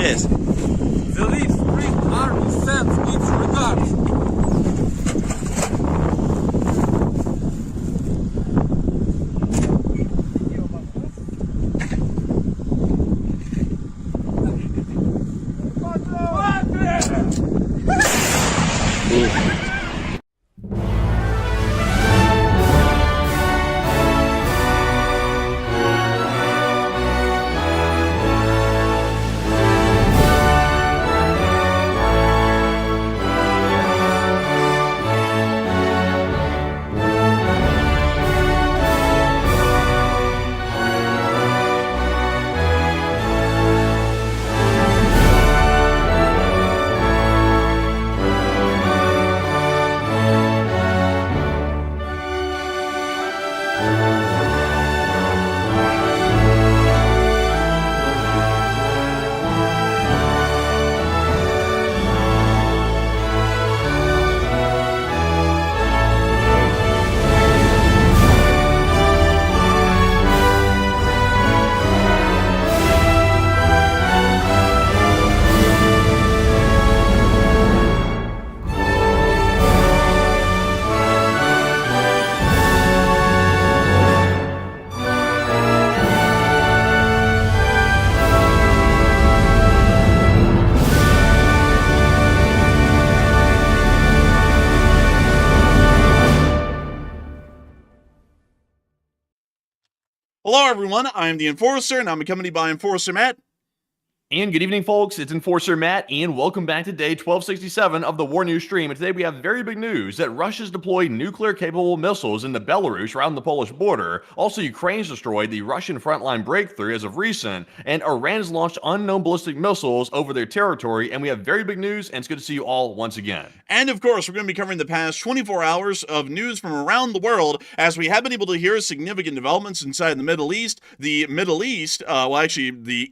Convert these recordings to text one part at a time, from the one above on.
Yes. The Leaf Spring Army sends its regards. Hello everyone, I'm the Enforcer, and I'm accompanied by Enforcer Matt. And good evening, folks. It's Enforcer Matt, and welcome back to day 1267 of the War News stream. And today we have very big news that Russia's deployed nuclear-capable missiles into Belarus around the Polish border. Also, Ukraine's destroyed the Russian frontline breakthrough as of recent, and Iran's launched unknown ballistic missiles over their territory. And we have very big news, and it's good to see you all once again. And of course, we're going to be covering the past 24 hours of news from around the world, as we have been able to hear significant developments inside the Middle East, the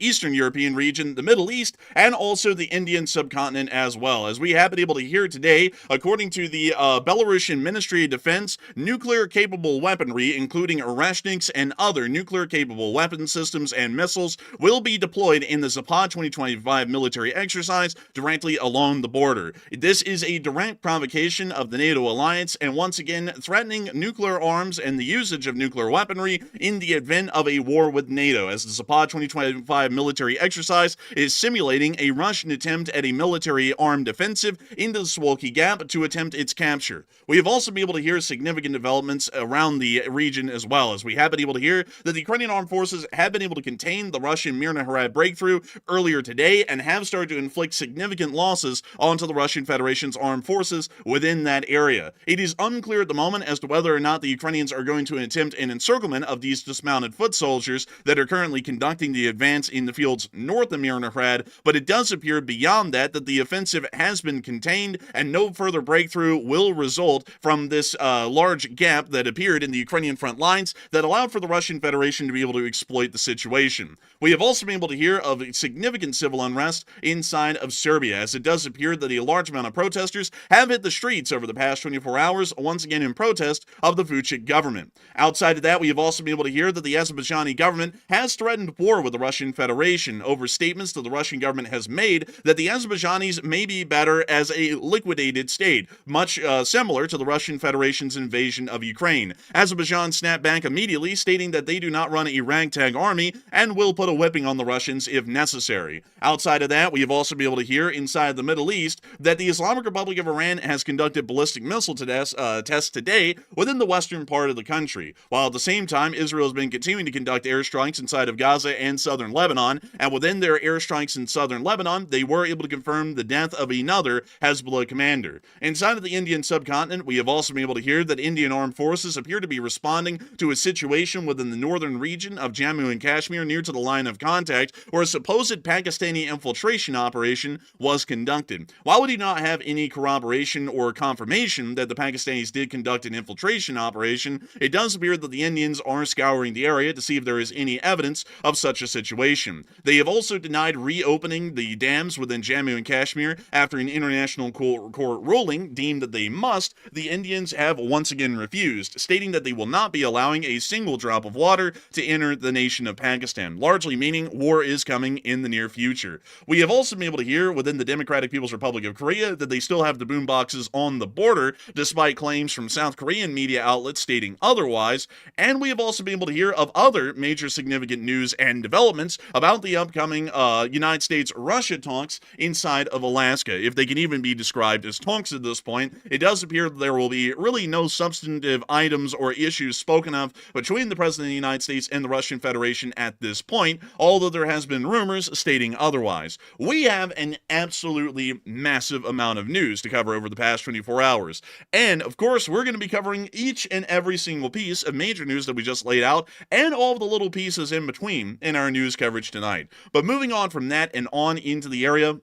Eastern European region, the Middle East, and also the Indian subcontinent as well. As we have been able to hear today, according to the Belarusian Ministry of Defense, nuclear-capable weaponry, including Oreshniks and other nuclear-capable weapon systems and missiles, will be deployed in the Zapad 2025 military exercise directly along the border. This is a direct provocation of the NATO alliance, and once again, threatening nuclear arms and the usage of nuclear weaponry in the event of a war with NATO, as the Zapad 2025 military exercise is simulating a Russian attempt at a military armed offensive into the Suwalki Gap to attempt its capture. We have also been able to hear significant developments around the region as well, as we have been able to hear that the Ukrainian armed forces have been able to contain the Russian Mir-Naharad breakthrough earlier today and have started to inflict significant losses onto the Russian Federation's armed forces within that area. It is unclear at the moment as to whether or not the Ukrainians are going to attempt an encirclement of these dismounted foot soldiers that are currently conducting the advance in the fields north of Mir-Naharad, but it does appear beyond that the offensive has been contained and no further breakthrough will result from this large gap that appeared in the Ukrainian front lines that allowed for the Russian Federation to be able to exploit the situation. We have also been able to hear of significant civil unrest inside of Serbia, as it does appear that a large amount of protesters have hit the streets over the past 24 hours, once again in protest of the Vučić government. Outside of that, we have also been able to hear that the Azerbaijani government has threatened war with the Russian Federation over state statements that the Russian government has made that the Azerbaijanis may be better as a liquidated state, much similar to the Russian Federation's invasion of Ukraine. Azerbaijan snapped back immediately, stating that they do not run a ragtag army and will put a whipping on the Russians if necessary. Outside of that, we have also been able to hear inside the Middle East that the Islamic Republic of Iran has conducted ballistic missile tests today within the western part of the country, while at the same time Israel has been continuing to conduct airstrikes inside of Gaza and Southern Lebanon, and within their airstrikes in Southern Lebanon, they were able to confirm the death of another Hezbollah commander. Inside of the Indian subcontinent, we have also been able to hear that Indian armed forces appear to be responding to a situation within the northern region of Jamu and Kashmir near to the line of contact where a supposed Pakistani infiltration operation was conducted. While we do not have any corroboration or confirmation that the Pakistanis did conduct an infiltration operation, it does appear that the Indians are scouring the area to see if there is any evidence of such a situation. They have also denied reopening the dams within Jamu and Kashmir after an international court ruling deemed that they must. The Indians have once again refused, stating that they will not be allowing a single drop of water to enter the nation of Pakistan, largely meaning war is coming in the near future. We have also been able to hear within the Democratic People's Republic of Korea that they still have the boomboxes on the border, despite claims from South Korean media outlets stating otherwise, and we have also been able to hear of other major significant news and developments about the upcoming United States-Russia talks inside of Alaska. If they can even be described as talks at this point, it does appear that there will be really no substantive items or issues spoken of between the President of the United States and the Russian Federation at this point, although there has been rumors stating otherwise. We have an absolutely massive amount of news to cover over the past 24 hours, and of course we're going to be covering each and every single piece of major news that we just laid out and all of the little pieces in between in our news coverage tonight. But moving on from that and on into the area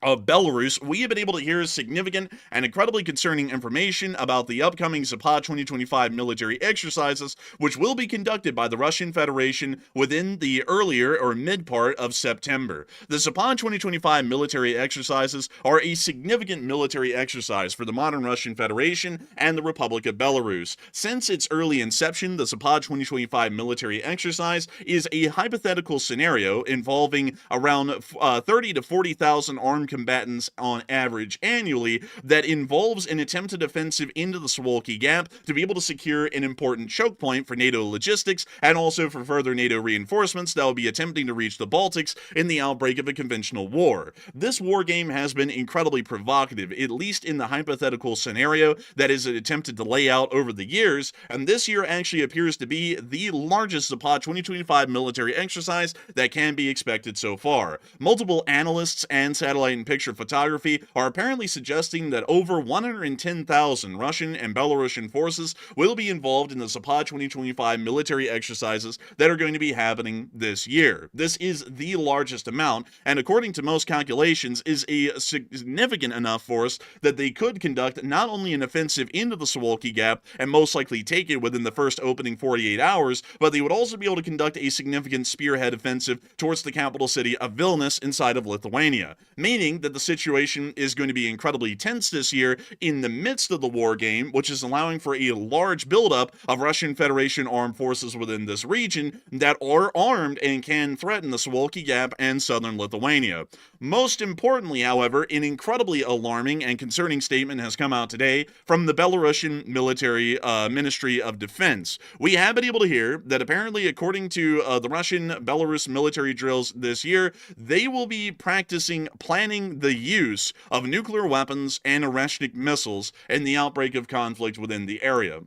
of Belarus, we have been able to hear significant and incredibly concerning information about the upcoming Zapad 2025 military exercises, which will be conducted by the Russian Federation within the earlier or mid part of September. The Zapad 2025 military exercises are a significant military exercise for the modern Russian Federation and the Republic of Belarus. Since its early inception, the Zapad 2025 military exercise is a hypothetical scenario involving around 30 to 40,000 armed combatants on average annually that involves an attempted offensive into the Suwalki Gap to be able to secure an important choke point for NATO logistics and also for further NATO reinforcements that will be attempting to reach the Baltics in the outbreak of a conventional war. This war game has been incredibly provocative, at least in the hypothetical scenario that is attempted to lay out over the years, and this year actually appears to be the largest Zapad 2025 military exercise that can be expected so far. Multiple analysts and satellite and picture photography are apparently suggesting that over 110,000 Russian and Belarusian forces will be involved in the Zapad 2025 military exercises that are going to be happening this year. This is the largest amount, and according to most calculations, is a significant enough force that they could conduct not only an offensive into the Suwalki Gap and most likely take it within the first opening 48 hours, but they would also be able to conduct a significant spearhead offensive towards the capital city of Vilnius inside of Lithuania, meaning that the situation is going to be incredibly tense this year in the midst of the war game, which is allowing for a large buildup of Russian Federation armed forces within this region that are armed and can threaten the Suwalki Gap and southern Lithuania. Most importantly, however, an incredibly alarming and concerning statement has come out today from the Belarusian military Ministry of Defense. We have been able to hear that apparently, according to the Russian-Belarus military drills this year, they will be practicing planning the use of nuclear weapons and Oreshnik missiles in the outbreak of conflict within the area.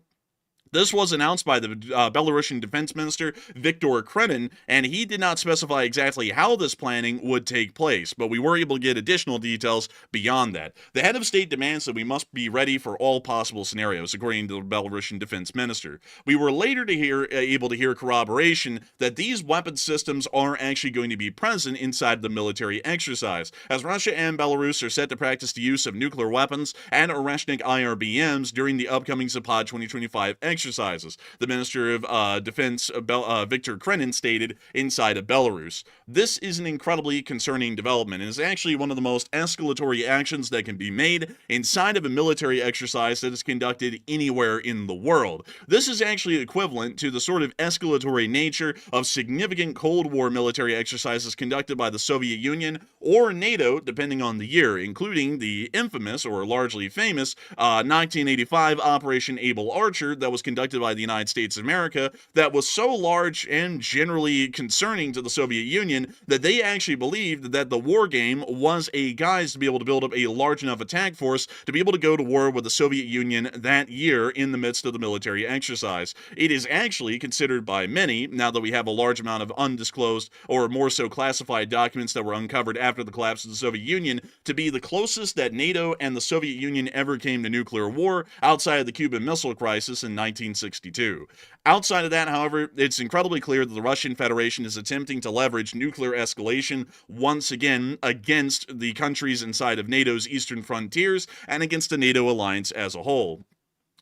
This was announced by the Belarusian Defense Minister, Viktor Krenin, and he did not specify exactly how this planning would take place, but we were able to get additional details beyond that. The head of state demands that we must be ready for all possible scenarios, according to the Belarusian Defense Minister. We were later able to hear corroboration that these weapon systems are actually going to be present inside the military exercise, as Russia and Belarus are set to practice the use of nuclear weapons and Oreshnik IRBMs during the upcoming Zapad 2025 exercise. exercises, the Minister of Defense Viktor Krenin stated inside of Belarus. This is an incredibly concerning development and is actually one of the most escalatory actions that can be made inside of a military exercise that is conducted anywhere in the world. This is actually equivalent to the sort of escalatory nature of significant Cold War military exercises conducted by the Soviet Union or NATO, depending on the year, including the infamous or largely famous 1985 Operation Able Archer that was conducted by the United States of America that was so large and generally concerning to the Soviet Union that they actually believed that the war game was a guise to be able to build up a large enough attack force to be able to go to war with the Soviet Union that year in the midst of the military exercise. It is actually considered by many, now that we have a large amount of undisclosed or more so classified documents that were uncovered after the collapse of the Soviet Union, to be the closest that NATO and the Soviet Union ever came to nuclear war outside of the Cuban Missile Crisis in 1962. Outside of that, however, it's incredibly clear that the Russian Federation is attempting to leverage nuclear escalation once again against the countries inside of NATO's eastern frontiers and against the NATO alliance as a whole.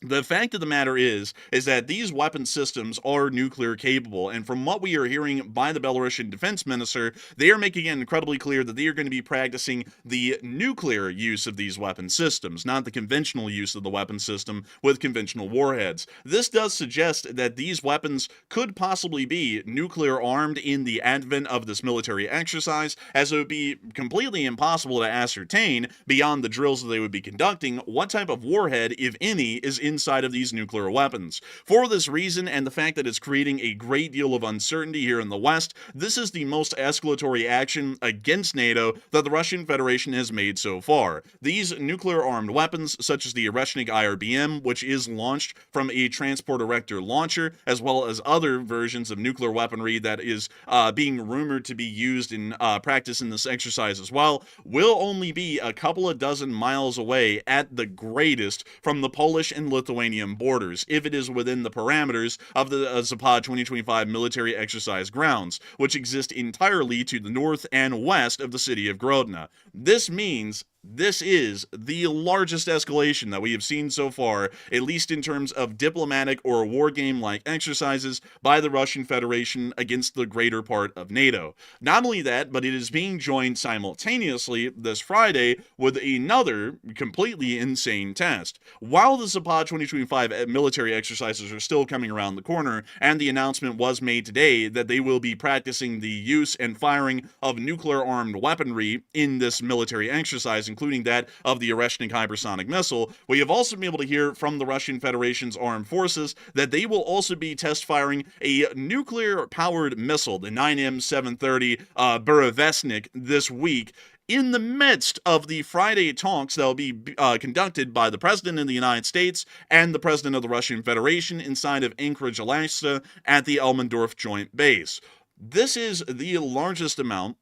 The fact of the matter is that these weapon systems are nuclear capable, and from what we are hearing by the Belarusian defense minister, they are making it incredibly clear that they are going to be practicing the nuclear use of these weapon systems, not the conventional use of the weapon system with conventional warheads. This does suggest that these weapons could possibly be nuclear armed in the advent of this military exercise, as it would be completely impossible to ascertain, beyond the drills that they would be conducting, what type of warhead, if any, is inside of these nuclear weapons. For this reason, and the fact that it's creating a great deal of uncertainty here in the West, this is the most escalatory action against NATO that the Russian Federation has made so far. These nuclear-armed weapons, such as the Oreshnik IRBM, which is launched from a transport-erector launcher, as well as other versions of nuclear weaponry that is being rumored to be used in practice in this exercise as well, will only be a couple of dozen miles away at the greatest from the Polish and Lithuanian borders, if it is within the parameters of the Zapad 2025 military exercise grounds, which exist entirely to the north and west of the city of Grodno. This means this is the largest escalation that we have seen so far, at least in terms of diplomatic or war game-like exercises by the Russian Federation against the greater part of NATO. Not only that, but it is being joined simultaneously this Friday with another completely insane test. While the Zapad 2025 military exercises are still coming around the corner, and the announcement was made today that they will be practicing the use and firing of nuclear-armed weaponry in this military exercise, including that of the Oreshnik hypersonic missile, we have also been able to hear from the Russian Federation's armed forces that they will also be test firing a nuclear-powered missile, the 9M730 Burevestnik, this week, in the midst of the Friday talks that will be conducted by the President of the United States and the President of the Russian Federation inside of Anchorage, Alaska, at the Elmendorf Joint Base. This is the largest amount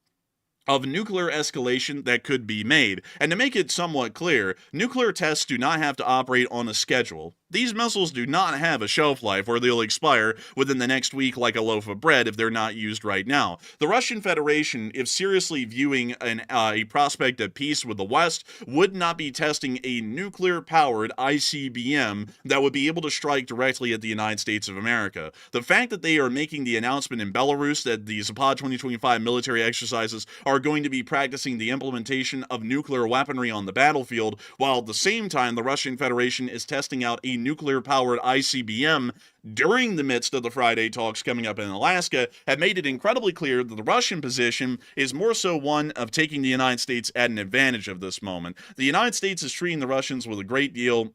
of nuclear escalation that could be made. And to make it somewhat clear, nuclear tests do not have to operate on a schedule. These missiles do not have a shelf life where they'll expire within the next week like a loaf of bread if they're not used right now. The Russian Federation, if seriously viewing a prospect of peace with the West, would not be testing a nuclear-powered ICBM that would be able to strike directly at the United States of America. The fact that they are making the announcement in Belarus that the Zapad 2025 military exercises are going to be practicing the implementation of nuclear weaponry on the battlefield, while at the same time the Russian Federation is testing out a nuclear-powered ICBM during the midst of the Friday talks coming up in Alaska, have made it incredibly clear that the Russian position is more so one of taking the United States at an advantage of this moment. The United States is treating the Russians with a great deal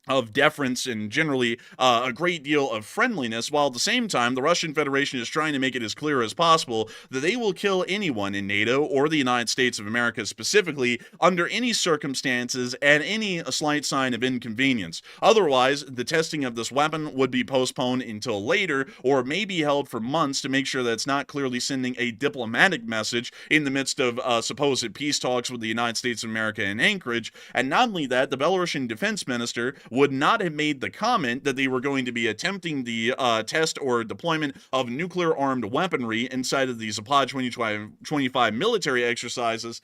of deference and generally a great deal of friendliness, while at the same time the Russian Federation is trying to make it as clear as possible that they will kill anyone in NATO or the United States of America specifically under any circumstances and any slight sign of inconvenience. Otherwise, the testing of this weapon would be postponed until later or may be held for months to make sure that it's not clearly sending a diplomatic message in the midst of supposed peace talks with the United States of America in Anchorage. And not only that, the Belarusian defense minister would not have made the comment that they were going to be attempting the test or deployment of nuclear-armed weaponry inside of the Zapad 2025 military exercises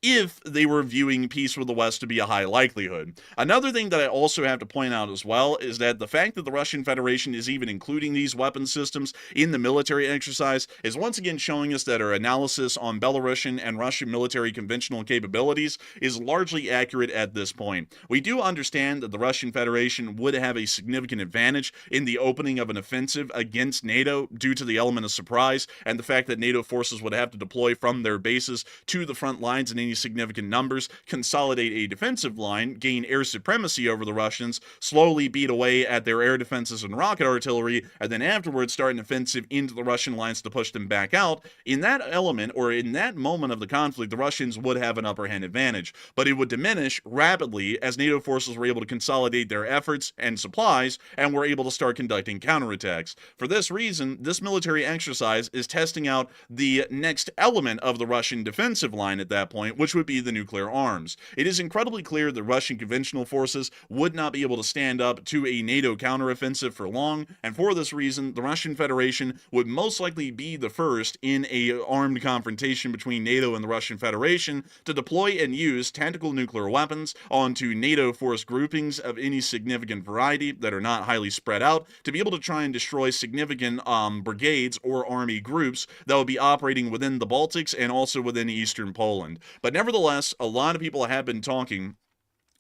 if they were viewing peace with the West to be a high likelihood. Another thing that I also have to point out as well is that the fact that the Russian Federation is even including these weapon systems in the military exercise is once again showing us that our analysis on Belarusian and Russian military conventional capabilities is largely accurate at this point. We do understand that the Russian Federation would have a significant advantage in the opening of an offensive against NATO due to the element of surprise and the fact that NATO forces would have to deploy from their bases to the front lines in any significant numbers, consolidate a defensive line, gain air supremacy over the Russians, slowly beat away at their air defenses and rocket artillery, and then afterwards start an offensive into the Russian lines to push them back out. In that element, or in that moment of the conflict, the Russians would have an upper hand advantage, but it would diminish rapidly as NATO forces were able to consolidate their efforts and supplies and were able to start conducting counterattacks. For this reason, this military exercise is testing out the next element of the Russian defensive line at that point, which would be the nuclear arms. It is incredibly clear that Russian conventional forces would not be able to stand up to a NATO counteroffensive for long, and for this reason, the Russian Federation would most likely be the first in a armed confrontation between NATO and the Russian Federation to deploy and use tactical nuclear weapons onto NATO force groupings of any significant variety that are not highly spread out, to be able to try and destroy significant brigades or army groups that would be operating within the Baltics and also within eastern Poland. But nevertheless, a lot of people have been talking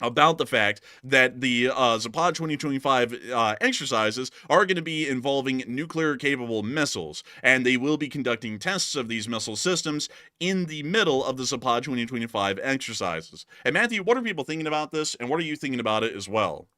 about the fact that the Zapad 2025 exercises are going to be involving nuclear-capable missiles, and they will be conducting tests of these missile systems in the middle of the Zapad 2025 exercises. And Matthew, what are people thinking about this, and what are you thinking about it as well?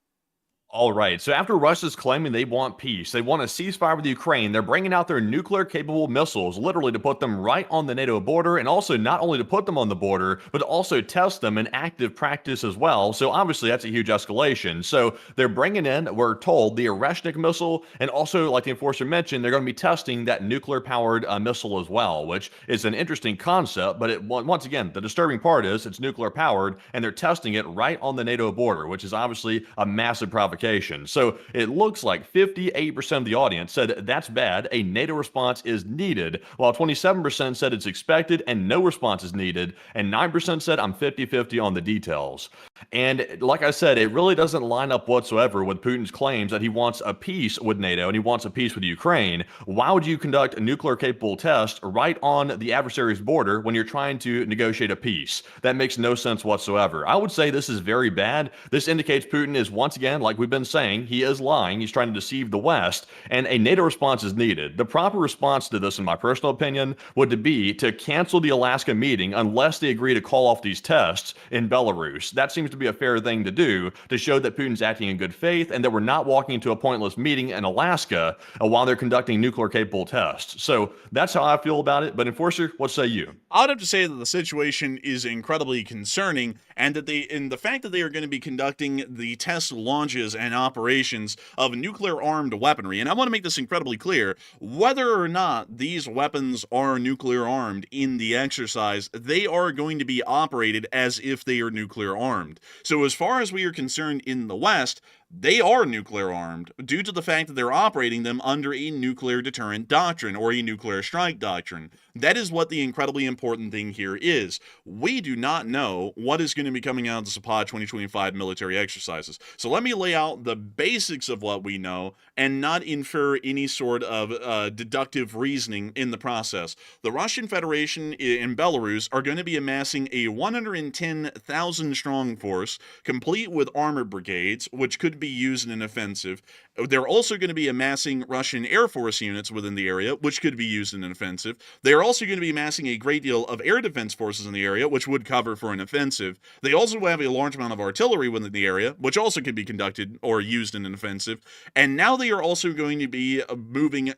All right, so after Russia's claiming they want peace, they want a ceasefire with Ukraine, they're bringing out their nuclear-capable missiles, literally to put them right on the NATO border, and also not only to put them on the border, but to also test them in active practice as well. So obviously that's a huge escalation. So they're bringing in, we're told, the Oreshnik missile, and also, like the enforcer mentioned, they're going to be testing that nuclear-powered missile as well, which is an interesting concept, but once again, the disturbing part is it's nuclear-powered, and they're testing it right on the NATO border, which is obviously a massive provocation. So it looks like 58% of the audience said that's bad, a NATO response is needed, while 27% said it's expected and no response is needed, and 9% said I'm 50-50 on the details. And like I said, it really doesn't line up whatsoever with Putin's claims that he wants a peace with NATO and he wants a peace with Ukraine. Why would you conduct a nuclear-capable test right on the adversary's border when you're trying to negotiate a peace? That makes no sense whatsoever. I would say this is very bad. This indicates Putin is, once again, like we've been saying, he is lying. He's trying to deceive the West, and a NATO response is needed. The proper response to this, in my personal opinion, would be to cancel the Alaska meeting unless they agree to call off these tests in Belarus. That seems to be a fair thing to do to show that Putin's acting in good faith and that we're not walking into a pointless meeting in Alaska while they're conducting nuclear-capable tests. So that's how I feel about it. But Enforcer, what say you? I would have to say that the situation is incredibly concerning, and that the fact that they are going to be conducting the test launches and operations of nuclear-armed weaponry, and I want to make this incredibly clear, whether or not these weapons are nuclear-armed in the exercise, they are going to be operated as if they are nuclear-armed. So as far as we are concerned in the West, they are nuclear armed due to the fact that they're operating them under a nuclear deterrent doctrine or a nuclear strike doctrine. That is what the incredibly important thing here is. We do not know what is going to be coming out of the Zapad 2025 military exercises. So let me lay out the basics of what we know and not infer any sort of deductive reasoning in the process. The Russian Federation and Belarus are going to be amassing a 110,000 strong force, complete with armored brigades, which could be used in an offensive. They're also going to be amassing Russian Air Force units within the area, which could be used in an offensive. They're also going to be amassing a great deal of air defense forces in the area, which would cover for an offensive. They also have a large amount of artillery within the area, which also could be conducted or used in an offensive. And now they are also going to be moving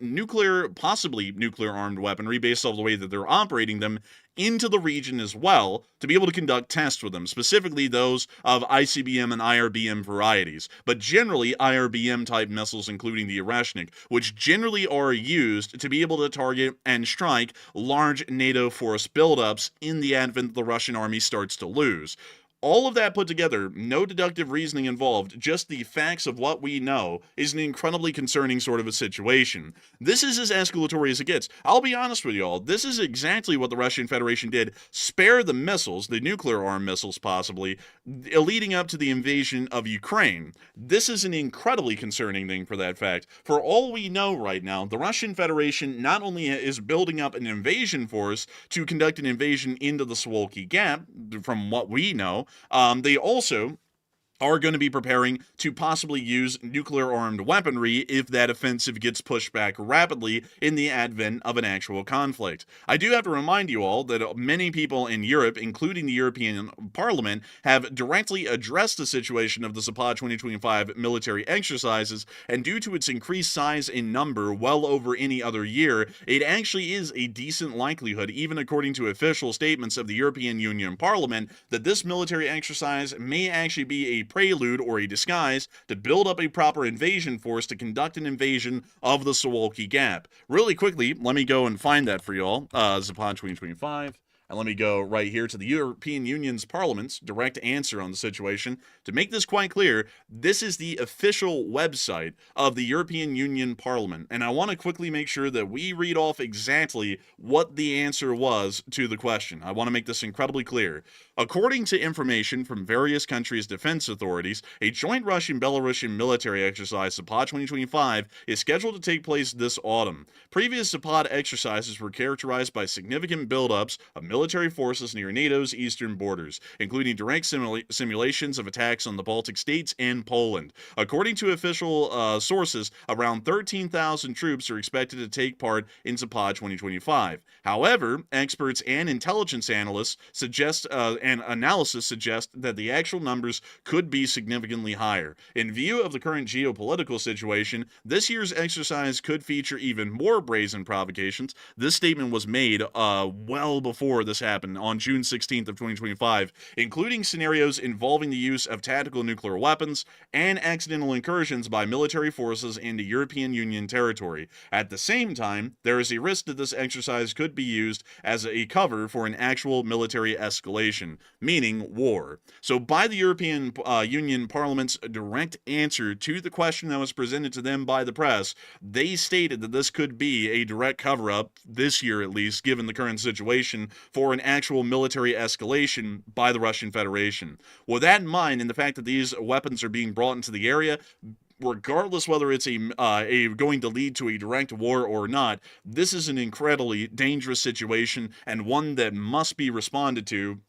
possibly nuclear-armed weaponry based off the way that they're operating them into the region as well to be able to conduct tests with them, specifically those of ICBM and IRBM varieties, but generally IRBM-type missiles, including the Oreshnik, which generally are used to be able to target and strike large NATO force buildups in the advent the Russian army starts to lose. All of that put together, no deductive reasoning involved, just the facts of what we know, is an incredibly concerning sort of a situation. This is as escalatory as it gets. I'll be honest with y'all, this is exactly what the Russian Federation did. Spare the missiles, the nuclear-armed missiles possibly, leading up to the invasion of Ukraine. This is an incredibly concerning thing for that fact. For all we know right now, the Russian Federation not only is building up an invasion force to conduct an invasion into the Suwalki Gap, from what we know, they also are going to be preparing to possibly use nuclear-armed weaponry if that offensive gets pushed back rapidly in the advent of an actual conflict. I do have to remind you all that many people in Europe, including the European Parliament, have directly addressed the situation of the Zapad 2025 military exercises, and due to its increased size in number well over any other year, it actually is a decent likelihood, even according to official statements of the European Union Parliament, that this military exercise may actually be a prelude or a disguise to build up a proper invasion force to conduct an invasion of the Suwalki Gap. Really quickly, let me go and find that for y'all. Zapad 2025. And let me go right here to the European Union's Parliament's direct answer on the situation. To make this quite clear, this is the official website of the European Union Parliament. And I want to quickly make sure that we read off exactly what the answer was to the question. I want to make this incredibly clear. According to information from various countries' defense authorities, a joint Russian-Belarusian military exercise, Zapad 2025, is scheduled to take place this autumn. Previous Zapad exercises were characterized by significant buildups of military forces near NATO's eastern borders, including direct simulations of attacks on the Baltic states and Poland. According to official sources, around 13,000 troops are expected to take part in Zapad 2025. However, experts and intelligence analysts and analysis suggest that the actual numbers could be significantly higher. In view of the current geopolitical situation, this year's exercise could feature even more brazen provocations. This statement was made well before this happened on June 16th of 2025, including scenarios involving the use of tactical nuclear weapons and accidental incursions by military forces into European Union territory. At the same time, there is a risk that this exercise could be used as a cover for an actual military escalation, meaning war. So by the European Union Parliament's direct answer to the question that was presented to them by the press, they stated that this could be a direct cover-up, this year at least, given the current situation, for an actual military escalation by the Russian Federation. With that in mind, and the fact that these weapons are being brought into the area, regardless whether it's going to lead to a direct war or not, this is an incredibly dangerous situation and one that must be responded to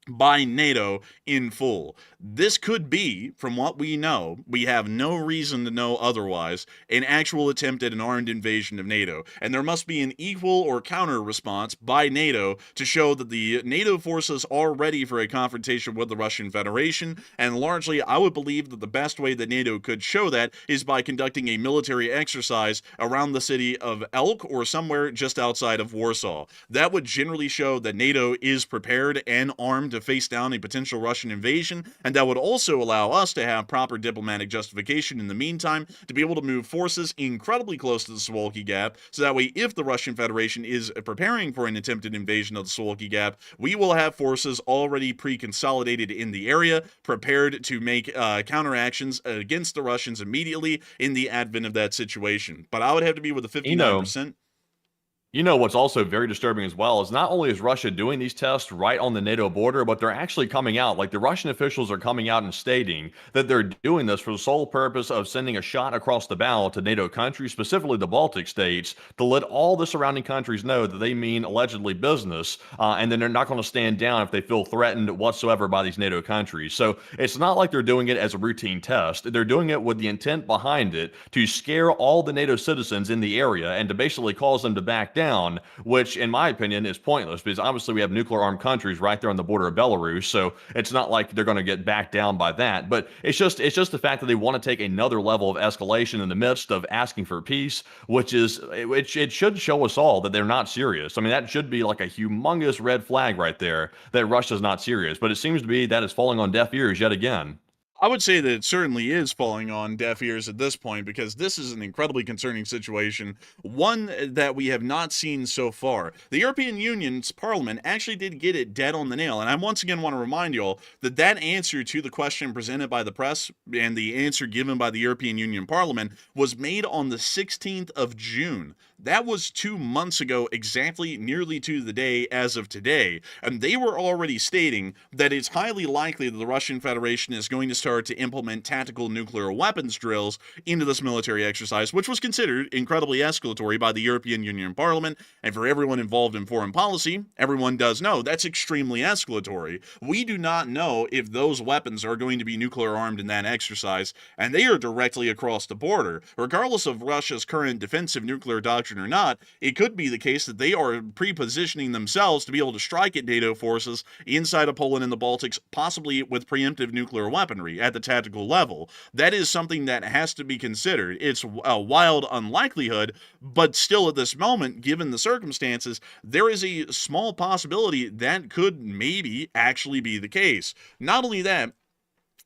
by NATO in full. This could be, from what we know, we have no reason to know otherwise, an actual attempt at an armed invasion of NATO. And there must be an equal or counter response by NATO to show that the NATO forces are ready for a confrontation with the Russian Federation. And largely, I would believe that the best way that NATO could show that is by conducting a military exercise around the city of Elk or somewhere just outside of Warsaw. That would generally show that NATO is prepared and armed to face down a potential Russian invasion, and that would also allow us to have proper diplomatic justification in the meantime to be able to move forces incredibly close to the Suwalki Gap, so that way if the Russian Federation is preparing for an attempted invasion of the Suwalki Gap, we will have forces already pre-consolidated in the area, prepared to make counteractions against the Russians immediately in the advent of that situation. But I would have to be with the 59%. You know what's also very disturbing as well is not only is Russia doing these tests right on the NATO border, but they're actually coming out, like the Russian officials are coming out and stating that they're doing this for the sole purpose of sending a shot across the bow to NATO countries, specifically the Baltic states, to let all the surrounding countries know that they mean allegedly business, and then they're not going to stand down if they feel threatened whatsoever by these NATO countries. So it's not like they're doing it as a routine test. They're doing it with the intent behind it to scare all the NATO citizens in the area and to basically cause them to back down, which in my opinion is pointless because obviously we have nuclear armed countries right there on the border of Belarus, so it's not like they're going to get backed down by that. But it's just the fact that they want to take another level of escalation in the midst of asking for peace, which it should show us all that they're not serious. I mean, that should be like a humongous red flag right there that Russia's not serious, but it seems to be that is falling on deaf ears yet again. I would say that it certainly is falling on deaf ears at this point because this is an incredibly concerning situation, one that we have not seen so far. The European Union's parliament actually did get it dead on the nail, and I once again want to remind you all that that answer to the question presented by the press and the answer given by the European Union Parliament was made on the 16th of June. That was 2 months ago, exactly nearly to the day as of today, and they were already stating that it's highly likely that the Russian Federation is going to start to implement tactical nuclear weapons drills into this military exercise, which was considered incredibly escalatory by the European Union Parliament, and for everyone involved in foreign policy, everyone does know that's extremely escalatory. We do not know if those weapons are going to be nuclear armed in that exercise, and they are directly across the border. Regardless of Russia's current defensive nuclear doctrine or not, it could be the case that they are pre-positioning themselves to be able to strike at NATO forces inside of Poland and the Baltics, possibly with preemptive nuclear weaponry at the tactical level. That is something that has to be considered. It's a wild unlikelihood, but still at this moment, given the circumstances, there is a small possibility that could maybe actually be the case. Not only that,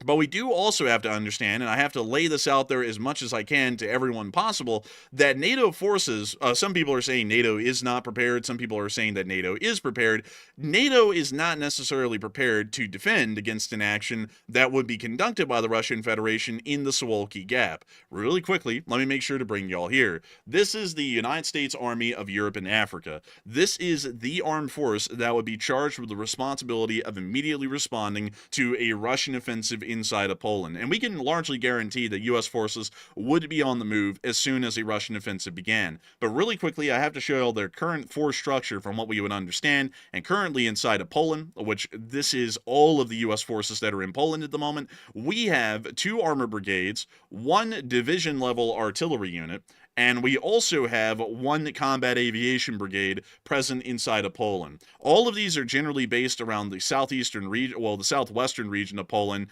but we do also have to understand, and I have to lay this out there as much as I can to everyone possible, that NATO forces, some people are saying NATO is not prepared, some people are saying that NATO is prepared. NATO is not necessarily prepared to defend against an action that would be conducted by the Russian Federation in the Suwalki Gap. Really quickly, let me make sure to bring y'all here. This is the United States Army of Europe and Africa. This is the armed force that would be charged with the responsibility of immediately responding to a Russian offensive inside of Poland, and we can largely guarantee that U.S. forces would be on the move as soon as a Russian offensive began. But really quickly, I have to show you their current force structure from what we would understand, and currently inside of Poland, which this is all of the U.S. forces that are in Poland at the moment, we have 2 armor brigades, 1 division-level artillery unit, and we also have 1 combat aviation brigade present inside of Poland. All of these are generally based around the southeastern region, well, the southwestern region of Poland,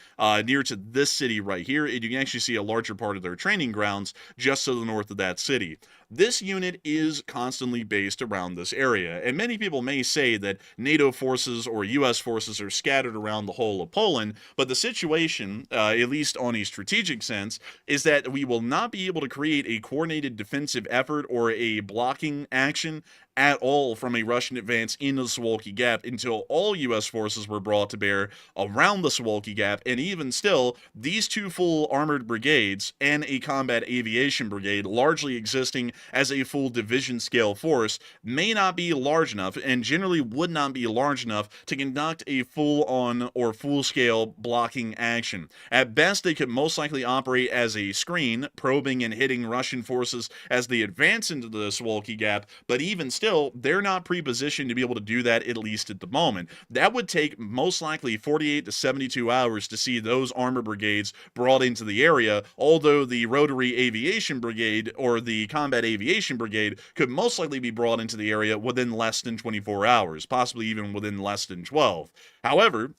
near to this city right here, and you can actually see a larger part of their training grounds just to the north of that city. This unit is constantly based around this area, and many people may say that NATO forces or U.S. forces are scattered around the whole of Poland, but the situation, at least on a strategic sense, is that we will not be able to create a coordinated defensive effort or a blocking action at all from a Russian advance into the Suwalki Gap until all U.S. forces were brought to bear around the Suwalki Gap, and even still, these 2 full armored brigades and a combat aviation brigade, largely existing as a full division-scale force, may not be large enough, and generally would not be large enough to conduct a full-on or full-scale blocking action. At best, they could most likely operate as a screen, probing and hitting Russian forces as they advance into the Suwalki Gap, but even still, they're not pre-positioned to be able to do that, at least at the moment. That would take most likely 48 to 72 hours to see those armor brigades brought into the area, although the rotary aviation brigade or the combat aviation brigade could most likely be brought into the area within less than 24 hours, possibly even within less than 12. However,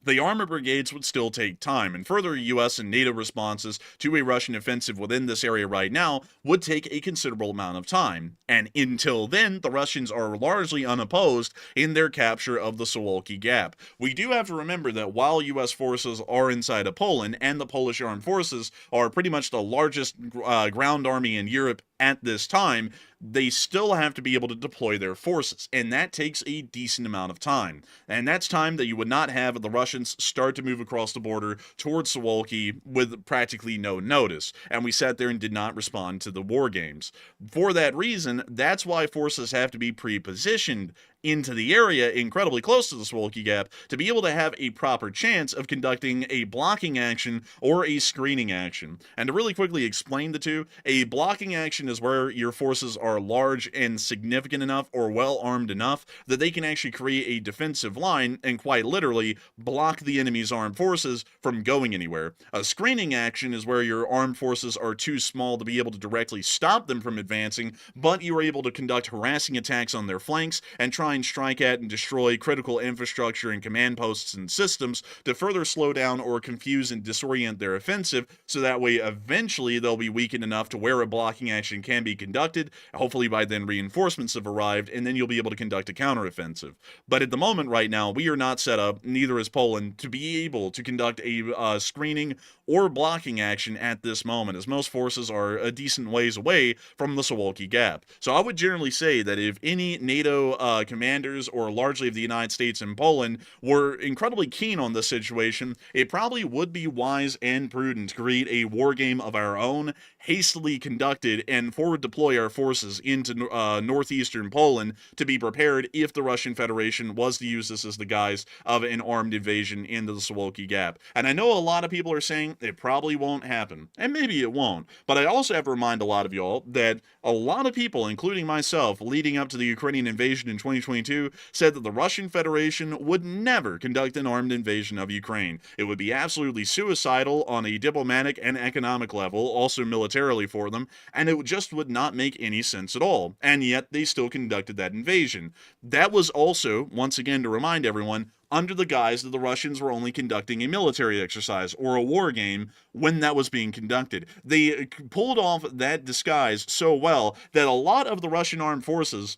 the armor brigades would still take time, and further U.S. and NATO responses to a Russian offensive within this area right now would take a considerable amount of time. And until then, the Russians are largely unopposed in their capture of the Suwalki Gap. We do have to remember that while U.S. forces are inside of Poland, and the Polish armed forces are pretty much the largest ground army in Europe at this time, they still have to be able to deploy their forces, and that takes a decent amount of time. And that's time that you would not have the Russians start to move across the border towards Suwalki with practically no notice, and we sat there and did not respond to the war games. For that reason, that's why forces have to be pre-positioned into the area incredibly close to the Suwalki Gap to be able to have a proper chance of conducting a blocking action or a screening action. And to really quickly explain the two, a blocking action is where your forces are large and significant enough or well armed enough that they can actually create a defensive line and quite literally block the enemy's armed forces from going anywhere. A screening action is where your armed forces are too small to be able to directly stop them from advancing, but you are able to conduct harassing attacks on their flanks and try find, strike at, and destroy critical infrastructure and command posts and systems to further slow down or confuse and disorient their offensive, so that way eventually they'll be weakened enough to where a blocking action can be conducted. Hopefully by then reinforcements have arrived, and then you'll be able to conduct a counteroffensive. But at the moment right now, we are not set up, neither is Poland, to be able to conduct a screening or blocking action at this moment, as most forces are a decent ways away from the Suwalki Gap. So I would generally say that if any NATO commanders, or largely of the United States and Poland, were incredibly keen on this situation, it probably would be wise and prudent to create a war game of our own, hastily conducted, and forward deploy our forces into northeastern Poland to be prepared if the Russian Federation was to use this as the guise of an armed invasion into the Suwalki Gap. And I know a lot of people are saying it probably won't happen, and maybe it won't, but I also have to remind a lot of y'all that a lot of people, including myself, leading up to the Ukrainian invasion in 2022, said that the Russian Federation would never conduct an armed invasion of Ukraine. It would be absolutely suicidal on a diplomatic and economic level, also militarily for them, and it just would not make any sense at all. And yet they still conducted that invasion. That was also, once again to remind everyone, under the guise that the Russians were only conducting a military exercise or a war game when that was being conducted. They pulled off that disguise so well that a lot of the Russian armed forces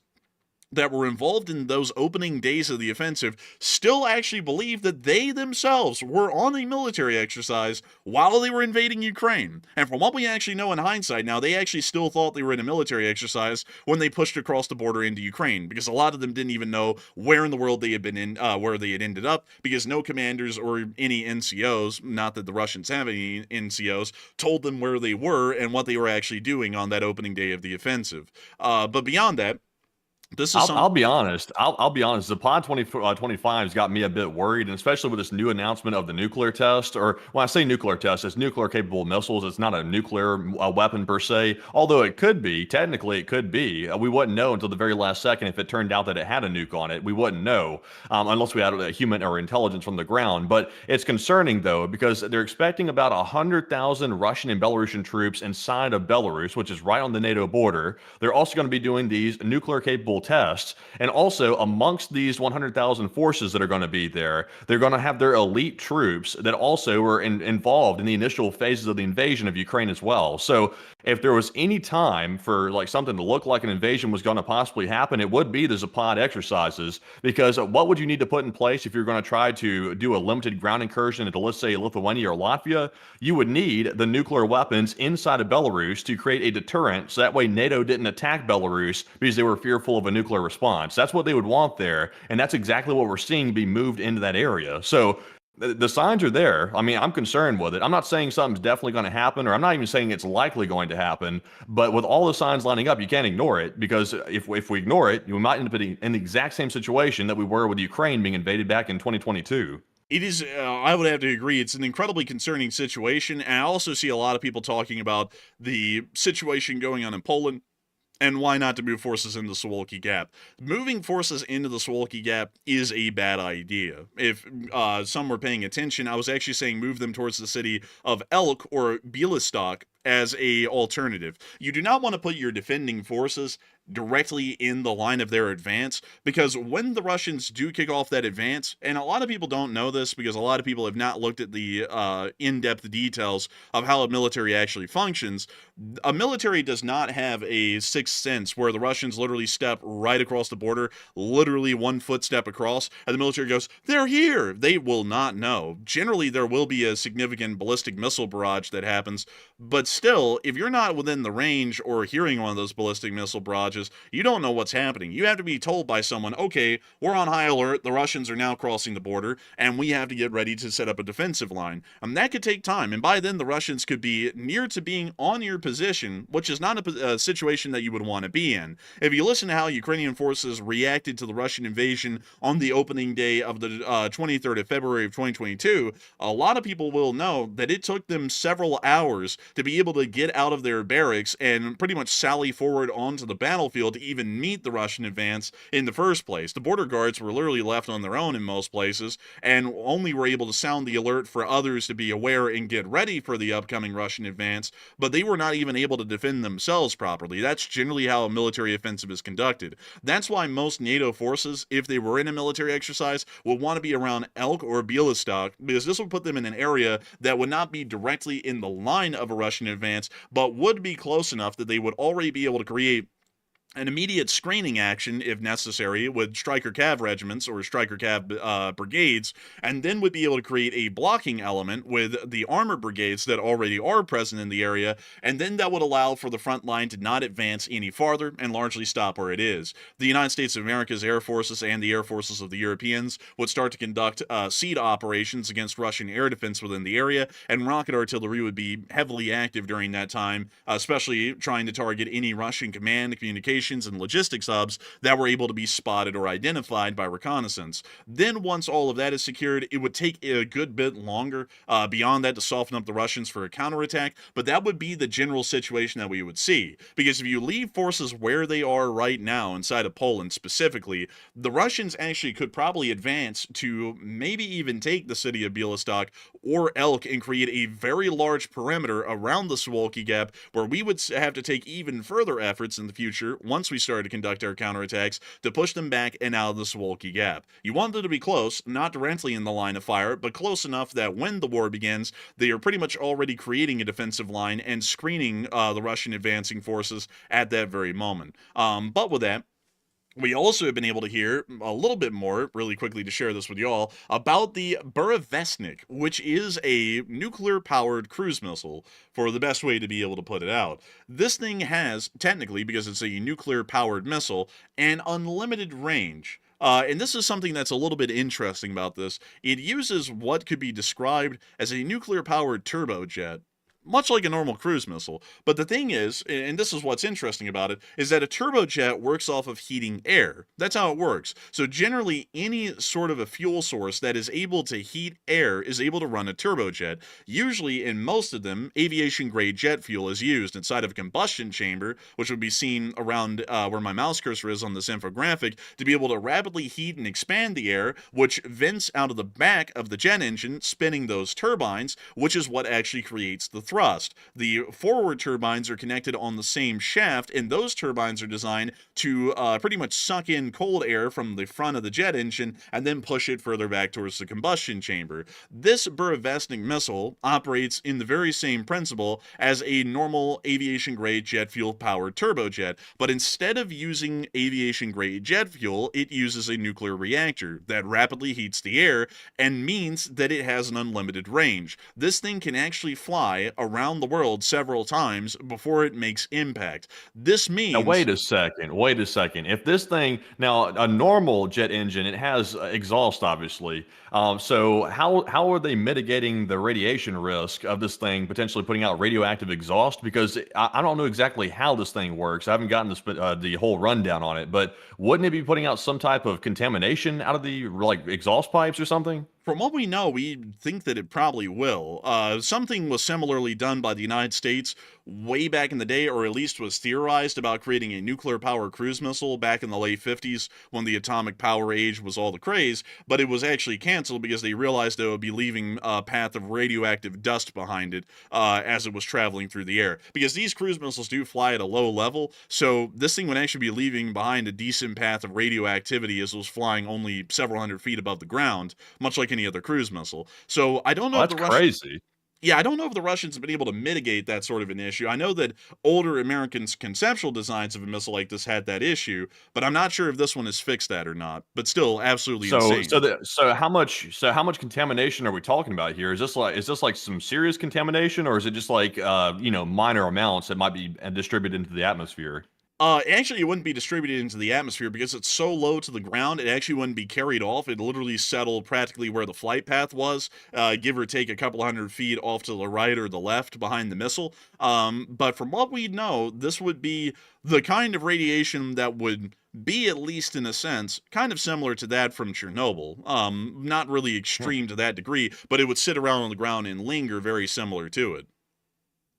that were involved in those opening days of the offensive still actually believed that they themselves were on a military exercise while they were invading Ukraine. And from what we actually know in hindsight now, they actually still thought they were in a military exercise when they pushed across the border into Ukraine, because a lot of them didn't even know where in the world they had been in, where they had ended up, because no commanders or any NCOs, not that the Russians have any NCOs, told them where they were and what they were actually doing on that opening day of the offensive. But beyond that, I'll be honest. I'll be honest. Zapad 25 has got me a bit worried, and especially with this new announcement of the nuclear test, or when I say nuclear test, it's nuclear capable missiles. It's not a nuclear weapon per se, although it could be. Technically, it could be. We wouldn't know until the very last second if it turned out that it had a nuke on it. We wouldn't know unless we had a human or intelligence from the ground. But it's concerning, though, because they're expecting about 100,000 Russian and Belarusian troops inside of Belarus, which is right on the NATO border. They're also going to be doing these nuclear capable tests. And also, amongst these 100,000 forces that are going to be there, they're going to have their elite troops that also were involved in the initial phases of the invasion of Ukraine as well. So if there was any time for like something to look like an invasion was going to possibly happen, it would be the Zapad exercises, because what would you need to put in place if you're going to try to do a limited ground incursion into, let's say, Lithuania or Latvia? You would need the nuclear weapons inside of Belarus to create a deterrent, so that way NATO didn't attack Belarus because they were fearful of a nuclear response. That's what they would want there, and that's exactly what we're seeing be moved into that area. So the signs are there. I mean, I'm concerned with it. I'm not saying something's definitely going to happen, or I'm not even saying it's likely going to happen, but with all the signs lining up, you can't ignore it, because if we ignore it, we might end up in the exact same situation that we were with Ukraine being invaded back in 2022. It is, I would have to agree, it's an incredibly concerning situation, and I also see a lot of people talking about the situation going on in Poland, and why not to move forces into the Suwalki Gap. Moving forces into the Suwalki Gap is a bad idea. If some were paying attention, I was actually saying move them towards the city of Elk or Bialystok as a alternative. You do not want to put your defending forces directly in the line of their advance, because when the Russians do kick off that advance, and a lot of people don't know this because a lot of people have not looked at the in-depth details of how a military actually functions, a military does not have a sixth sense where the Russians literally step right across the border, literally one footstep across, and the military goes, they're here. They will not know. Generally, there will be a significant ballistic missile barrage that happens, but still, if you're not within the range or hearing one of those ballistic missile barrages, you don't know what's happening. You have to be told by someone, okay, we're on high alert, the Russians are now crossing the border, and we have to get ready to set up a defensive line. And that could take time, and by then the Russians could be near to being on your position, which is not a situation that you would want to be in. If you listen to how Ukrainian forces reacted to the Russian invasion on the opening day of the 23rd of February of 2022, a lot of people will know that it took them several hours to be able to get out of their barracks and pretty much sally forward onto the battlefield battlefield to even meet the Russian advance in the first place. The border guards were literally left on their own in most places, and only were able to sound the alert for others to be aware and get ready for the upcoming Russian advance, but they were not even able to defend themselves properly. That's generally how a military offensive is conducted. That's why most NATO forces, if they were in a military exercise, would want to be around Elk or Bialystok, because this would put them in an area that would not be directly in the line of a Russian advance, but would be close enough that they would already be able to create an immediate screening action, if necessary, with Stryker Cav regiments or Stryker Cav brigades, and then would be able to create a blocking element with the armor brigades that already are present in the area, and then that would allow for the front line to not advance any farther and largely stop where it is. The United States of America's air forces and the air forces of the Europeans would start to conduct seed operations against Russian air defense within the area, and rocket artillery would be heavily active during that time, especially trying to target any Russian command, communication, and logistics hubs that were able to be spotted or identified by reconnaissance. Then once all of that is secured, it would take a good bit longer beyond that to soften up the Russians for a counterattack, but that would be the general situation that we would see. Because if you leave forces where they are right now, inside of Poland specifically, the Russians actually could probably advance to maybe even take the city of Bialystok or Elk and create a very large perimeter around the Suwalki Gap, where we would have to take even further efforts in the future once we started to conduct our counterattacks to push them back and out of the Suwalki Gap. You want them to be close, not directly in the line of fire, but close enough that when the war begins, they are pretty much already creating a defensive line and screening the Russian advancing forces at that very moment. But with that, we also have been able to hear a little bit more, really quickly to share this with y'all, about the Burevestnik, which is a nuclear-powered cruise missile, for the best way to be able to put it out. This thing has, technically, because it's a nuclear-powered missile, an unlimited range. And this is something that's a little bit interesting about this. It uses what could be described as a nuclear-powered turbojet, much like a normal cruise missile. But the thing is, and this is what's interesting about it, is that a turbojet works off of heating air. That's how it works. So generally, any sort of a fuel source that is able to heat air is able to run a turbojet. Usually, in most of them, aviation-grade jet fuel is used inside of a combustion chamber, which would be seen around where my mouse cursor is on this infographic, to be able to rapidly heat and expand the air, which vents out of the back of the jet engine, spinning those turbines, which is what actually creates the thrust. The forward turbines are connected on the same shaft, and those turbines are designed to pretty much suck in cold air from the front of the jet engine and then push it further back towards the combustion chamber. This Burevestnik missile operates in the very same principle as a normal aviation-grade jet fuel-powered turbojet, but instead of using aviation-grade jet fuel, it uses a nuclear reactor that rapidly heats the air and means that it has an unlimited range. This thing can actually fly around the world several times before it makes impact. This means... Now, wait a second. If this thing, now, a normal jet engine, it has exhaust, obviously. So how are they mitigating the radiation risk of this thing potentially putting out radioactive exhaust? Because I don't know exactly how this thing works. I haven't gotten the whole rundown on it, but wouldn't it be putting out some type of contamination out of the exhaust pipes or something? From what we know, we think that it probably will. Something was similarly done by the United States way back in the day, or at least was theorized about creating a nuclear-powered cruise missile back in the late 50s when the atomic power age was all the craze, but it was actually canceled because they realized it would be leaving a path of radioactive dust behind it as it was traveling through the air. Because these cruise missiles do fly at a low level, so this thing would actually be leaving behind a decent path of radioactivity as it was flying only several hundred feet above the ground, much like any other cruise missile. So I don't know Oh, if that's the crazy. Yeah, I don't know if the Russians have been able to mitigate that sort of an issue. I know that older Americans' conceptual designs of a missile like this had that issue, but I'm not sure if this one has fixed that or not. But still, absolutely So insane. how much contamination are we talking about here? Is this like some serious contamination, or is it just like minor amounts that might be distributed into the atmosphere? Actually, it wouldn't be distributed into the atmosphere because it's so low to the ground, it actually wouldn't be carried off. It literally settled practically where the flight path was, give or take a couple hundred feet off to the right or the left behind the missile. But from what we know, this would be the kind of radiation that would be, at least in a sense, kind of similar to that from Chernobyl. Not really extreme to that degree, but it would sit around on the ground and linger very similar to it.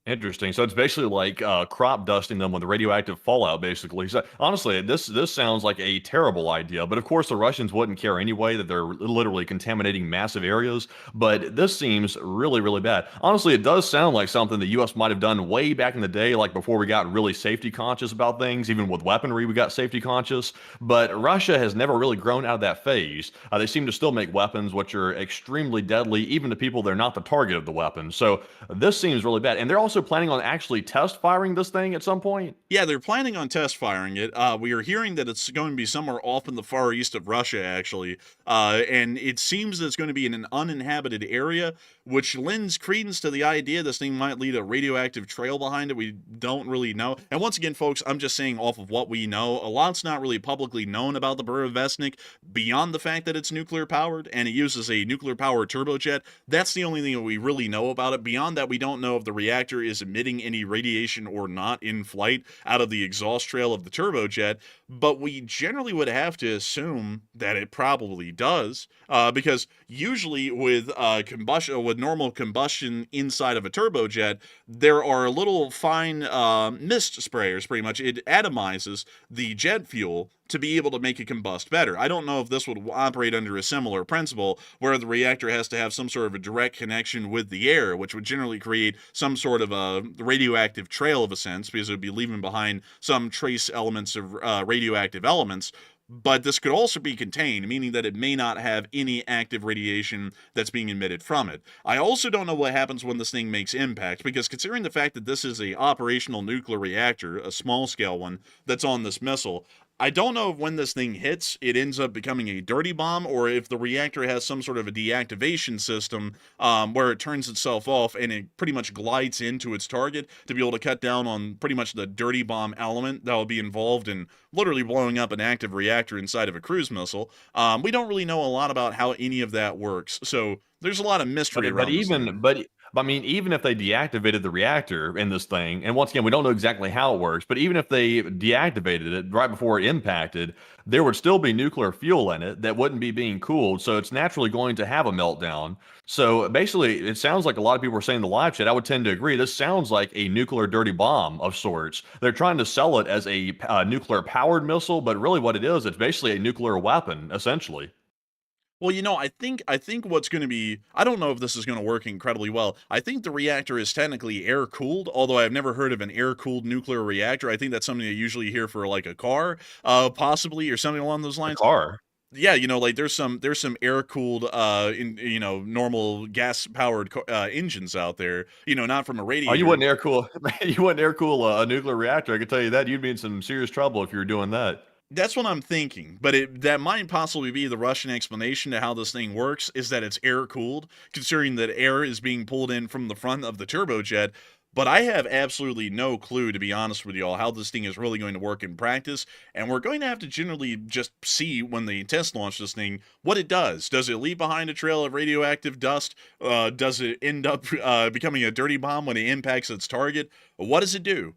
Interesting. So it's basically like crop dusting them with radioactive fallout, basically. So honestly, this sounds like a terrible idea. But of course, the Russians wouldn't care anyway that they're literally contaminating massive areas. But this seems really, really bad. Honestly, it does sound like something the U.S. might have done way back in the day, like before we got really safety conscious about things. Even with weaponry, we got safety conscious. But Russia has never really grown out of that phase. They seem to still make weapons which are extremely deadly, even to people they're not the target of the weapon. So this seems really bad. And they're also planning on actually test firing this thing at some point. Yeah, they're planning on test firing it. We are hearing that it's going to be somewhere off in the far east of Russia, actually. And it seems that it's going to be in an uninhabited area, which lends credence to the idea this thing might leave a radioactive trail behind it. We don't really know. And once again, folks, I'm just saying off of what we know. A lot's not really publicly known about the Burevestnik beyond the fact that it's nuclear powered and it uses a nuclear powered turbojet. That's the only thing that we really know about it. Beyond that, we don't know if the reactor is emitting any radiation or not in flight out of the exhaust trail of the turbojet, but we generally would have to assume that it probably does, because usually with combustion, with normal combustion inside of a turbojet, there are little fine mist sprayers. Pretty much, it atomizes the jet fuel to be able to make it combust better. I don't know if this would operate under a similar principle where the reactor has to have some sort of a direct connection with the air, which would generally create some sort of a radioactive trail of a sense, because it would be leaving behind some trace elements of radioactive elements. But this could also be contained, meaning that it may not have any active radiation that's being emitted from it. I also don't know what happens when this thing makes impact, because considering the fact that this is a operational nuclear reactor, a small scale one, that's on this missile, I don't know if when this thing hits, it ends up becoming a dirty bomb, or if the reactor has some sort of a deactivation system where it turns itself off and it pretty much glides into its target to be able to cut down on pretty much the dirty bomb element that will be involved in literally blowing up an active reactor inside of a cruise missile. We don't really know a lot about how any of that works, so there's a lot of mystery But around this thing. even but I mean, even if they deactivated the reactor in this thing, and once again, we don't know exactly how it works, but even if they deactivated it right before it impacted, there would still be nuclear fuel in it that wouldn't be being cooled, so it's naturally going to have a meltdown. So basically, it sounds like a lot of people are saying in the live chat. I would tend to agree. This sounds like a nuclear dirty bomb of sorts. They're trying to sell it as a nuclear powered missile, but really what it is, it's basically a nuclear weapon, essentially. Well, I think what's going to be, I don't know if this is going to work incredibly well. I think the reactor is technically air cooled, although I've never heard of an air cooled nuclear reactor. I think that's something you usually hear for like a car, possibly, or something along those A lines. car. Yeah, like there's some air cooled in normal gas powered engines out there, not from a Oh, you radiator. wouldn't air cool. You wouldn't air cool a nuclear reactor. I can tell you that. You'd be in some serious trouble if you were doing that. That's what I'm thinking, but that might possibly be the Russian explanation to how this thing works, is that it's air cooled, considering that air is being pulled in from the front of the turbojet. But I have absolutely no clue, to be honest with you all, how this thing is really going to work in practice. And we're going to have to generally just see when they test launch this thing what it does. Does it leave behind a trail of radioactive dust? Does it end up becoming a dirty bomb when it impacts its target? What does it do?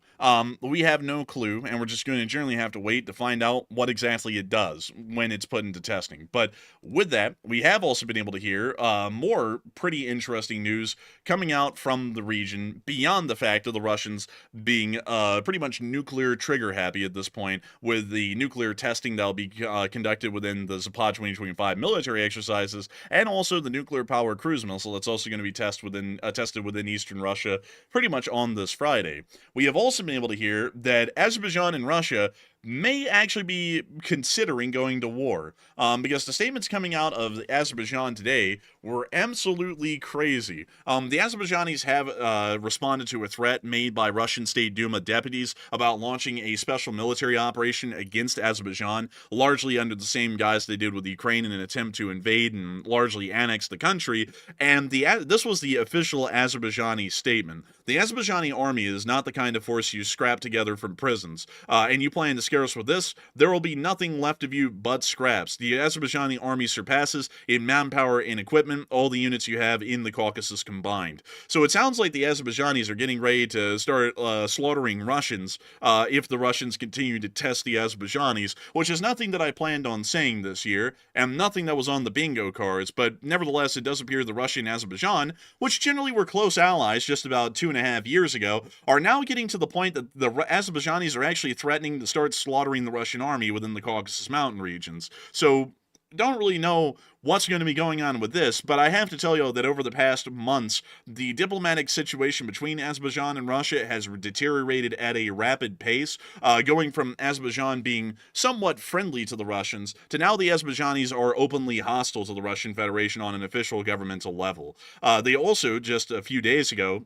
We have no clue, and we're just going to generally have to wait to find out what exactly it does when it's put into testing. But with that, we have also been able to hear more pretty interesting news coming out from the region beyond the fact of the Russians being pretty much nuclear trigger happy at this point with the nuclear testing that'll be conducted within the Zapad 2025 military exercises, and also the nuclear powered cruise missile that's also going to be tested within eastern Russia pretty much on this Friday. We have also been able to hear that Azerbaijan and Russia may actually be considering going to war, because the statements coming out of Azerbaijan today were absolutely crazy. The Azerbaijanis have responded to a threat made by Russian State Duma deputies about launching a special military operation against Azerbaijan, largely under the same guise they did with Ukraine in an attempt to invade and largely annex the country. And this was the official Azerbaijani statement. The Azerbaijani army is not the kind of force you scrap together from prisons, and you plan to scare scare us with this: there will be nothing left of you but scraps. The Azerbaijani army surpasses in manpower and equipment all the units you have in the Caucasus combined. So it sounds like the Azerbaijanis are getting ready to start slaughtering Russians if the Russians continue to test the Azerbaijanis, which is nothing that I planned on saying this year, and nothing that was on the bingo cards, but nevertheless, it does appear the Russia and Azerbaijan, which generally were close allies just about 2.5 years ago, are now getting to the point that the Azerbaijanis are actually threatening to start slaughtering the Russian army within the Caucasus Mountain regions. So, don't really know what's going to be going on with this, but I have to tell you that over the past months, the diplomatic situation between Azerbaijan and Russia has deteriorated at a rapid pace, going from Azerbaijan being somewhat friendly to the Russians to now the Azerbaijanis are openly hostile to the Russian Federation on an official governmental level. They also, just a few days ago,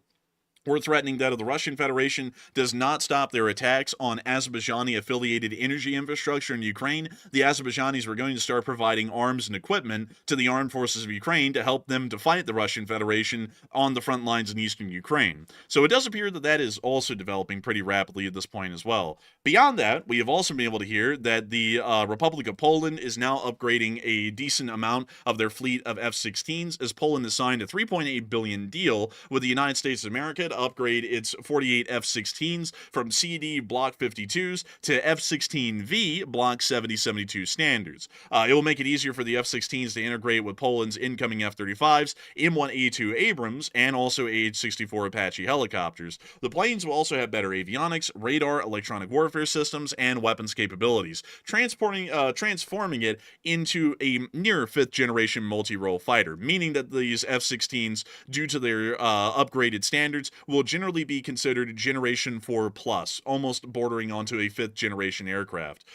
we're threatening that if the Russian Federation does not stop their attacks on Azerbaijani-affiliated energy infrastructure in Ukraine, the Azerbaijanis were going to start providing arms and equipment to the armed forces of Ukraine to help them to fight the Russian Federation on the front lines in eastern Ukraine. So it does appear that that is also developing pretty rapidly at this point as well. Beyond that, we have also been able to hear that the Republic of Poland is now upgrading a decent amount of their fleet of F-16s, as Poland has signed a $3.8 billion deal with the United States of America to upgrade its 48 F-16s from CD Block 52s to F-16V Block 70-72 standards. It will make it easier for the F-16s to integrate with Poland's incoming F-35s, M1A2 Abrams, and also AH-64 Apache helicopters. The planes will also have better avionics, radar, electronic warfare systems, and weapons capabilities, transforming it into a near fifth-generation multi-role fighter, meaning that these F-16s, due to their upgraded standards, will generally be considered Generation 4 plus, almost bordering onto a fifth-generation aircraft.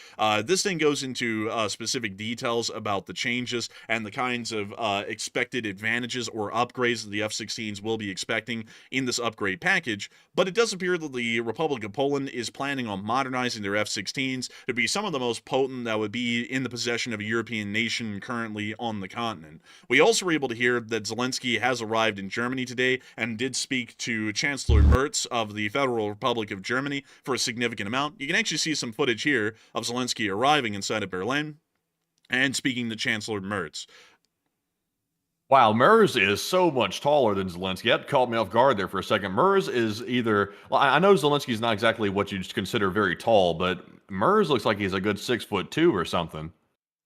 This thing goes into specific details about the changes and the kinds of expected advantages or upgrades that the F-16s will be expecting in this upgrade package, but it does appear that the Republic of Poland is planning on modernizing their F-16s to be some of the most potent that would be in the possession of a European nation currently on the continent. We also were able to hear that Zelensky has arrived in Germany today and did speak to Chancellor Merz of the Federal Republic of Germany for a significant amount. You can actually see some footage here of Zelensky arriving inside of Berlin and speaking to Chancellor Merz. Wow, Merz is so much taller than Zelensky. That caught me off guard there for a second. Merz is either, well, I know Zelensky's not exactly what you'd consider very tall, but Merz looks like he's a good 6'2" or something.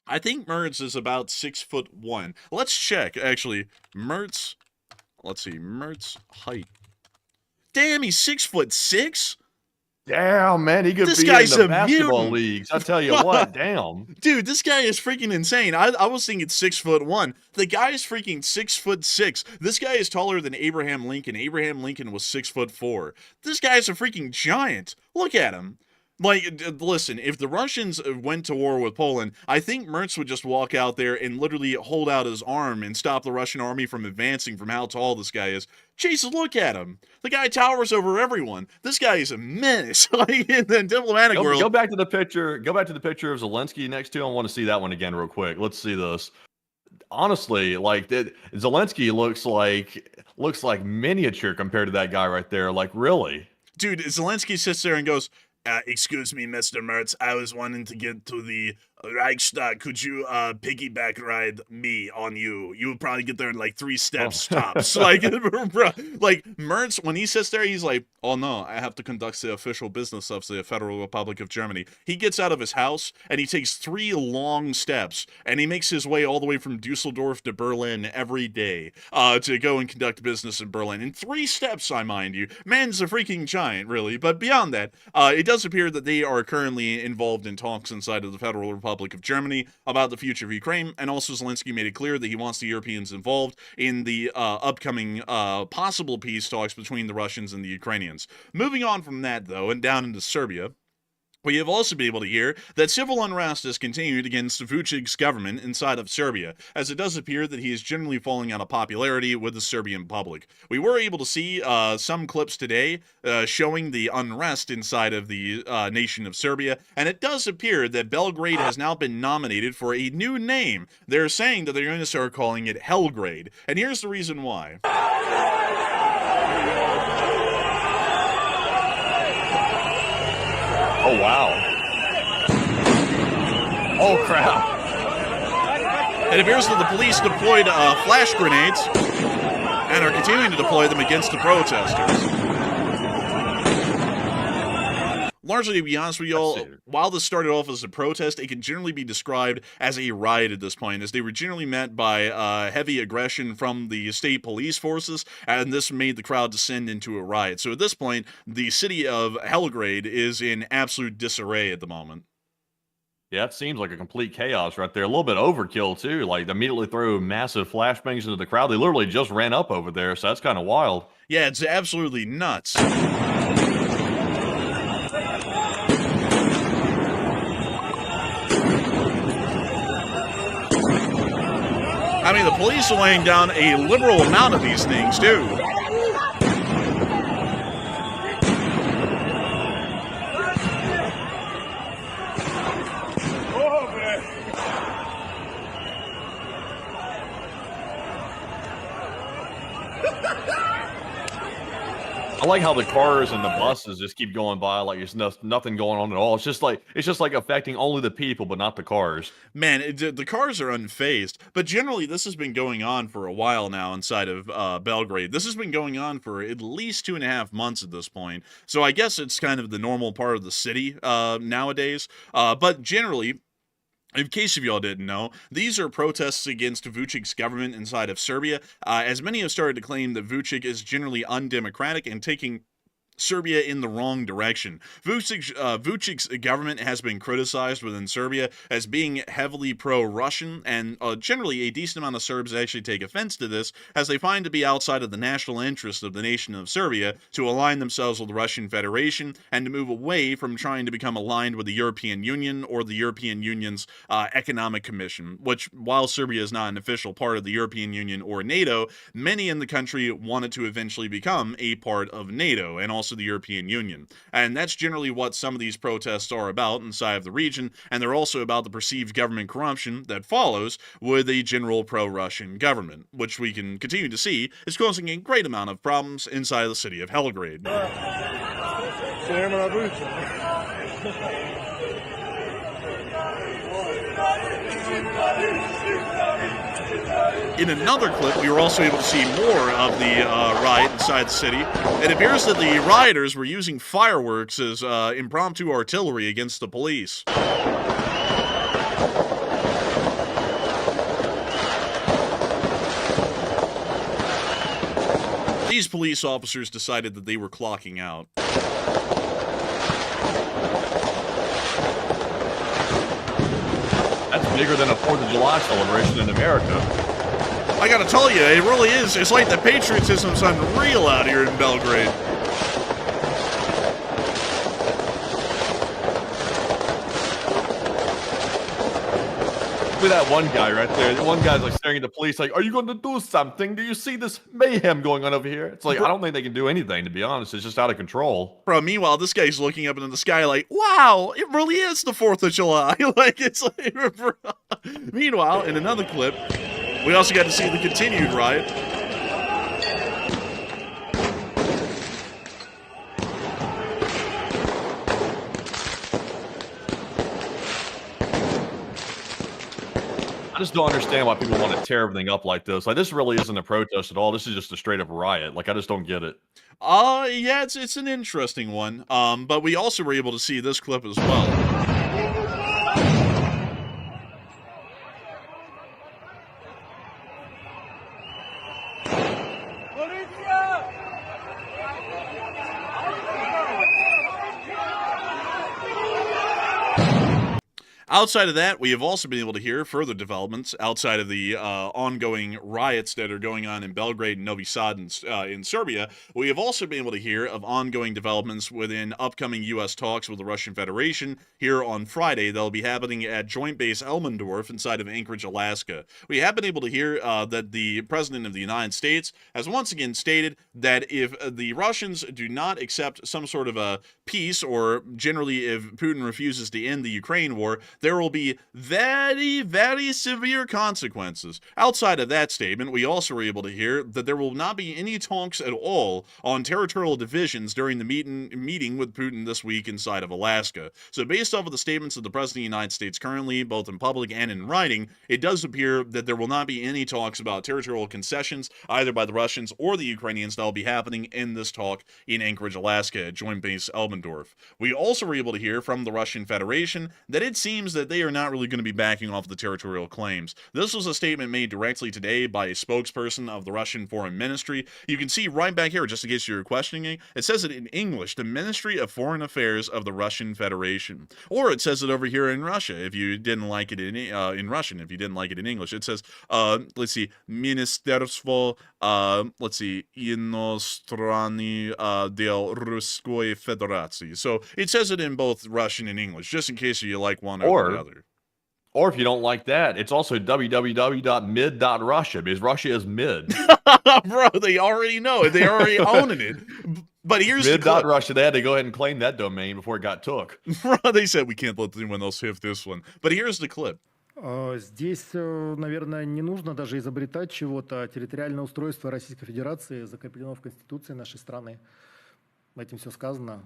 I think Merz is about 6'1". Let's check, actually. Merz, let's see, Merz height. Damn, he's 6'6"? Damn, man, he could This be guy's in the a basketball mutant. leagues. I tell you what, damn. Dude, this guy is freaking insane. I was thinking 6'1". The guy is freaking 6'6". This guy is taller than Abraham Lincoln. Abraham Lincoln was 6'4". This guy is a freaking giant. Look at him. Like, listen, if the Russians went to war with Poland, I think Merz would just walk out there and literally hold out his arm and stop the Russian army from advancing from how tall this guy is. Jesus, look at him. The guy towers over everyone. This guy is a menace. Like, in the diplomatic world. Go back to the picture. Go back to the picture of Zelensky next to him. I want to see that one again real quick. Let's see this. Honestly, like Zelensky looks like miniature compared to that guy right there. Like, really? Dude, Zelensky sits there and goes, excuse me, Mr. Merz, I was wanting to get to the Reichstag. Could you piggyback ride me on you? You would probably get there in like 3 steps tops. Like, like Merz, when he sits there, he's like, oh no, I have to conduct the official business of the Federal Republic of Germany. He gets out of his house and he takes 3 long steps and he makes his way all the way from Dusseldorf to Berlin every day to go and conduct business in Berlin. In 3 steps, I mind you. Man's a freaking giant, really. But beyond that, it does appear that they are currently involved in talks inside of the Federal Republic of Germany about the future of Ukraine, and also Zelensky made it clear that he wants the Europeans involved in the upcoming possible peace talks between the Russians and the Ukrainians. Moving on from that, though, and down into Serbia, we have also been able to hear that civil unrest has continued against Vucic's government inside of Serbia, as it does appear that he is generally falling out of popularity with the Serbian public. We were able to see some clips today showing the unrest inside of the nation of Serbia, and it does appear that Belgrade has now been nominated for a new name. They're saying that they're going to start calling it Hellgrade, and here's the reason why. Oh, wow. Oh, crap. It appears that the police deployed flash grenades and are continuing to deploy them against the protesters. Largely, to be honest with y'all, while this started off as a protest, it can generally be described as a riot at this point, as they were generally met by heavy aggression from the state police forces, and this made the crowd descend into a riot. So at this point, the city of Belgrade is in absolute disarray at the moment. Yeah, it seems like a complete chaos right there. A little bit overkill, too. Like, they immediately threw massive flashbangs into the crowd. They literally just ran up over there, so that's kind of wild. Yeah, it's absolutely nuts. I mean, the police are laying down a liberal amount of these things, too. I like how the cars and the buses just keep going by like there's nothing going on at all. It's just like affecting only the people, but not the cars. Man, the cars are unfazed, but generally this has been going on for a while now inside of Belgrade. This has been going on for at least 2.5 months at this point, so I guess it's kind of the normal part of the city nowadays. But generally, in case of y'all didn't know, these are protests against Vucic's government inside of Serbia, as many have started to claim that Vucic is generally undemocratic and taking Serbia in the wrong direction. Vucic's government has been criticized within Serbia as being heavily pro-Russian, and generally a decent amount of Serbs actually take offense to this, as they find to be outside of the national interest of the nation of Serbia to align themselves with the Russian Federation and to move away from trying to become aligned with the European Union or the European Union's Economic Commission, which, while Serbia is not an official part of the European Union or NATO, many in the country wanted to eventually become a part of NATO and also the European Union. And that's generally what some of these protests are about inside of the region, and they're also about the perceived government corruption that follows with a general pro-Russian government, which we can continue to see is causing a great amount of problems inside of the city of Belgrade. In another clip, we were also able to see more of the riot inside the city. It appears that the rioters were using fireworks as impromptu artillery against the police. These police officers decided that they were clocking out. That's bigger than a 4th of July celebration in America. I gotta tell you, it really is. It's like the patriotism's unreal out here in Belgrade. Look at that one guy right there. The one guy's like staring at the police like, are you going to do something? Do you see this mayhem going on over here? It's like, I don't think they can do anything, to be honest. It's just out of control. Bro, meanwhile, this guy's looking up into the sky like, wow, it really is the 4th of July. Like, it's like, bro. Meanwhile, in another clip, we also got to see the continued riot. I just don't understand why people want to tear everything up like this. Like, this really isn't a protest at all. This is just a straight up riot. Like, I just don't get it. Yeah, it's an interesting one. But we also were able to see this clip as well. Outside of that, we have also been able to hear further developments outside of the ongoing riots that are going on in Belgrade and Novi Sad in Serbia. We have also been able to hear of ongoing developments within upcoming U.S. talks with the Russian Federation here on Friday. They'll be happening at Joint Base Elmendorf inside of Anchorage, Alaska. We have been able to hear that the President of the United States has once again stated that if the Russians do not accept some sort of a peace, or generally if Putin refuses to end the Ukraine war, there will be very, very severe consequences. Outside of that statement, we also were able to hear that there will not be any talks at all on territorial divisions during the meeting with Putin this week inside of Alaska. So based off of the statements of the President of the United States currently, both in public and in writing, it does appear that there will not be any talks about territorial concessions, either by the Russians or the Ukrainians, that will be happening in this talk in Anchorage, Alaska at Joint Base Elbendorf. We also were able to hear from the Russian Federation that it seems that they are not really going to be backing off the territorial claims. This was a statement made directly today by a spokesperson of the Russian Foreign Ministry. You can see right back here, just in case you're questioning, it says it in English, the Ministry of Foreign Affairs of the Russian Federation. Or it says it over here in Russia, if you didn't like it in Russian, if you didn't like it in English. It says, let's see, Ministerstvo, let's see, Иностранной дел Ruской Federaции. So it says it in both Russian and English, just in case you like one over the other. Or if you don't like that, it's also www.mid.russia, because Russia is mid. Bro, they already know it. They already owning it. But here's mid.russia. They had to go ahead and claim that domain before it got took. They said we can't let anyone else have this one. But here's the clip. Здесь, наверное, не нужно даже изобретать чего-то. Территориальное устройство Российской Федерации закреплено в Конституции нашей страны. Этим все сказано.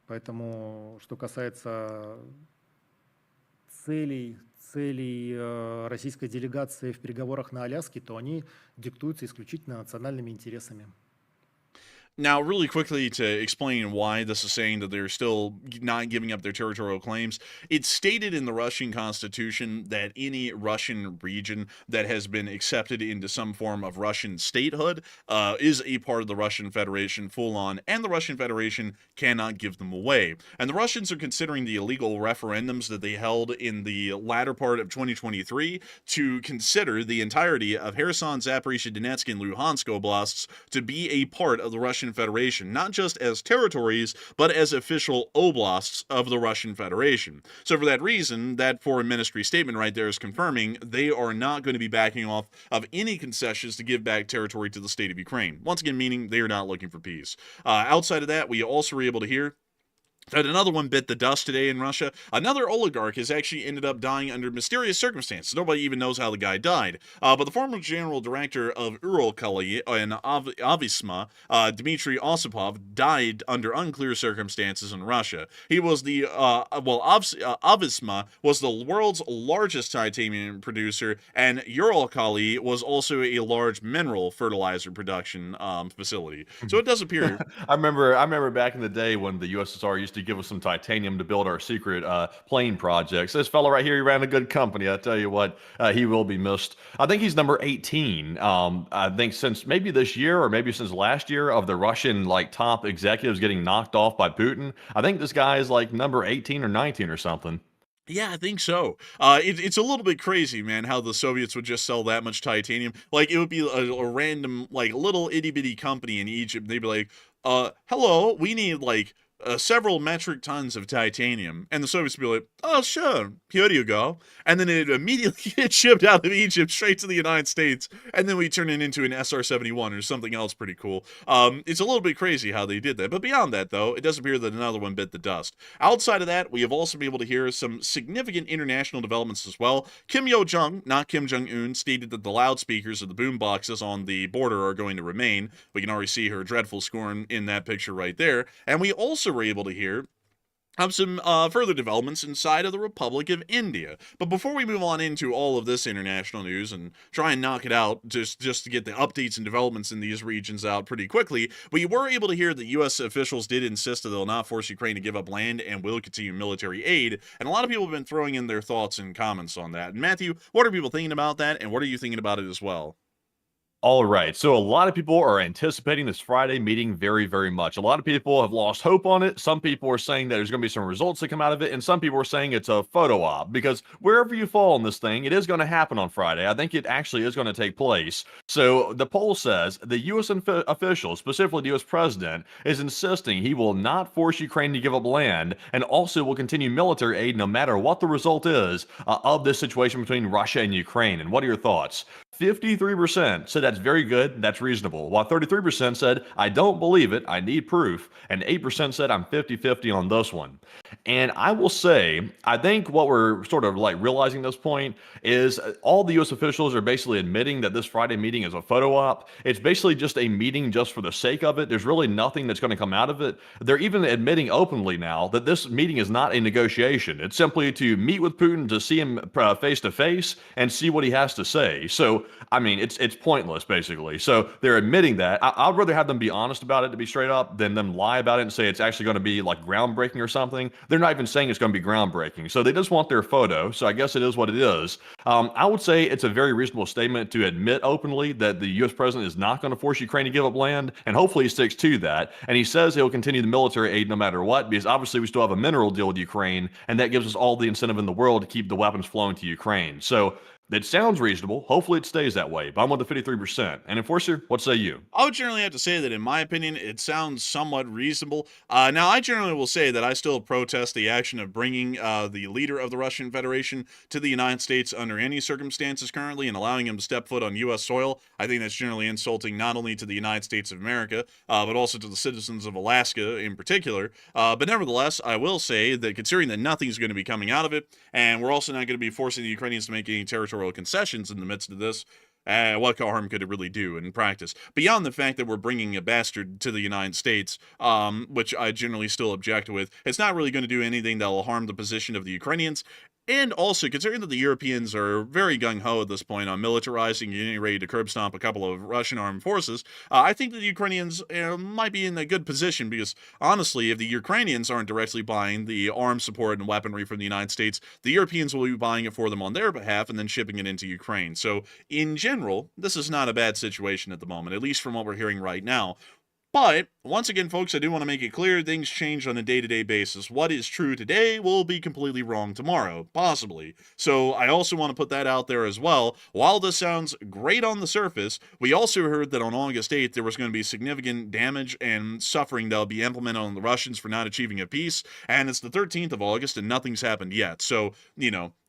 Поэтому, что касается целей российской делегации в переговорах на Аляске, то они диктуются исключительно национальными интересами. Now, really quickly to explain why this is saying that they're still not giving up their territorial claims, it's stated in the Russian constitution that any Russian region that has been accepted into some form of Russian statehood is a part of the Russian Federation full on, and the Russian Federation cannot give them away. And the Russians are considering the illegal referendums that they held in the latter part of 2023 to consider the entirety of Kherson, Zaporizhzhia, Donetsk, and Luhansk oblasts to be a part of the Russian Federation, not just as territories, but as official oblasts of the Russian Federation. So for that reason, that foreign ministry statement right there is confirming they are not going to be backing off of any concessions to give back territory to the state of Ukraine. Once again, meaning they are not looking for peace. Outside of that, we also were able to hear that another one bit the dust today in Russia. Another oligarch has actually ended up dying under mysterious circumstances. Nobody even knows how the guy died. But the former general director of Uralkali and Avisma, Dmitry Osipov, died under unclear circumstances in Russia. He was the, Avisma was the world's largest titanium producer, and Uralkali was also a large mineral fertilizer production facility. So it does appear. I remember back in the day when the USSR used to give us some titanium to build our secret plane projects. This fella right here, he ran a good company. I tell you what, he will be missed. I think he's number 18. I think since maybe this year or maybe since last year of the Russian top executives getting knocked off by Putin. I think this guy is number 18 or 19 or something. Yeah, I think so. It's a little bit crazy, man, how the Soviets would just sell that much titanium. It would be a random, little itty-bitty company in Egypt. They'd be like, hello, we need, several metric tons of titanium. And the Soviets would be like, oh, sure, here you go. And then it immediately gets shipped out of Egypt straight to the United States. And then we turn it into an SR-71 or something else pretty cool. It's a little bit crazy how they did that. But beyond that, though, it does appear that another one bit the dust. Outside of that, we have also been able to hear some significant international developments as well. Kim Yo-jong, not Kim Jong-un, stated that the loudspeakers of the boom boxes on the border are going to remain. We can already see her dreadful scorn in that picture right there. And we also were able to hear of some further developments inside of the Republic of India. But before we move on into all of this international news and try and knock it out just to get the updates and developments in these regions out pretty quickly, we were able to hear that U.S. officials did insist that they'll not force Ukraine to give up land and will continue military aid. And a lot of people have been throwing in their thoughts and comments on that. And Matthew, what are people thinking about that, and what are you thinking about it as well? All right. So a lot of people are anticipating this Friday meeting very, very much. A lot of people have lost hope on it. Some people are saying that there's going to be some results that come out of it. And some people are saying it's a photo op, because wherever you fall on this thing, it is going to happen on Friday. I think it actually is going to take place. So the poll says the U.S. official, specifically the U.S. president, is insisting he will not force Ukraine to give up land, and also will continue military aid no matter what the result is of this situation between Russia and Ukraine. And what are your thoughts? 53% said that's very good, that's reasonable, while 33% said, I don't believe it, I need proof, and 8% said I'm 50-50 on this one. And I will say, I think what we're sort of like realizing at this point is all the U.S. officials are basically admitting that this Friday meeting is a photo op. It's basically just a meeting just for the sake of it. There's really nothing that's going to come out of it. They're even admitting openly now that this meeting is not a negotiation. It's simply to meet with Putin, to see him face to face and see what he has to say. So, I mean, it's pointless, basically. So they're admitting that. I'd rather have them be honest about it, to be straight up, than them lie about it and say it's actually going to be like groundbreaking or something. They're not even saying it's going to be groundbreaking. So they just want their photo. So I guess it is what it is. I would say it's a very reasonable statement to admit openly that the U.S. president is not going to force Ukraine to give up land, and hopefully he sticks to that. And he says he'll continue the military aid no matter what, because obviously we still have a mineral deal with Ukraine, and that gives us all the incentive in the world to keep the weapons flowing to Ukraine. So it sounds reasonable. Hopefully it stays that way, but I'm with the 53%. And Enforcer, what say you? I would generally have to say that, in my opinion, it sounds somewhat reasonable. Now, I generally will say that I still protest the action of bringing the leader of the Russian Federation to the United States under any circumstances currently and allowing him to step foot on U.S. soil. I think that's generally insulting not only to the United States of America, but also to the citizens of Alaska in particular. But nevertheless, I will say that considering that nothing's going to be coming out of it, and we're also not going to be forcing the Ukrainians to make any territorial concessions in the midst of this, what harm could it really do in practice? Beyond the fact that we're bringing a bastard to the United States, which I generally still object with, it's not really going to do anything that will harm the position of the Ukrainians. And also, considering that the Europeans are very gung-ho at this point on militarizing and getting ready to curb stomp a couple of Russian armed forces, I think that the Ukrainians might be in a good position because, honestly, if the Ukrainians aren't directly buying the arms support and weaponry from the United States, the Europeans will be buying it for them on their behalf and then shipping it into Ukraine. So, in general, this is not a bad situation at the moment, at least from what we're hearing right now. But, once again, folks, I do want to make it clear things change on a day-to-day basis. What is true today will be completely wrong tomorrow, possibly. So I also want to put that out there as well. While this sounds great on the surface, we also heard that on August 8th there was going to be significant damage and suffering that will be implemented on the Russians for not achieving a peace, and it's the 13th of August and nothing's happened yet. So,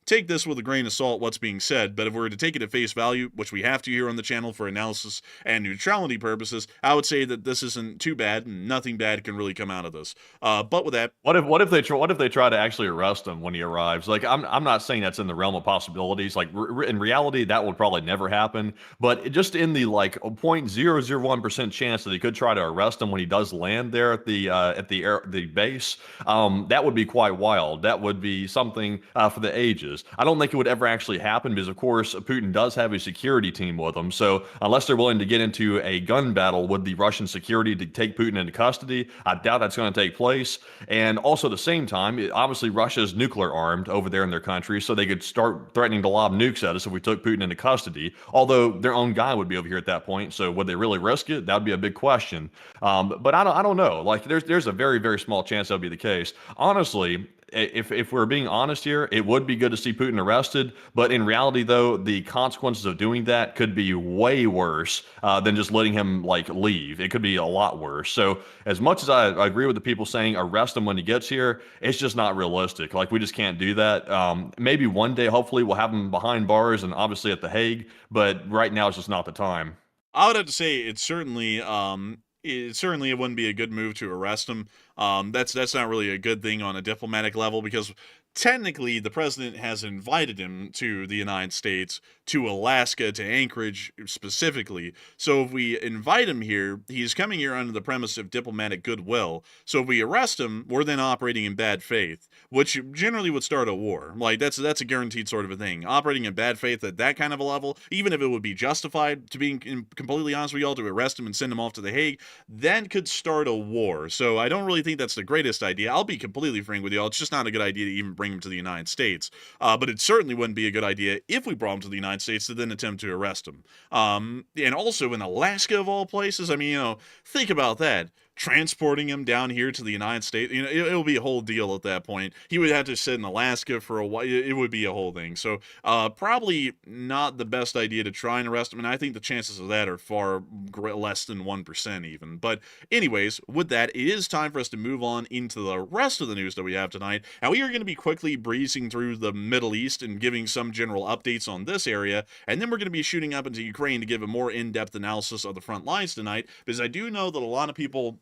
take this with a grain of salt, what's being said, but if we were to take it at face value, which we have to here on the channel for analysis and neutrality purposes, I would say that this isn't too bad, and nothing bad can really come out of this. But with that, what if they try to actually arrest him when he arrives? Like, I'm not saying that's in the realm of possibilities. Like, in reality, that would probably never happen. But just in the like 0.001% chance that they could try to arrest him when he does land there at the base, that would be quite wild. That would be something for the ages. I don't think it would ever actually happen because, of course, Putin does have a security team with him. So unless they're willing to get into a gun battle with the Russian security to take Putin into custody, I doubt that's going to take place. And also at the same time, obviously Russia's nuclear armed over there in their country, so they could start threatening to lob nukes at us if we took Putin into custody. Although their own guy would be over here at that point, so would they really risk it? That would be a big question. But I don't know. Like, there's a very, very small chance that would be the case. Honestly, if we're being honest here, it would be good to see Putin arrested. But in reality, though, the consequences of doing that could be way worse than just letting him leave. It could be a lot worse. So as much as I agree with the people saying arrest him when he gets here, it's just not realistic. Like, we just can't do that. Maybe one day, hopefully, we'll have him behind bars and obviously at the Hague. But right now, it's just not the time. I would have to say it certainly wouldn't be a good move to arrest him. That's not really a good thing on a diplomatic level because technically the president has invited him to the United States, to Alaska, to Anchorage specifically. So if we invite him here, he's coming here under the premise of diplomatic goodwill. So if we arrest him, we're then operating in bad faith, which generally would start a war. Like, that's a guaranteed sort of a thing. Operating in bad faith at that kind of a level, even if it would be justified, to being completely honest with y'all, to arrest him and send him off to the Hague, that could start a war. So I don't really think that's the greatest idea. I'll be completely frank with y'all. It's just not a good idea to even bring him to the United States. But it certainly wouldn't be a good idea if we brought him to the United States to then attempt to arrest him. And also in Alaska, of all places, I mean, think about that. Transporting him down here to the United States, it'll be a whole deal at that point. He would have to sit in Alaska for a while. It would be a whole thing. So probably not the best idea to try and arrest him, and I think the chances of that are far less than 1% even. But anyways, with that, it is time for us to move on into the rest of the news that we have tonight, and we are going to be quickly breezing through the Middle East and giving some general updates on this area, and then we're going to be shooting up into Ukraine to give a more in-depth analysis of the front lines tonight, because I do know that a lot of people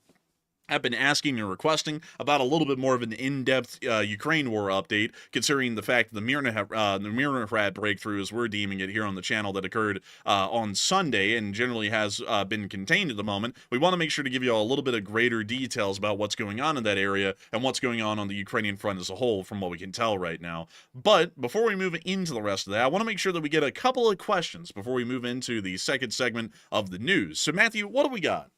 have been asking and requesting about a little bit more of an in-depth Ukraine war update, considering the fact that the Mirnafrat breakthrough, as we're deeming it here on the channel, that occurred on Sunday and generally has been contained at the moment. We want to make sure to give you all a little bit of greater details about what's going on in that area and what's going on the Ukrainian front as a whole, from what we can tell right now. But before we move into the rest of that, I want to make sure that we get a couple of questions before we move into the second segment of the news. So, Matthew, what do we got?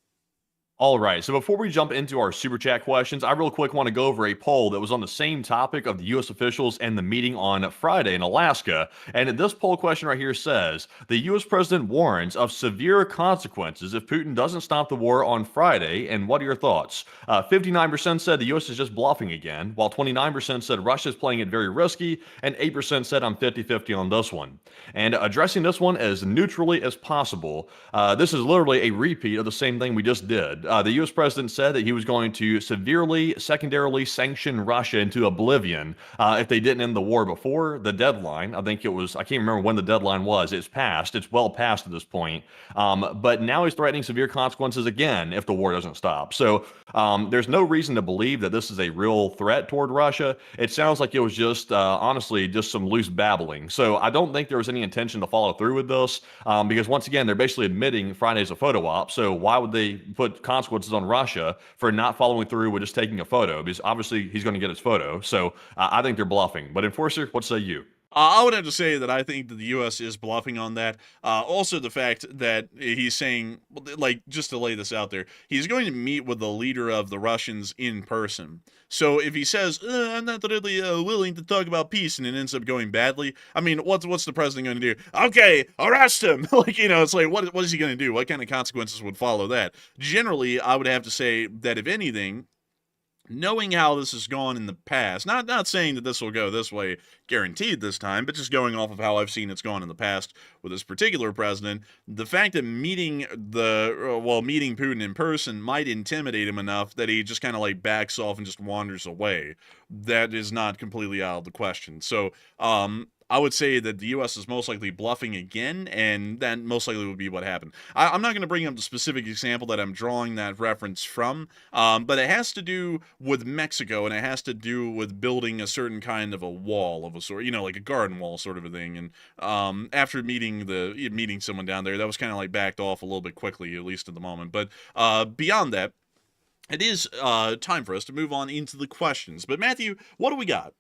All right, so before we jump into our super chat questions, I real quick want to go over a poll that was on the same topic of the U.S. officials and the meeting on Friday in Alaska. And this poll question right here says, the U.S. president warns of severe consequences if Putin doesn't stop the war on Friday. And what are your thoughts? 59% said the U.S. is just bluffing again, while 29% said Russia is playing it very risky, and 8% said I'm 50-50 on this one. And addressing this one as neutrally as possible, this is literally a repeat of the same thing we just did. The U.S. president said that he was going to secondarily sanction Russia into oblivion if they didn't end the war before the deadline. I think it was, I can't remember when the deadline was. It's passed. It's well past at this point. But now he's threatening severe consequences again if the war doesn't stop. So there's no reason to believe that this is a real threat toward Russia. It sounds like it was just, honestly, just some loose babbling. So I don't think there was any intention to follow through with this because, once again, they're basically admitting Friday's a photo op. So why would they put consequences on Russia for not following through with just taking a photo? Because obviously he's going to get his photo. So I think they're bluffing. But Enforcer, what say you? I would have to say that I think that the U.S. is bluffing on that. Also, the fact that he's saying, like, just to lay this out there, he's going to meet with the leader of the Russians in person. So if he says, I'm not really willing to talk about peace, and it ends up going badly, I mean, what's the president going to do? Okay, arrest him! Like, it's like, what is he going to do? What kind of consequences would follow that? Generally, I would have to say that, if anything, knowing how this has gone in the past, not saying that this will go this way guaranteed this time, but just going off of how I've seen it's gone in the past with this particular president, the fact that meeting Putin in person might intimidate him enough that he just kind of like backs off and just wanders away. That is not completely out of the question. So, I would say that the U.S. is most likely bluffing again, and that most likely would be what happened. I'm not going to bring up the specific example that I'm drawing that reference from, but it has to do with Mexico, and it has to do with building a certain kind of a wall of a sort, like a garden wall sort of a thing. And after meeting someone down there, that was kind of like backed off a little bit quickly, at least at the moment. But beyond that, it is time for us to move on into the questions. But Matthew, what do we got?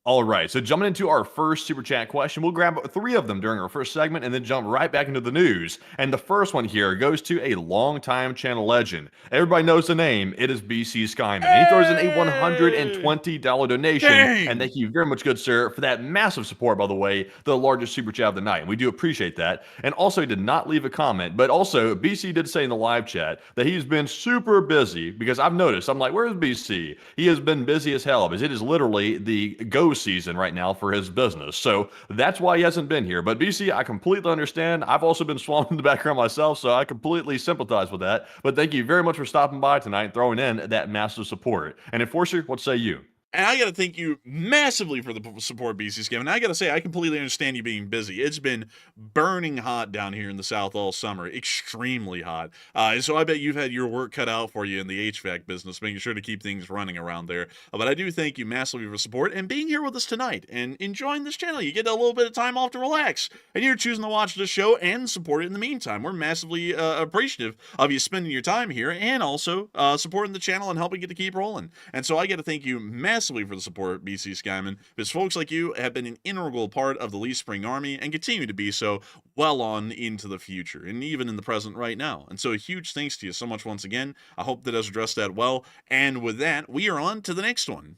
All right, so jumping into our first super chat question, we'll grab 3 of them during our first segment and then jump right back into the news. And the first one here goes to a longtime channel legend. Everybody knows the name. It is BC Skyman. Hey! He throws in a $120 donation. Dang! And thank you very much, good sir, for that massive support, by the way, the largest super chat of the night. And we do appreciate that. And also, he did not leave a comment, but also, BC did say in the live chat that he's been super busy, because I've noticed, I'm like, where's BC? He has been busy as hell, because it is literally the go season right now for his business. So that's why he hasn't been here. But BC, I completely understand. I've also been swamped in the background myself, so I completely sympathize with that. But thank you very much for stopping by tonight and throwing in that massive support. And Enforcer, what say you? And I got to thank you massively for the support, BC Skim. And I got to say, I completely understand you being busy. It's been burning hot down here in the South all summer, extremely hot. And so I bet you've had your work cut out for you in the HVAC business, making sure to keep things running around there. But I do thank you massively for support and being here with us tonight and enjoying this channel. You get a little bit of time off to relax, and you're choosing to watch this show and support it in the meantime. We're massively appreciative of you spending your time here and also supporting the channel and helping it to keep rolling. And so I got to thank you massively for the support, BC Skyman, because folks like you have been an integral part of the Lee Spring Army and continue to be so well on into the future and even in the present right now. And so a huge thanks to you so much once again. I hope that has addressed that well. And with that, we are on to the next one.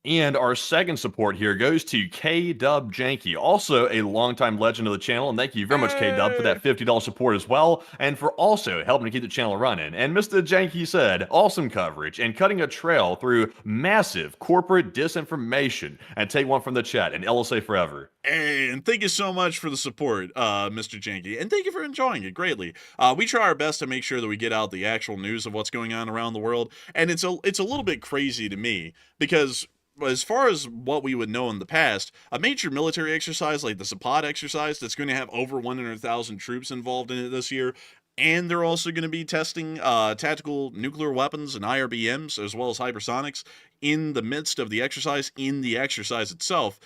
And our second support here goes to K-Dub Janky, also a longtime legend of the channel. And thank you very much, K-Dub, for that $50 support as well, and for also helping to keep the channel running. And Mr. Janky said, awesome coverage and cutting a trail through massive corporate disinformation. And take one from the chat, and LSA forever. And thank you so much for the support, Mr. Janky, and thank you for enjoying it greatly. We try our best to make sure that we get out the actual news of what's going on around the world, and it's a little bit crazy to me because, as far as what we would know in the past, a major military exercise like the Zapad exercise that's going to have over 100,000 troops involved in it this year, And they're also going to be testing tactical nuclear weapons and IRBMs as well as hypersonics in the midst of the exercise, in the exercise itself.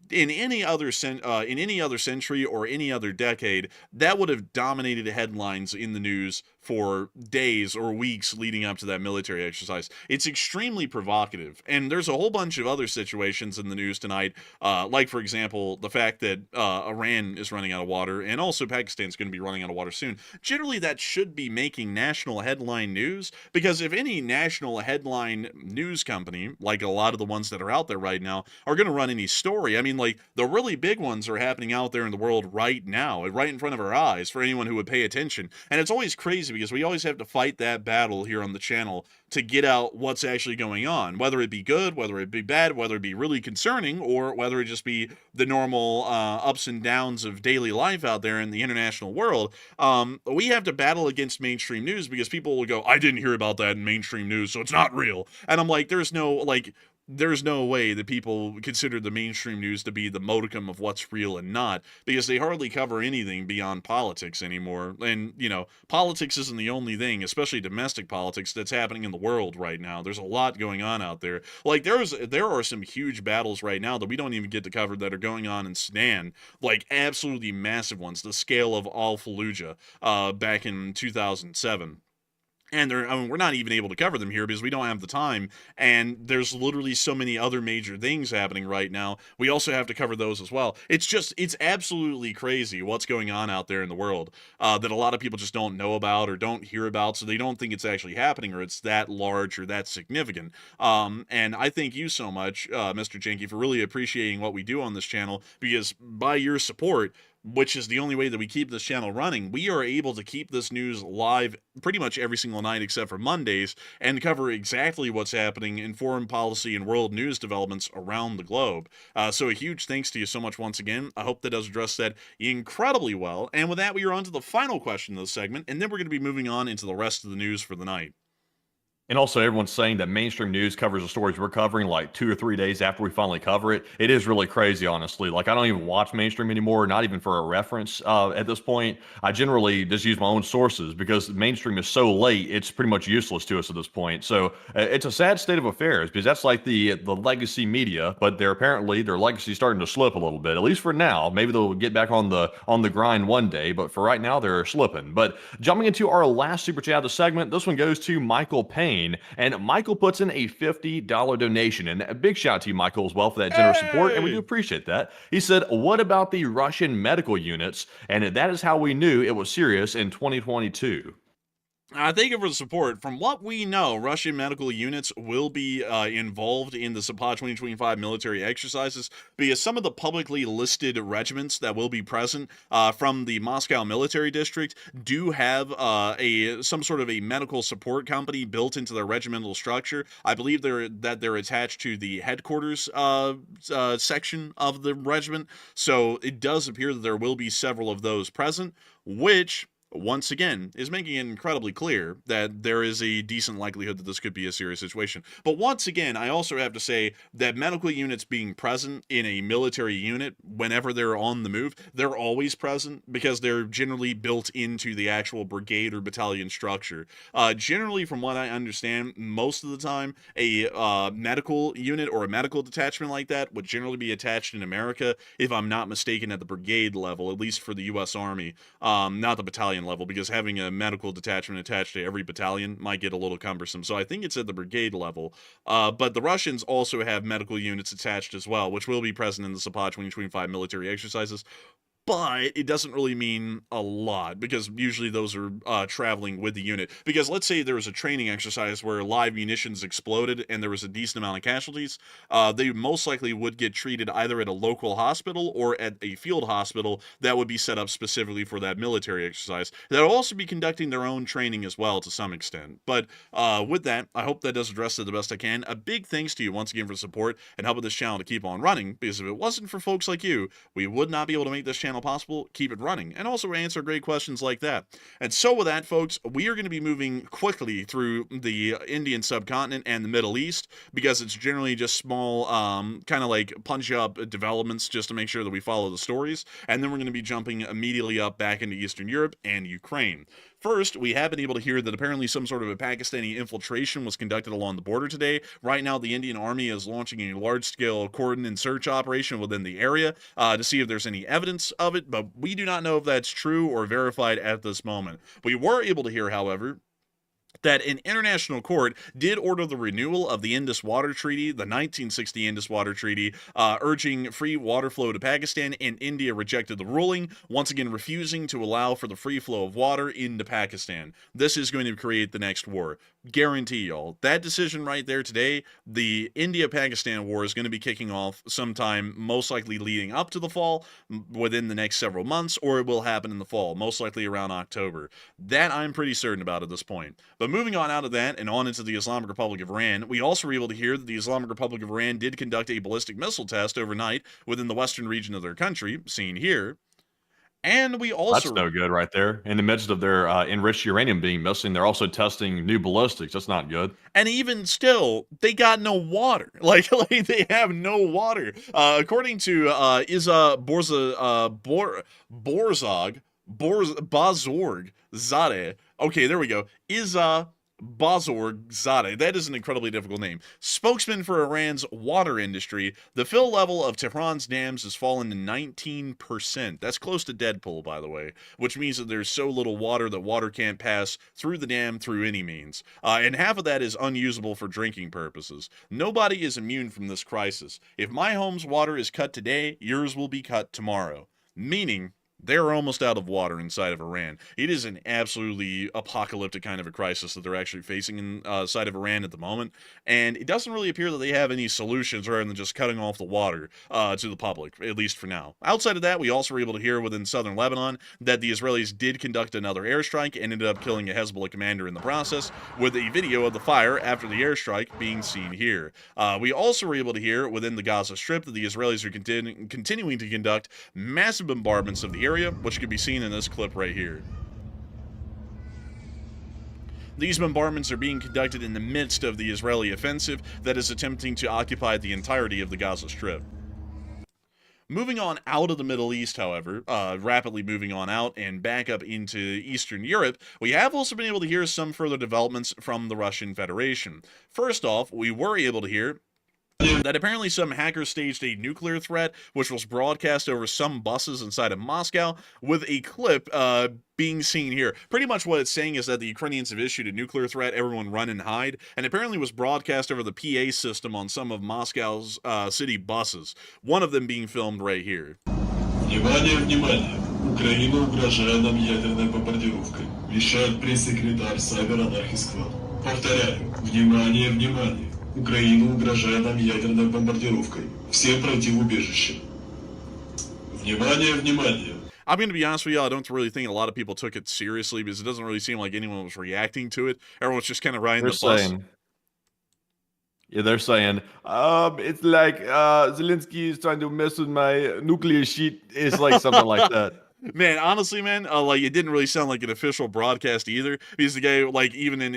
In any other century or any other decade, that would have dominated headlines in the news for days or weeks leading up to that military exercise. It's extremely provocative, and there's a whole bunch of other situations in the news tonight, like, for example, the fact that Iran is running out of water, and also Pakistan's going to be running out of water soon. Generally, that should be making national headline news, because if any national headline news company, like a lot of the ones that are out there right now, are going to run any story, I mean, like, the really big ones are happening out there in the world right now, right in front of our eyes, for anyone who would pay attention. And it's always crazy because we always have to fight that battle here on the channel to get out what's actually going on, whether it be good, whether it be bad, whether it be really concerning, or whether it just be the normal ups and downs of daily life out there in the international world. We have to battle against mainstream news because people will go, I didn't hear about that in mainstream news, so it's not real. And I'm like, there's no way that people consider the mainstream news to be the modicum of what's real and not, because they hardly cover anything beyond politics anymore. And, politics isn't the only thing, especially domestic politics, that's happening in the world right now. There's a lot going on out there. Like, there are some huge battles right now that we don't even get to cover that are going on in Sudan, like absolutely massive ones, the scale of Al-Fallujah back in 2007. And we're not even able to cover them here because we don't have the time, and there's literally so many other major things happening right now. We also have to cover those as well. It's absolutely crazy what's going on out there in the world that a lot of people just don't know about or don't hear about, so they don't think it's actually happening or it's that large or that significant. And I thank you so much, Mr. Jenke, for really appreciating what we do on this channel, because by your support, which is the only way that we keep this channel running, we are able to keep this news live pretty much every single night except for Mondays and cover exactly what's happening in foreign policy and world news developments around the globe. So a huge thanks to you so much once again. I hope that does address that incredibly well. And with that, we are on to the final question of the segment, and then we're going to be moving on into the rest of the news for the night. And also, everyone's saying that mainstream news covers the stories we're covering like 2 or 3 days after we finally cover it. It is really crazy, honestly. Like, I don't even watch mainstream anymore, not even for a reference at this point. I generally just use my own sources because mainstream is so late, it's pretty much useless to us at this point. So it's a sad state of affairs because that's like the legacy media, but their legacy is starting to slip a little bit, at least for now. Maybe they'll get back on the grind one day, but for right now, they're slipping. But jumping into our last super chat of the segment, this one goes to Michael Payne. And Michael puts in a $50 donation. And a big shout out to you, Michael, as well, for that generous support. And we do appreciate that. He said, what about the Russian medical units? And that is how we knew it was serious in 2022. Thank you for the support. From what we know, Russian medical units will be involved in the Zapad 2025 military exercises because some of the publicly listed regiments that will be present from the Moscow military district do have some sort of a medical support company built into their regimental structure. I believe they're attached to the headquarters section of the regiment, so it does appear that there will be several of those present, which once again is making it incredibly clear that there is a decent likelihood that this could be a serious situation. But once again, I also have to say that medical units being present in a military unit, whenever they're on the move, they're always present because they're generally built into the actual brigade or battalion structure. Generally, from what I understand, most of the time, a medical unit or a medical detachment like that would generally be attached in America, if I'm not mistaken, at the brigade level, at least for the U.S. Army, not the battalion level, because having a medical detachment attached to every battalion might get a little cumbersome. So I think it's at the brigade level. But the Russians also have medical units attached as well, which will be present in the Zapad 2025 military exercises. But it doesn't really mean a lot because usually those are traveling with the unit. Because let's say there was a training exercise where live munitions exploded and there was a decent amount of casualties, they most likely would get treated either at a local hospital or at a field hospital that would be set up specifically for that military exercise. They'll also be conducting their own training as well to some extent. But with that, I hope that does address it the best I can. A big thanks to you once again for the support and helping this channel to keep on running, because if it wasn't for folks like you, we would not be able to make this channel possible, keep it running, and also answer great questions like that. And so with that, folks, we are going to be moving quickly through the Indian subcontinent and the Middle East, because it's generally just small, kind of like punch up developments just to make sure that we follow the stories. And then we're going to be jumping immediately up back into Eastern Europe and Ukraine. First, we have been able to hear that apparently some sort of a Pakistani infiltration was conducted along the border today. Right now, the Indian Army is launching a large-scale cordon and search operation within the area to see if there's any evidence of it, but we do not know if that's true or verified at this moment. We were able to hear, however, that an international court did order the renewal of the Indus Water Treaty, the 1960 Indus Water Treaty, urging free water flow to Pakistan, and India rejected the ruling, once again refusing to allow for the free flow of water into Pakistan. This is going to create the next war. Guarantee y'all. That decision right there today, the India-Pakistan war is going to be kicking off sometime, most likely leading up to the fall, within the next several months, or it will happen in the fall, most likely around October. That I'm pretty certain about at this point. But moving on out of that and on into the Islamic Republic of Iran, we also were able to hear that the Islamic Republic of Iran did conduct a ballistic missile test overnight within the western region of their country, seen here. And we also... That's no good right there. In the midst of their enriched uranium being missing, they're also testing new ballistics. That's not good. And even still, they got no water. Like they have no water. According to Bazorg Zadeh. Okay, there we go. Bazorg Zadeh. That is an incredibly difficult name. Spokesman for Iran's water industry. The fill level of Tehran's dams has fallen to 19%. That's close to Deadpool, by the way, which means that there's so little water that water can't pass through the dam through any means. And half of that is unusable for drinking purposes. Nobody is immune from this crisis. If my home's water is cut today, yours will be cut tomorrow. Meaning, they're almost out of water inside of Iran. It is an absolutely apocalyptic kind of a crisis that they're actually facing inside of Iran at the moment, and it doesn't really appear that they have any solutions rather than just cutting off the water to the public, at least for now. Outside of that, we also were able to hear within Southern Lebanon that the Israelis did conduct another airstrike and ended up killing a Hezbollah commander in the process, with a video of the fire after the airstrike being seen here. We also were able to hear within the Gaza Strip that the Israelis are continuing to conduct massive bombardments of the area, which can be seen in this clip right here. These bombardments are being conducted in the midst of the Israeli offensive that is attempting to occupy the entirety of the Gaza Strip. Moving on out of the Middle East, however, rapidly moving on out and back up into Eastern Europe, we have also been able to hear some further developments from the Russian Federation. First off, we were able to hear that apparently some hackers staged a nuclear threat, which was broadcast over some buses inside of Moscow, with a clip being seen here. Pretty much what it's saying is that the Ukrainians have issued a nuclear threat, everyone run and hide, and apparently was broadcast over the PA system on some of Moscow's city buses, one of them being filmed right here. Внимание, внимание! Украина угрожает нам ядерной бомбардировкой, вещает пресс-секретарь Cyber-Anarchy-Squad. Повторяю, внимание, внимание! Украина угрожает нам ядерной бомбардировкой. Всем пройти в убежище. Внимание, внимание! I'm going to be honest with you, I don't really think a lot of people took it seriously because it doesn't really seem like anyone was reacting to it. Everyone's just kind of riding the bus. Yeah, they're saying, it's like Zelensky is trying to mess with my nuclear sheet. It's like something like that. Man, honestly, man, like it didn't really sound like an official broadcast either, because the guy, like, even in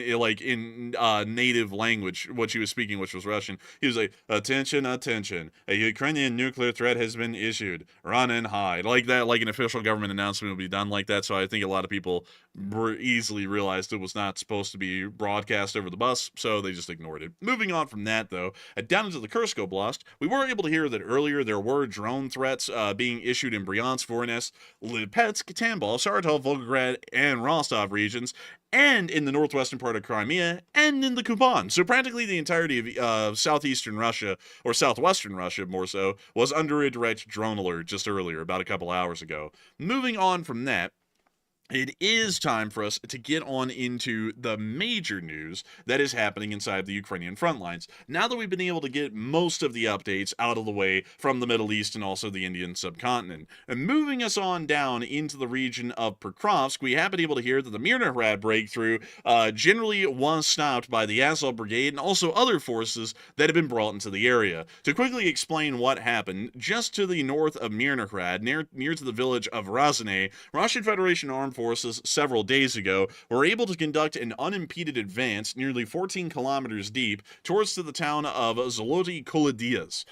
native language, what he was speaking, which was Russian, he was like, "Attention, attention! A Ukrainian nuclear threat has been issued. Run and hide." Like that, like an official government announcement would be done like that. So I think a lot of people easily realized it was not supposed to be broadcast over the bus, so they just ignored it. Moving on from that, though, down into the Kursk Oblast, we were able to hear that earlier there were drone threats being issued in Bryansk, Voronezh, Lipetsk, Tambov, Saratov, Volgograd, and Rostov regions, and in the northwestern part of Crimea, and in the Kuban. So practically the entirety of southeastern Russia, or southwestern Russia more so, was under a direct drone alert just earlier, about a couple hours ago. Moving on from that, it is time for us to get on into the major news that is happening inside the Ukrainian front lines. Now that we've been able to get most of the updates out of the way from the Middle East and also the Indian subcontinent. And moving us on down into the region of Pokrovsk, we have been able to hear that the Mirnohrad breakthrough generally was stopped by the Azov Brigade and also other forces that have been brought into the area. To quickly explain what happened, just to the north of Mirnohrad, near to the village of Razane, Russian Federation armed forces several days ago were able to conduct an unimpeded advance nearly 14 kilometers deep towards to the town of Zoloty Kolodias,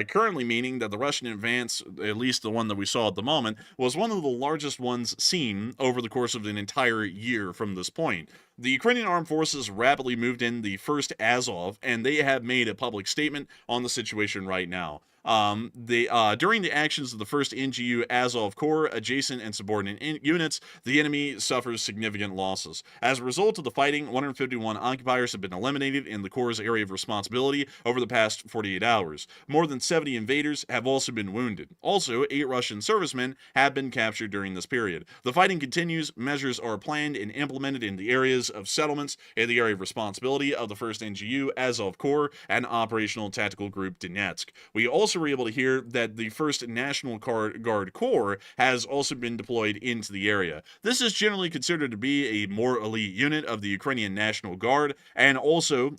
currently meaning that the Russian advance, at least the one that we saw at the moment, was one of the largest ones seen over the course of an entire year from this point. The Ukrainian armed forces rapidly moved in the first Azov, and they have made a public statement on the situation right now. During the actions of the first NGU Azov Corps, adjacent and subordinate units, the enemy suffers significant losses. As a result of the fighting, 151 occupiers have been eliminated in the Corps' area of responsibility over the past 48 hours. More than 70 invaders have also been wounded. Also, 8 Russian servicemen have been captured during this period. The fighting continues. Measures are planned and implemented in the areas of settlements in the area of responsibility of the 1st NGU Azov Corps and Operational Tactical Group Donetsk. We also were able to hear that the 1st National Guard Corps has also been deployed into the area. This is generally considered to be a more elite unit of the Ukrainian National Guard, and also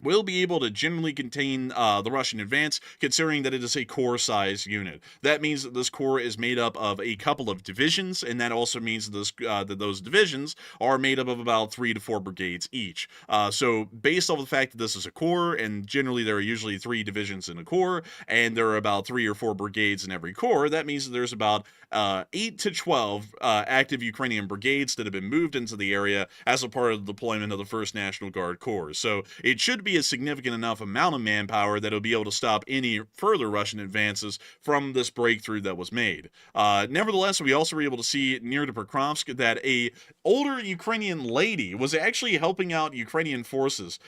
will be able to generally contain the Russian advance, considering that it is a corps-sized unit. That means that this corps is made up of a couple of divisions, and that also means that those divisions are made up of about 3 to 4 brigades each. So based off the fact that this is a corps, and generally there are usually 3 divisions in a corps, and there are about 3 or 4 brigades in every corps, that means that there's about 8 to 12 active Ukrainian brigades that have been moved into the area as a part of the deployment of the 1st National Guard Corps. So it should be a significant enough amount of manpower that it'll be able to stop any further Russian advances from this breakthrough that was made. Nevertheless, we also were able to see near to Pokrovsk that a older Ukrainian lady was actually helping out Ukrainian forces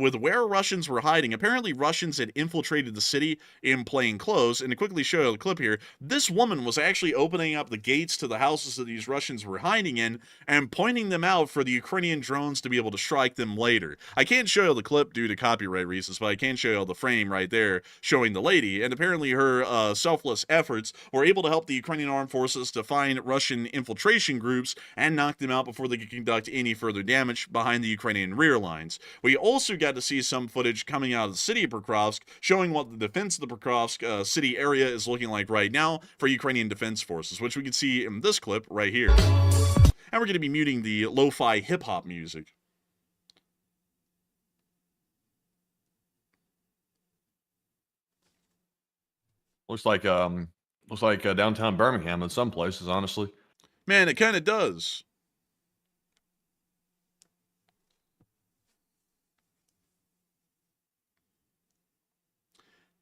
with where Russians were hiding. Apparently, Russians had infiltrated the city in plain clothes, and to quickly show you the clip here, this woman was actually opening up the gates to the houses that these Russians were hiding in and pointing them out for the Ukrainian drones to be able to strike them later. I can't show you the clip due to copyright reasons, but I can show you the frame right there showing the lady, and apparently her selfless efforts were able to help the Ukrainian armed forces to find Russian infiltration groups and knock them out before they could conduct any further damage behind the Ukrainian rear lines. We also got to see some footage coming out of the city of Pokrovsk showing what the defense of the Pokrovsk city area is looking like right now for Ukrainian defense forces, which we can see in this clip right here. And we're going to be muting the lo-fi hip-hop music. Looks like downtown Birmingham in some places, honestly. Man, it kind of does.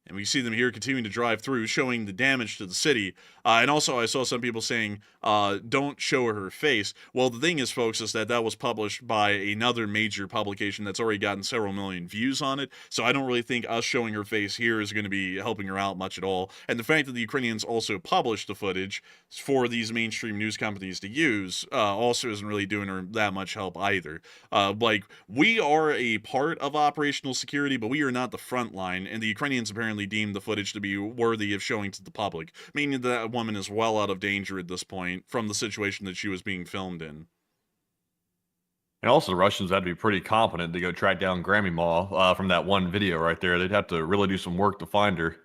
And we see them here continuing to drive through, showing the damage to the city. And also, I saw some people saying, don't show her face. Well, the thing is, folks, is that was published by another major publication that's already gotten several million views on it. So I don't really think us showing her face here is going to be helping her out much at all. And the fact that the Ukrainians also published the footage for these mainstream news companies to use also isn't really doing her that much help either. Like, we are a part of operational security, but we are not the front line. And the Ukrainians apparently deemed the footage to be worthy of showing to the public, meaning that woman is well out of danger at this point from the situation that she was being filmed in. And also, the Russians had to be pretty competent to go track down Grammy Ma from that one video right there. They'd have to really do some work to find her.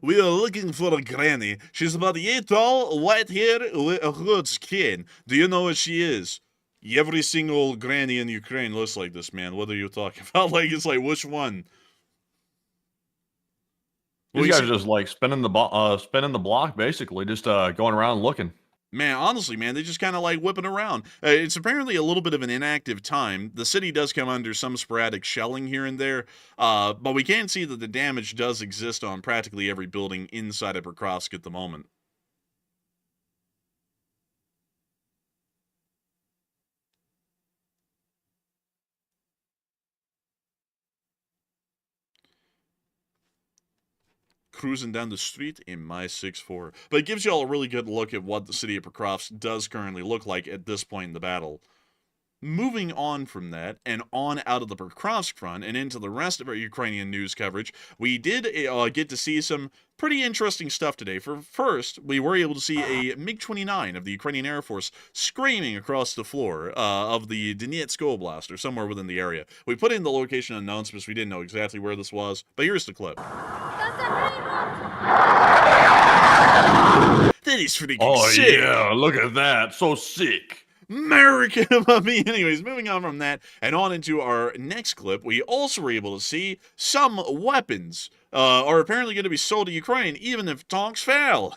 We are looking for a granny. She's about a year tall, white hair, with a good skin. Do you know what she is? Every single granny in Ukraine looks like this, man. What are you talking about? Like, it's like, which one? These guys are just like spinning the block, basically, just going around looking. Man, honestly, man, they just kind of like whipping around. It's apparently a little bit of an inactive time. The city does come under some sporadic shelling here and there, but we can see that the damage does exist on practically every building inside of Pokrovsk at the moment. Cruising down the street in my 6'4". But it gives you all a really good look at what the city of Pokrovsk does currently look like at this point in the battle. Moving on from that, and on out of the Pokrovsk front and into the rest of our Ukrainian news coverage, we did get to see some pretty interesting stuff today. First, we were able to see a MiG-29 of the Ukrainian Air Force screaming across the floor of the Donetsk Oblast, or somewhere within the area. We put in the location unknowns because we didn't know exactly where this was, but here's the clip. That is freaking sick! Oh yeah, look at that, so sick! America. But anyways, moving on from that and on into our next clip, we also were able to see some weapons are apparently going to be sold to Ukraine, even if talks fail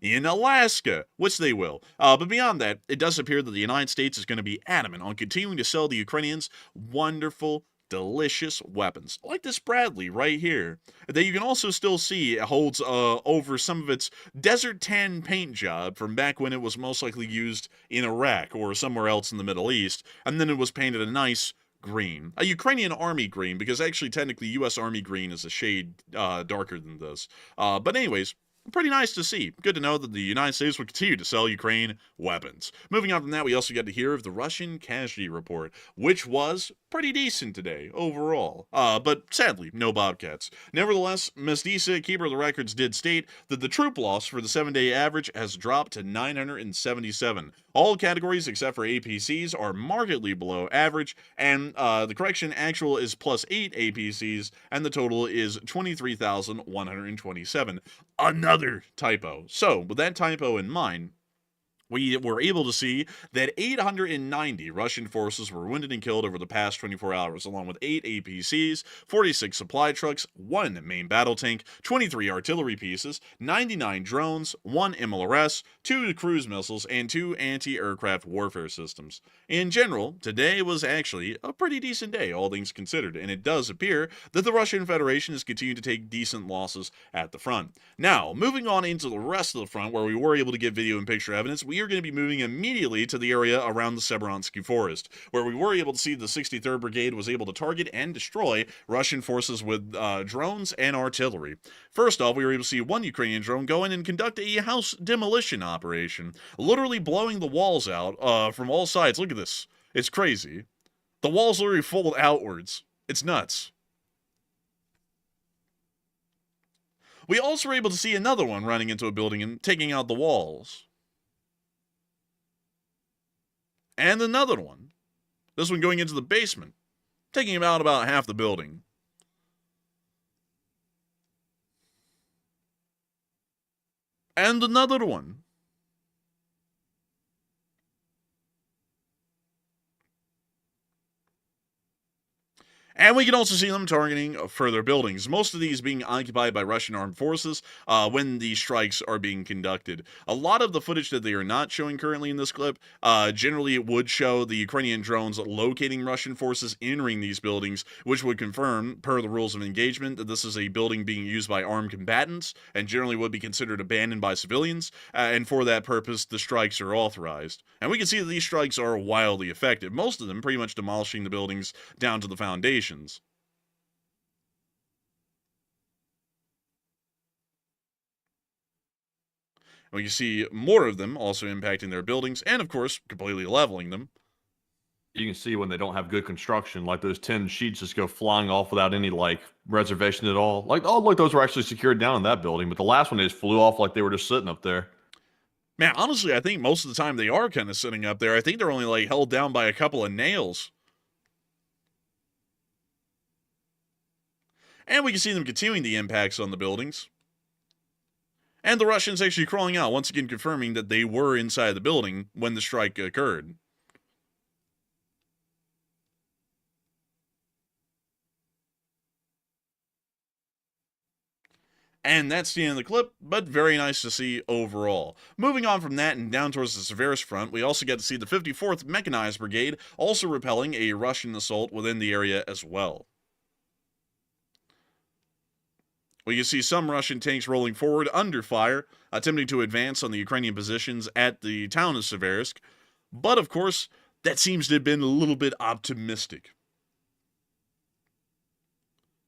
in Alaska, which they will. But beyond that, it does appear that the United States is going to be adamant on continuing to sell the Ukrainians wonderful, delicious weapons, like this Bradley right here, that you can also still see holds over some of its desert tan paint job from back when it was most likely used in Iraq or somewhere else in the Middle East, and then it was painted a nice green, a Ukrainian army green, because actually technically U.S. Army green is a shade darker than this. But anyways, pretty nice to see. Good to know that the United States will continue to sell Ukraine weapons. Moving on from that, we also got to hear of the Russian casualty report, which was pretty decent today overall. But sadly, no Bobcats. Nevertheless, Mestiza, keeper of the records, did state that the troop loss for the 7-day average has dropped to 977. All categories except for APCs are markedly below average, and the correction actual is plus 8 APCs, and the total is 23,127. Another typo. So, with that typo in mind, we were able to see that 890 Russian forces were wounded and killed over the past 24 hours, along with 8 APCs, 46 supply trucks, 1 main battle tank, 23 artillery pieces, 99 drones, 1 MLRS, 2 cruise missiles, and 2 anti-aircraft warfare systems. In general, today was actually a pretty decent day, all things considered, and it does appear that the Russian Federation is continuing to take decent losses at the front. Now, moving on into the rest of the front, where we were able to get video and picture evidence, we are going to be moving immediately to the area around the Severonsky Forest, where we were able to see the 63rd Brigade was able to target and destroy Russian forces with drones and artillery. First off, we were able to see one Ukrainian drone go in and conduct a house demolition operation, literally blowing the walls out from all sides. Look at this. It's crazy. The walls literally fold outwards. It's nuts. We also were able to see another one running into a building and taking out the walls. And another one. This one going into the basement, taking out about half the building. And another one. And we can also see them targeting further buildings, most of these being occupied by Russian armed forces when these strikes are being conducted. A lot of the footage that they are not showing currently in this clip, generally it would show the Ukrainian drones locating Russian forces entering these buildings, which would confirm, per the rules of engagement, that this is a building being used by armed combatants and generally would be considered abandoned by civilians, and for that purpose, the strikes are authorized. And we can see that these strikes are wildly effective, most of them pretty much demolishing the buildings down to the foundation. We can see more of them also impacting their buildings and, of course, completely leveling them. You can see when they don't have good construction, like those 10 sheets just go flying off without any, like, reservation at all. Like, oh, look, those were actually secured down in that building, but the last one, they just flew off like they were just sitting up there. Man, honestly, I think most of the time they are kind of sitting up there. I think they're only, like, held down by a couple of nails. And we can see them continuing the impacts on the buildings. And the Russians actually crawling out, once again confirming that they were inside the building when the strike occurred. And that's the end of the clip, but very nice to see overall. Moving on from that and down towards the Seversk front, we also get to see the 54th Mechanized Brigade also repelling a Russian assault within the area as well. We can see some Russian tanks rolling forward under fire, attempting to advance on the Ukrainian positions at the town of Seversk. But, of course, that seems to have been a little bit optimistic.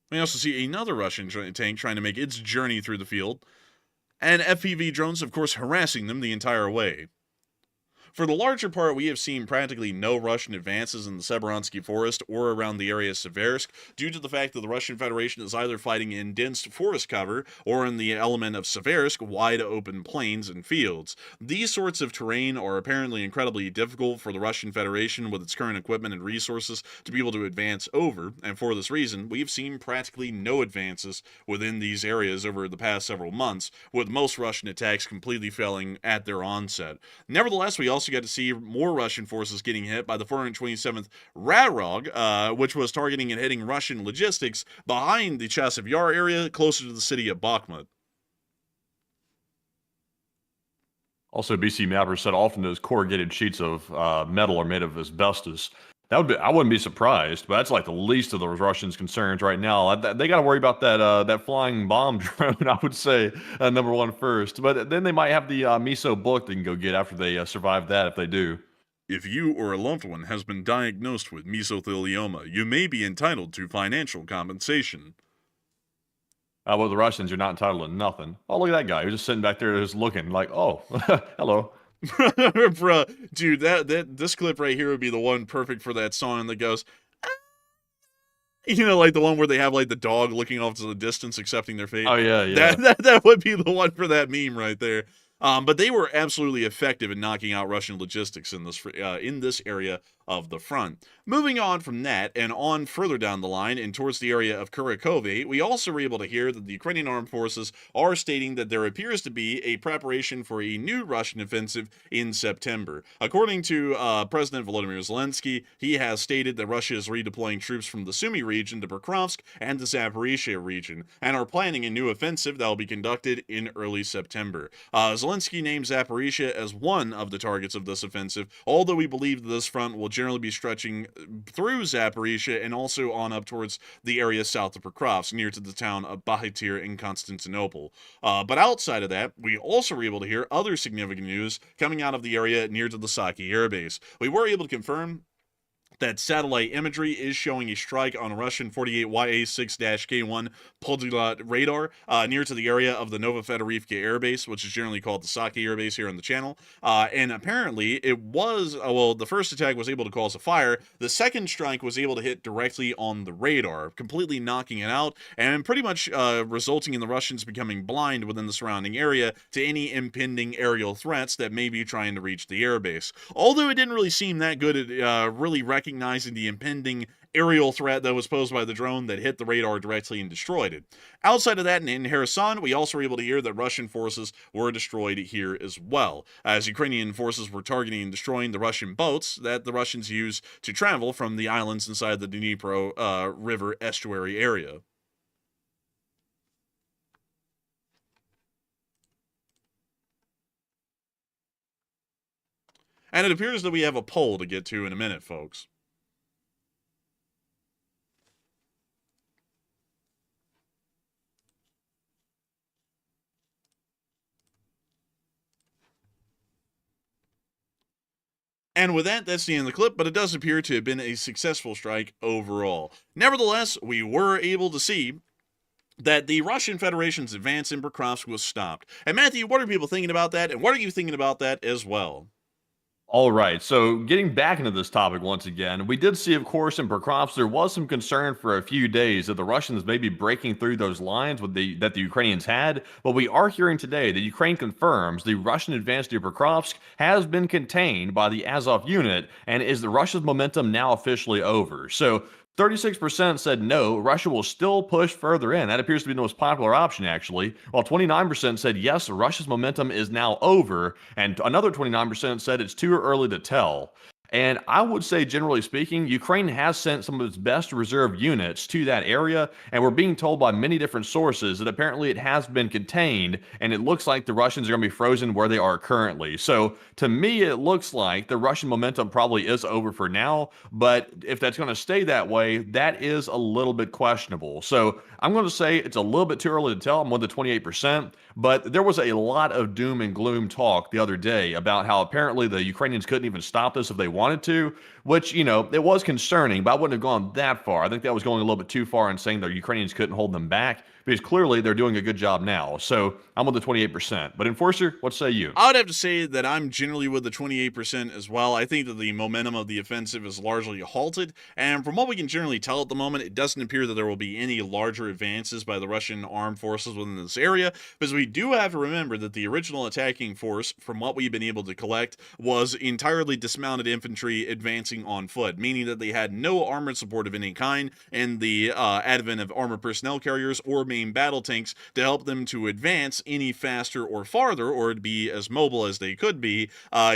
We also see another Russian tank trying to make its journey through the field, and FPV drones, of course, harassing them the entire way. For the larger part, we have seen practically no Russian advances in the Severonsky Forest or around the area of Seversk, due to the fact that the Russian Federation is either fighting in dense forest cover or in the element of Seversk, wide open plains and fields. These sorts of terrain are apparently incredibly difficult for the Russian Federation with its current equipment and resources to be able to advance over, and for this reason, we've seen practically no advances within these areas over the past several months, with most Russian attacks completely failing at their onset. Nevertheless, we also also got to see more Russian forces getting hit by the 427th Radrog, which was targeting and hitting Russian logistics behind the Chasiv Yar area, closer to the city of Bakhmut. Also, BC Mapper said often those corrugated sheets of metal are made of asbestos. That would be, I wouldn't be surprised, but that's like the least of those Russians' concerns right now. They got to worry about that flying bomb drone, I would say, number one first. But then they might have the miso book they can go get after they survive that, if they do. If you or a loved one has been diagnosed with mesothelioma, you may be entitled to financial compensation. Well, the Russians are not entitled to nothing. Oh, look at that guy. He was just sitting back there just looking like, oh, hello. Bruh, dude, this clip right here would be the one perfect for that song that goes, "Ah." You know, like the one where they have like the dog looking off to the distance accepting their fate. Oh, yeah. That would be the one for that meme right there. But they were absolutely effective in knocking out Russian logistics in this area of the front. Moving on from that and on further down the line and towards the area of Kurakove, we also were able to hear that the Ukrainian armed forces are stating that there appears to be a preparation for a new Russian offensive in September. According to President Volodymyr Zelensky, he has stated that Russia is redeploying troops from the Sumy region to Pokrovsk and the Zaporizhia region, and are planning a new offensive that will be conducted in early September. Zelensky named Zaporizhia as one of the targets of this offensive, although we believe that this front will generally be stretching through Zaporizhia and also on up towards the area south of Pokrovsk, near to the town of Bahytir in Constantinople. But outside of that, we also were able to hear other significant news coming out of the area near to the Saki Air Base. We were able to confirm that satellite imagery is showing a strike on Russian 48YA6-K1 Podilot radar near to the area of the Nova Fedorivka Air Base, which is generally called the Saki Air Base here on the channel. And apparently it was, the first attack was able to cause a fire. The second strike was able to hit directly on the radar, completely knocking it out and pretty much resulting in the Russians becoming blind within the surrounding area to any impending aerial threats that may be trying to reach the airbase. Although it didn't really seem that good at really recognizing the impending aerial threat that was posed by the drone that hit the radar directly and destroyed it. Outside of that, in Kherson, we also were able to hear that Russian forces were destroyed here as well, as Ukrainian forces were targeting and destroying the Russian boats that the Russians use to travel from the islands inside the Dnipro River estuary area. And it appears that we have a poll to get to in a minute, folks. And with that, that's the end of the clip, but it does appear to have been a successful strike overall. Nevertheless, we were able to see that the Russian Federation's advance in Pokrovsk was stopped. And Matthew, what are people thinking about that? And what are you thinking about that as well? All right, so getting back into this topic once again, we did see, of course, in Pokrovsk, there was some concern for a few days that the Russians may be breaking through those lines that the Ukrainians had, but we are hearing today that Ukraine confirms the Russian advance to Pokrovsk has been contained by the Azov unit, and is the Russia's momentum now officially over? So 36% said no, Russia will still push further in. That appears to be the most popular option, actually, while 29% said yes, Russia's momentum is now over, and another 29% said it's too early to tell. And I would say, generally speaking, Ukraine has sent some of its best reserve units to that area, and we're being told by many different sources that apparently it has been contained, and it looks like the Russians are going to be frozen where they are currently. So, to me, it looks like the Russian momentum probably is over for now, but if that's going to stay that way, that is a little bit questionable. So, I'm going to say it's a little bit too early to tell. I'm with the 28%, but there was a lot of doom and gloom talk the other day about how apparently the Ukrainians couldn't even stop this if they wanted to, which, you know, it was concerning, but I wouldn't have gone that far. I think that was going a little bit too far in saying the Ukrainians couldn't hold them back, because clearly they're doing a good job now. So I'm with the 28%. But Enforcer, what say you? I would have to say that I'm generally with the 28% as well. I think that the momentum of the offensive is largely halted, and from what we can generally tell at the moment, it doesn't appear that there will be any larger advances by the Russian armed forces within this area, because we do have to remember that the original attacking force, from what we've been able to collect, was entirely dismounted infantry infantry advancing on foot, meaning that they had no armored support of any kind and the advent of armored personnel carriers or main battle tanks to help them to advance any faster or farther or to be as mobile as they could be,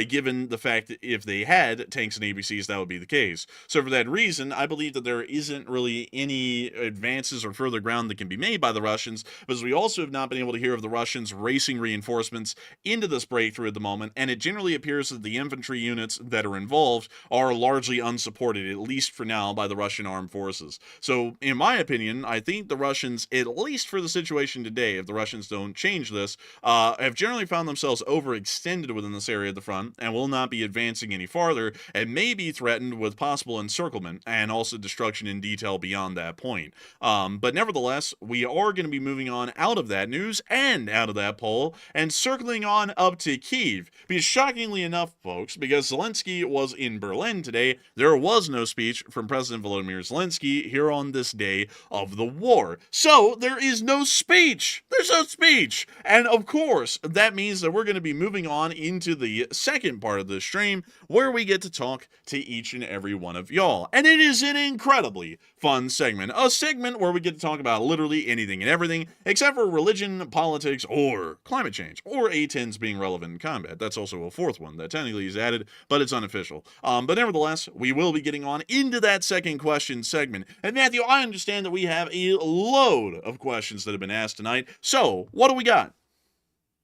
given the fact that if they had tanks and ABCs, that would be the case. So for that reason, I believe that there isn't really any advances or further ground that can be made by the Russians, because we also have not been able to hear of the Russians racing reinforcements into this breakthrough at the moment, and it generally appears that the infantry units that are involved are largely unsupported, at least for now, by the Russian armed forces. So, in my opinion, I think the Russians, at least for the situation today, if the Russians don't change this, have generally found themselves overextended within this area of the front and will not be advancing any farther and may be threatened with possible encirclement and also destruction in detail beyond that point. But nevertheless, we are going to be moving on out of that news and out of that poll and circling on up to Kyiv. Because shockingly enough, folks, because Zelensky was in Berlin today, there was no speech from President Volodymyr Zelensky here on this day of the war. So there is no speech. There's no speech. And of course, that means that we're going to be moving on into the second part of the stream where we get to talk to each and every one of y'all. And it is an incredibly fun segment. A segment where we get to talk about literally anything and everything except for religion, politics, or climate change, or A-10s being relevant in combat. That's also a fourth one that technically is added, but it's unofficial. But nevertheless, we will be getting on into that second question segment. And Matthew, I understand that we have a load of questions that have been asked tonight. So, what do we got?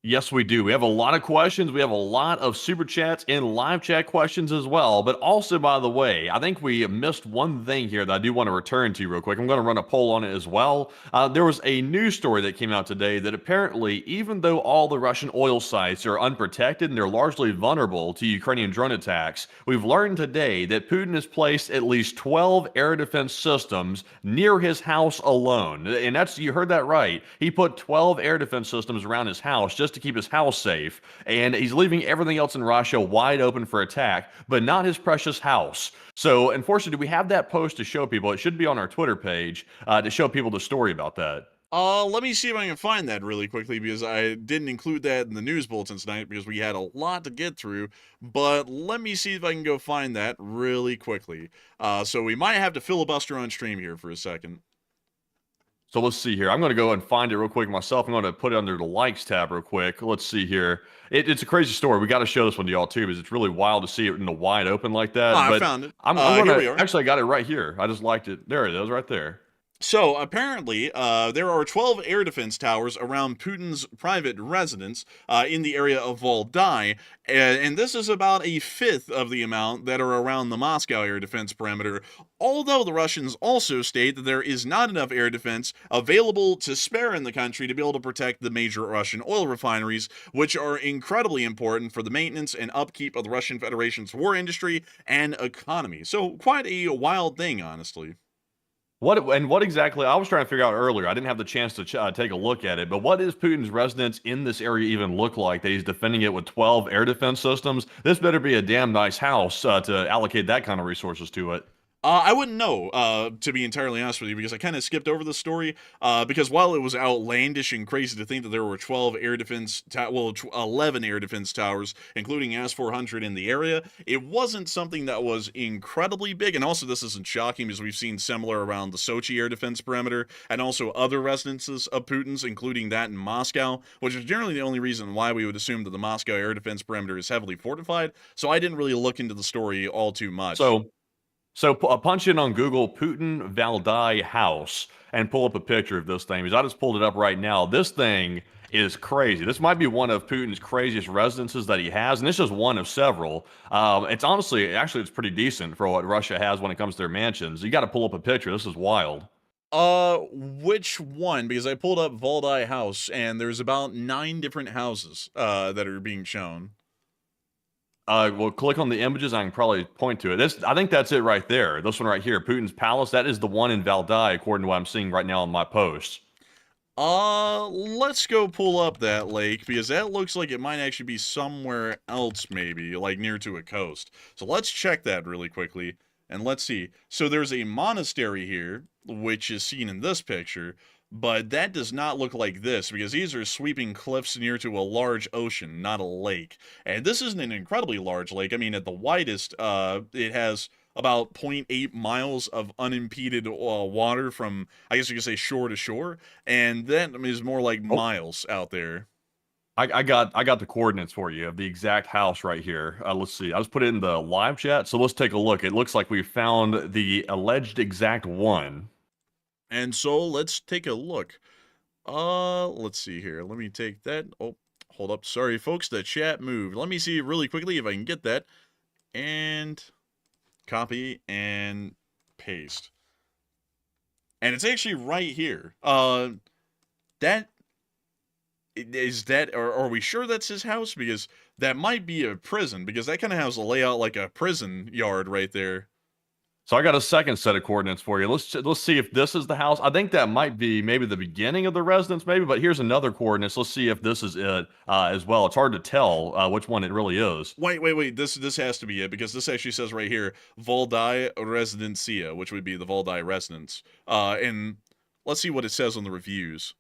Yes, we do. We have a lot of questions. We have a lot of super chats and live chat questions as well. But also, by the way, I think we missed one thing here that I do want to return to real quick. I'm going to run a poll on it as well. There was a news story that came out today that apparently, even though all the Russian oil sites are unprotected and they're largely vulnerable to Ukrainian drone attacks, we've learned today that Putin has placed at least 12 air defense systems near his house alone. And that's, you heard that right. He put 12 air defense systems around his house just to keep his house safe, and he's leaving everything else in Russia wide open for attack, but not his precious house. So, unfortunately, we have that post to show people. It should be on our Twitter page to show people the story about that. Let me see if I can find that really quickly, because I didn't include that in the news bulletin tonight because we had a lot to get through, but let me see if I can go find that really quickly. So we might have to filibuster on stream here for a second. So let's see here. I'm going to go and find it real quick myself. I'm going to put it under the likes tab real quick. Let's see here. It's a crazy story. We got to show this one to y'all too, because it's really wild to see it in the wide open like that. I found it. I'm Here we are. Actually, I got it right here. I just liked it. There it is, right there. So, apparently, there are 12 air defense towers around Putin's private residence in the area of Valdai, and this is about a fifth of the amount that are around the Moscow air defense perimeter, although the Russians also state that there is not enough air defense available to spare in the country to be able to protect the major Russian oil refineries, which are incredibly important for the maintenance and upkeep of the Russian Federation's war industry and economy. So, quite a wild thing, honestly. What exactly, I was trying to figure out earlier. I didn't have the chance to take a look at it, but what does Putin's residence in this area even look like that he's defending it with 12 air defense systems? This better be a damn nice house to allocate that kind of resources to it. I wouldn't know, to be entirely honest with you, because I kind of skipped over the story, because while it was outlandish and crazy to think that there were 12 air defense, 11 air defense towers, including S-400 in the area, it wasn't something that was incredibly big, and also this isn't shocking because we've seen similar around the Sochi air defense perimeter, and also other residences of Putin's, including that in Moscow, which is generally the only reason why we would assume that the Moscow air defense perimeter is heavily fortified, so I didn't really look into the story all too much. So punch in on Google Putin Valdai house and pull up a picture of this thing, because I just pulled it up right now. This thing is crazy. This might be one of Putin's craziest residences that he has, and this is one of several. It's honestly, actually, it's pretty decent for what Russia has when it comes to their mansions. You got to pull up a picture. This is wild. Which one? Because I pulled up Valdai house, and there's about 9 different houses that are being shown. Well, click on the images. I can probably point to it. I think that's it right there. This one right here, Putin's palace. That is the one in Valdai, according to what I'm seeing right now on my posts. Let's go pull up that lake, because that looks like it might actually be somewhere else, maybe, like near to a coast. So let's check that really quickly, and let's see. So there's a monastery here, which is seen in this picture, but that does not look like this because these are sweeping cliffs near to a large ocean, not a lake. And this isn't an incredibly large lake. I mean, at the widest, it has about 0.8 miles of unimpeded water from, I guess you could say, shore to shore, and that is more like Oh, miles out there. I got the coordinates for you of the exact house right here. Let's see. I just put it in the live chat, so let's take a look. It looks like we found the alleged exact one. And so let's take a look. Let's see here. Let me take that. Oh, hold up. Sorry, folks. The chat moved. Let me see really quickly if I can get that. And copy and paste. And it's actually right here. That is that, or are we sure that's his house? Because that might be a prison, because that kind of has a layout like a prison yard right there. So I got a second set of coordinates for you. Let's see if this is the house. I think that might be maybe the beginning of the residence, maybe. But here's another coordinates. Let's see if this is it as well. It's hard to tell which one it really is. Wait. This has to be it, because this actually says right here, Valdai Residencia, which would be the Valdai residence. And let's see what it says on the reviews.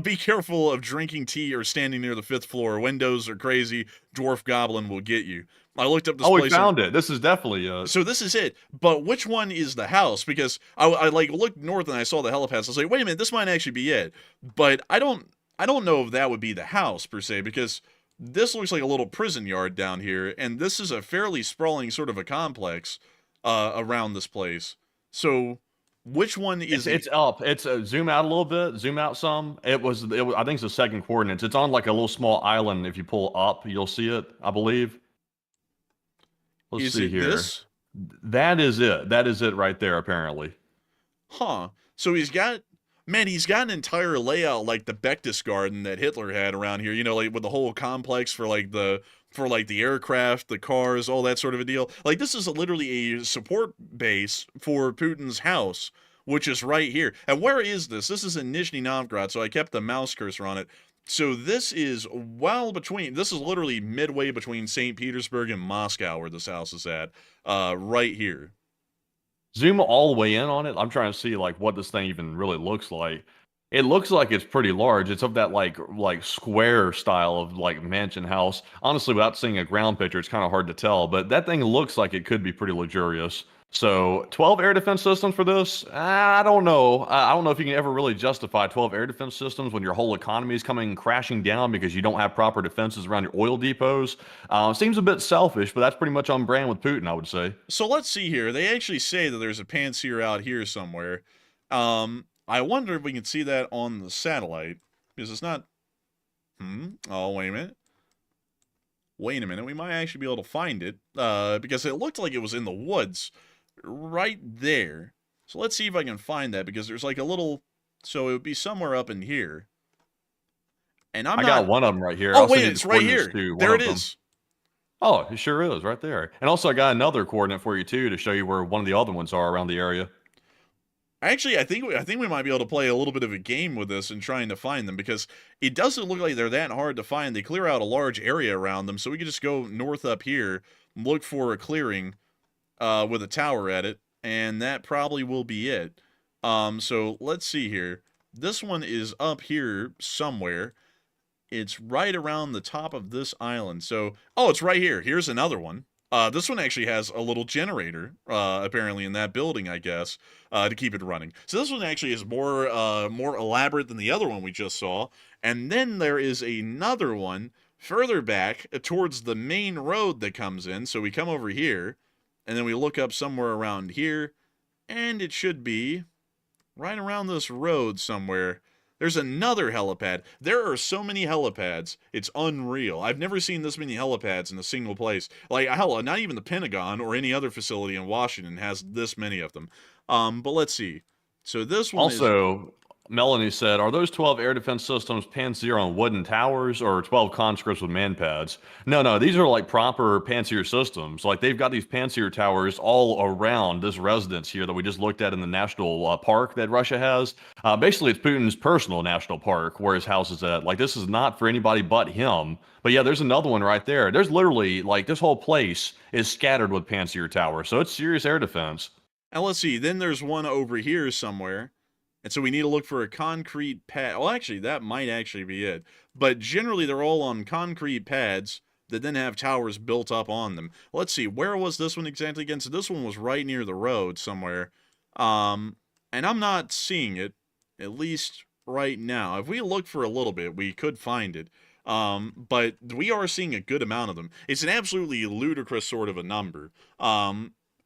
Be careful of drinking tea or standing near the 5th floor. Windows are crazy. Dwarf goblin will get you. I looked up this place. We found it. This is definitely So this is it. But which one is the house? Because I like looked north and I saw the helipads. I was like, wait a minute, this might actually be it. But I don't know if that would be the house per se, because this looks like a little prison yard down here, and this is a fairly sprawling sort of a complex around this place. So which one is it's up. It's zoom out a little bit, zoom out some. It was I think it's the second coordinates. It's on like a little small island. If you pull up, you'll see it, I believe. Let's see here. This? That is it. That is it right there, apparently. Huh. So he's got an entire layout like the Berchtesgaden that Hitler had around here, you know, like with the whole complex for the aircraft, the cars, all that sort of a deal. Like, this is literally a support base for Putin's house, which is right here. And where is this? This is in Nizhny Novgorod, so I kept the mouse cursor on it. So this is this is literally midway between St. Petersburg and Moscow where this house is at, right here. Zoom all the way in on it. I'm trying to see like what this thing even really looks like. It looks like it's pretty large. It's of that like square style of like mansion house. Honestly, without seeing a ground picture, it's kind of hard to tell, but that thing looks like it could be pretty luxurious. So 12 air defense systems for this? I don't know. I don't know if you can ever really justify 12 air defense systems when your whole economy is coming crashing down because you don't have proper defenses around your oil depots. Seems a bit selfish, but that's pretty much on brand with Putin, I would say. So let's see here. They actually say that there's a pantsir out here somewhere. I wonder if we can see that on the satellite, because it's not... Oh, wait a minute. Wait a minute. We might actually be able to find it, because it looked like it was in the woods right there. So let's see if I can find that, because there's like a little... So it would be somewhere up in here. And I got one of them right here. Oh, wait, it's right here. There it is. Oh, it sure is right there. And also I got another coordinate for you, too, to show you where one of the other ones are around the area. Actually, I think we might be able to play a little bit of a game with this and trying to find them, because it doesn't look like they're that hard to find. They clear out a large area around them, so we can just go north up here, look for a clearing with a tower at it, and that probably will be it. So let's see here. This one is up here somewhere. It's right around the top of this island. So, oh, it's right here. Here's another one. This one actually has a little generator, apparently in that building, I guess, to keep it running. So this one actually is more elaborate than the other one we just saw. And then there is another one further back towards the main road that comes in. So we come over here, and then we look up somewhere around here, and it should be right around this road somewhere. There's another helipad. There are so many helipads. It's unreal. I've never seen this many helipads in a single place. Like, hell, not even the Pentagon or any other facility in Washington has this many of them. But let's see. So this one also, Melanie said, are those 12 air defense systems Panzer on wooden towers or 12 conscripts with man pads? No, these are like proper Panzer systems. Like, they've got these Panzer towers all around this residence here that we just looked at in the national park that Russia has. Basically, it's Putin's personal national park where his house is at. Like, this is not for anybody but him. But yeah, there's another one right there. There's literally, like, this whole place is scattered with Panzer towers. So it's serious air defense. And let's see. Then there's one over here somewhere. And so we need to look for a concrete pad. Well, actually, that might actually be it. But generally, they're all on concrete pads that then have towers built up on them. Let's see, where was this one exactly again? So this one was right near the road somewhere. And I'm not seeing it, at least right now. If we look for a little bit, we could find it. But we are seeing a good amount of them. It's an absolutely ludicrous sort of a number.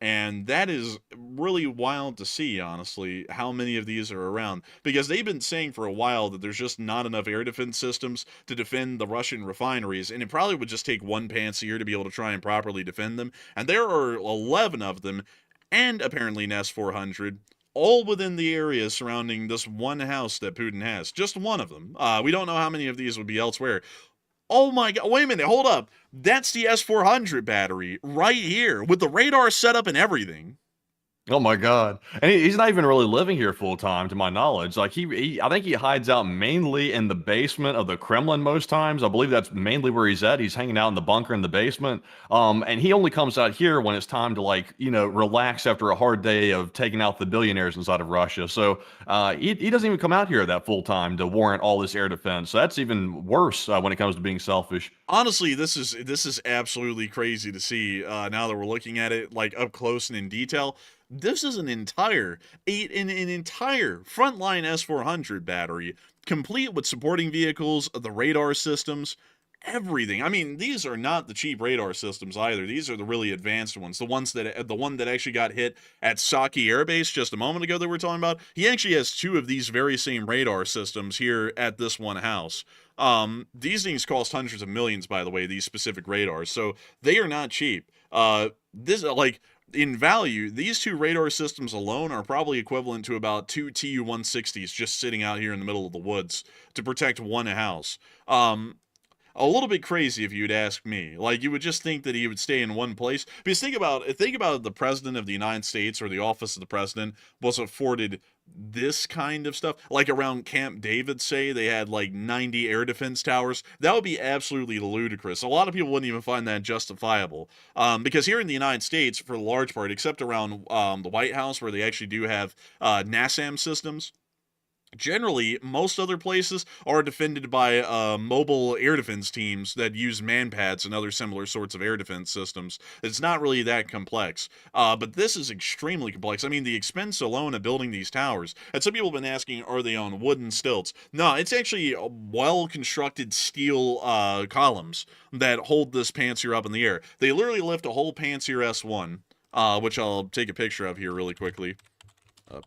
And that is really wild to see, honestly, how many of these are around. Because they've been saying for a while that there's just not enough air defense systems to defend the Russian refineries, and it probably would just take one panzer to be able to try and properly defend them. And there are 11 of them, and apparently an S-400, all within the area surrounding this one house that Putin has. Just one of them. We don't know how many of these would be elsewhere. Oh my god, wait a minute, hold up. That's the S-400 battery right here with the radar set up and everything. Oh my God. And he's not even really living here full time, to my knowledge. Like I think he hides out mainly in the basement of the Kremlin most times. I believe that's mainly where he's at. He's hanging out in the bunker in the basement. And he only comes out here when it's time to relax after a hard day of taking out the billionaires inside of Russia. So he doesn't even come out here that full time to warrant all this air defense. So that's even worse when it comes to being selfish. Honestly, this is absolutely crazy to see now that we're looking at it like up close and in detail. This is an entire frontline S-400 battery, complete with supporting vehicles, the radar systems, everything. I mean, these are not the cheap radar systems either. These are the really advanced ones. The one that actually got hit at Saki Air Base just a moment ago that we're talking about. He actually has 2 of these very same radar systems here at this one house. These things cost hundreds of millions, by the way, these specific radars. So they are not cheap. In value, these 2 radar systems alone are probably equivalent to about 2 Tu-160s just sitting out here in the middle of the woods to protect one house. A little bit crazy if you'd ask me. Like, you would just think that he would stay in one place. Because think about the president of the United States or the office of the president was afforded this kind of stuff. Like around Camp David, say, they had like 90 air defense towers. That would be absolutely ludicrous. A lot of people wouldn't even find that justifiable. Because here in the United States, for the large part, except around the White House where they actually do have NASAM systems, generally, most other places are defended by mobile air defense teams that use manpads and other similar sorts of air defense systems. It's not really that complex, but this is extremely complex. I mean, the expense alone of building these towers, and some people have been asking, are they on wooden stilts? No, it's actually well-constructed steel columns that hold this Panzer up in the air. They literally lift a whole Panzer S1, which I'll take a picture of here really quickly.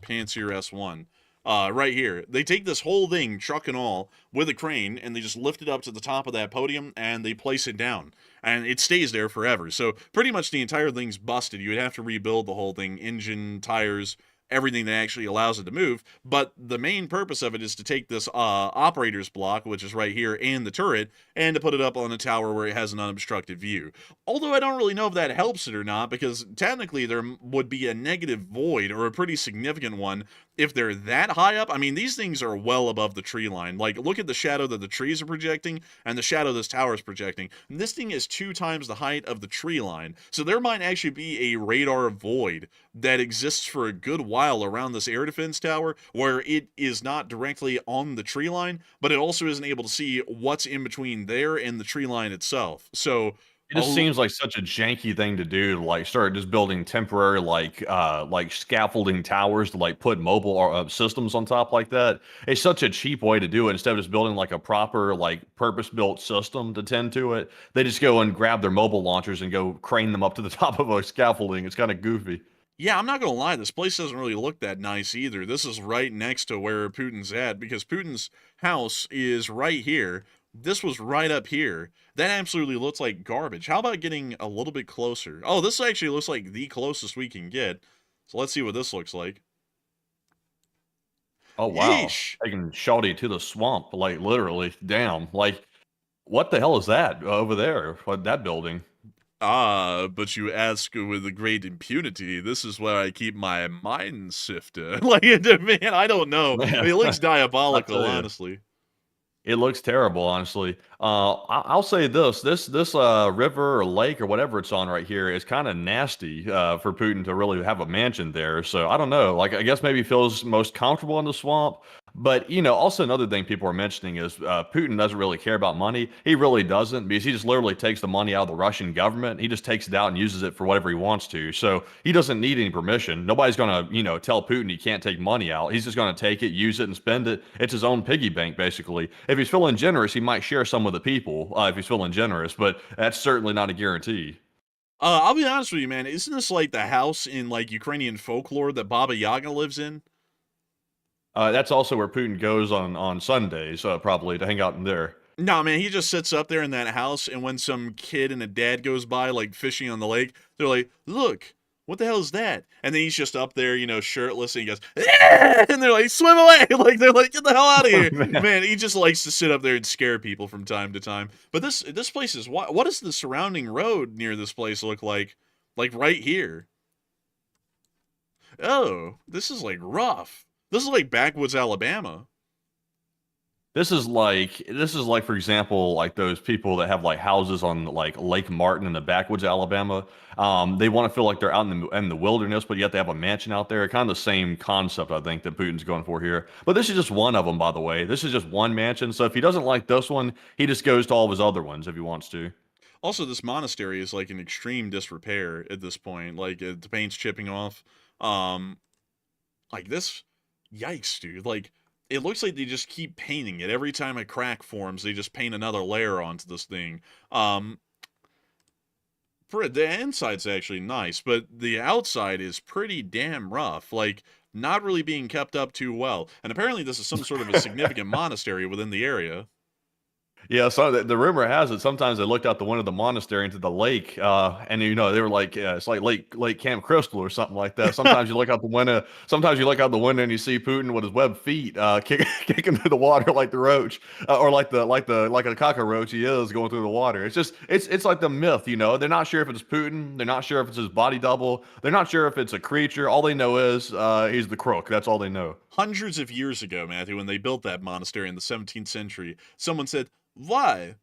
Panzer S1. Right here. They take this whole thing, truck and all, with a crane, and they just lift it up to the top of that podium, and they place it down. And it stays there forever. So pretty much the entire thing's busted. You would have to rebuild the whole thing, engine, tires, everything that actually allows it to move. But the main purpose of it is to take this operator's block, which is right here, and the turret, and to put it up on a tower where it has an unobstructed view. Although I don't really know if that helps it or not, because technically there would be a negative void, or a pretty significant one, if they're that high up. I mean, these things are well above the tree line. Like, look at the shadow that the trees are projecting and the shadow this tower is projecting. And this thing is 2 times the height of the tree line. So there might actually be a radar void that exists for a good while around this air defense tower where it is not directly on the tree line, but it also isn't able to see what's in between there and the tree line itself. So it just seems like such a janky thing to do to like start just building temporary like scaffolding towers to like put mobile systems on top like that. It's such a cheap way to do it. Instead of just building like a proper like purpose-built system to tend to it, they just go and grab their mobile launchers and go crane them up to the top of a scaffolding. It's kind of goofy. Yeah, I'm not going to lie, this place doesn't really look that nice either. This is right next to where Putin's at, because Putin's house is right here. This was right up here. That absolutely looks like garbage. How about getting a little bit closer? Oh, this actually looks like the closest we can get. So let's see what this looks like. Oh, wow. Yeesh. Taking Shawty to the swamp, like literally. Damn. Like, what the hell is that over there? What, that building? But you ask with great impunity. This is where I keep my mine sifter. Like, man, I don't know. I mean, it looks diabolical, honestly. It looks terrible, honestly. I'll say this river or lake or whatever it's on right here is kind of nasty for Putin to really have a mansion there. So I don't know. Like I guess maybe he feels most comfortable in the swamp. But also another thing people are mentioning is Putin doesn't really care about money. He really doesn't because he just literally takes the money out of the Russian government. He just takes it out and uses it for whatever he wants to. So he doesn't need any permission. Nobody's gonna tell Putin he can't take money out. He's just gonna take it, use it, and spend it. It's his own piggy bank basically. If he's feeling generous, he might share some with the people if he's feeling generous, but that's certainly not a guarantee. I'll be honest with you, man. Isn't this like the house in like Ukrainian folklore that Baba Yaga lives in? That's also where Putin goes on Sundays, probably to hang out in there. No, man, he just sits up there in that house, and when some kid and a dad goes by, like fishing on the lake, they're like, "Look, what the hell is that?" And then he's just up there, shirtless, and he goes, "Ah!" And they're like, "Swim away!" Like they're like, "Get the hell out of here!" Man, he just likes to sit up there and scare people from time to time. But this place is what does the surrounding road near this place look like? Like right here. Oh, this is like rough. This is like backwoods Alabama. This is like for example like those people that have like houses on like Lake Martin in the backwoods of Alabama. They want to feel like they're out in the wilderness, but yet they have a mansion out there. Kind of the same concept I think that Putin's going for here. But this is just one of them, by the way. This is just one mansion. So if he doesn't like this one, he just goes to all of his other ones if he wants to. Also, this monastery is like in extreme disrepair at this point. Like the paint's chipping off. Um, like this, yikes, dude. Like it looks like they just keep painting it. Every time a crack forms, they just paint another layer onto this thing. For the inside's actually nice, but the outside is pretty damn rough. Like not really being kept up too well. And apparently, this is some sort of a significant monastery within the area. Yeah, so the rumor has it sometimes they looked out the window of the monastery into the lake, and they were like, it's like Lake Camp Crystal or something like that. Sometimes you look out the window, and you see Putin with his webbed feet kicking through the water like the roach, or like a cockroach he is going through the water. It's like the myth, They're not sure if it's Putin, they're not sure if it's his body double, they're not sure if it's a creature. All they know is he's the crook. That's all they know. Hundreds of years ago, Matthew, when they built that monastery in the 17th century, someone said, Why,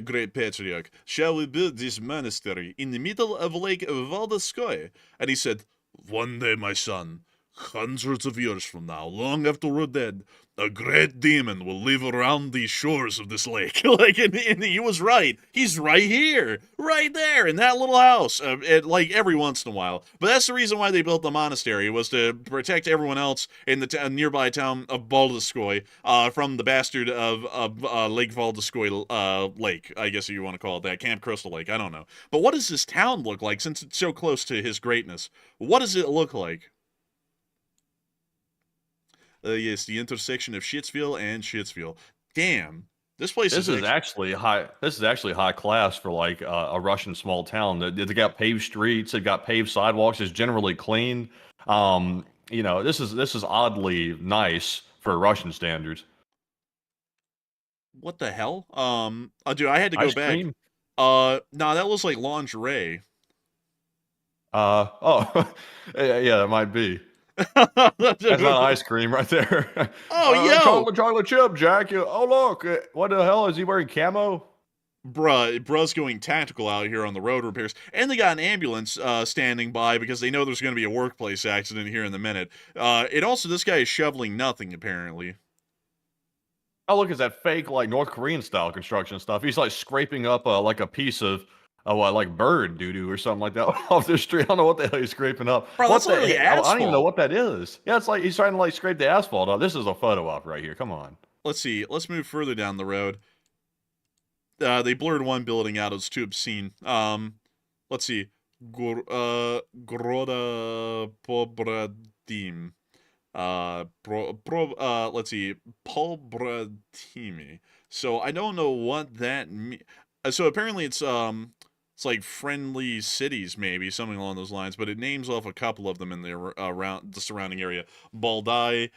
great patriarch, shall we build this monastery in the middle of Lake Valdoskoye? And he said, One day, my son, hundreds of years from now, long after we're dead, a great demon will live around the shores of this lake. And he was right. He's right here, right there in that little house, like every once in a while. But that's the reason why they built the monastery, was to protect everyone else in the nearby town of Baldoskoy from the bastard of Lake Valdoskoy Lake, I guess you want to call it that, Camp Crystal Lake, I don't know. But what does this town look like, since it's so close to his greatness? What does it look like? Yes, the intersection of Shitsville and Shitsville. Damn, this place This is actually high. This is actually high class for like a Russian small town. They got paved streets. They've got paved sidewalks. It's generally clean. This is oddly nice for Russian standards. What the hell? Dude, I had to go Ice back. cream. Nah, that was like lingerie. Oh, yeah, that might be. That's not ice cream right there. Oh, yo! Chocolate chip, Jack. Oh, look. What the hell? Is he wearing camo? Bruh's going tactical out here on the road repairs. And they got an ambulance standing by because they know there's going to be a workplace accident here in a minute. This guy is shoveling nothing, apparently. Oh, look, it's that fake, like, North Korean style construction stuff. He's, like, scraping up, like, a piece of like bird doo-doo or something like that off the street. I don't know what the hell he's scraping up. Bro, that's literally asphalt. I don't even know what that is. Yeah, it's like he's trying to like scrape the asphalt off. This is a photo op right here. Come on. Let's see. Let's move further down the road. They blurred one building out. It's too obscene. Let's see. Groda Pobradim. Let's see. Pobratimi. So I don't know what that means. So apparently it's like friendly cities, maybe something along those lines. But it names off a couple of them in the around the surrounding area. Baldai,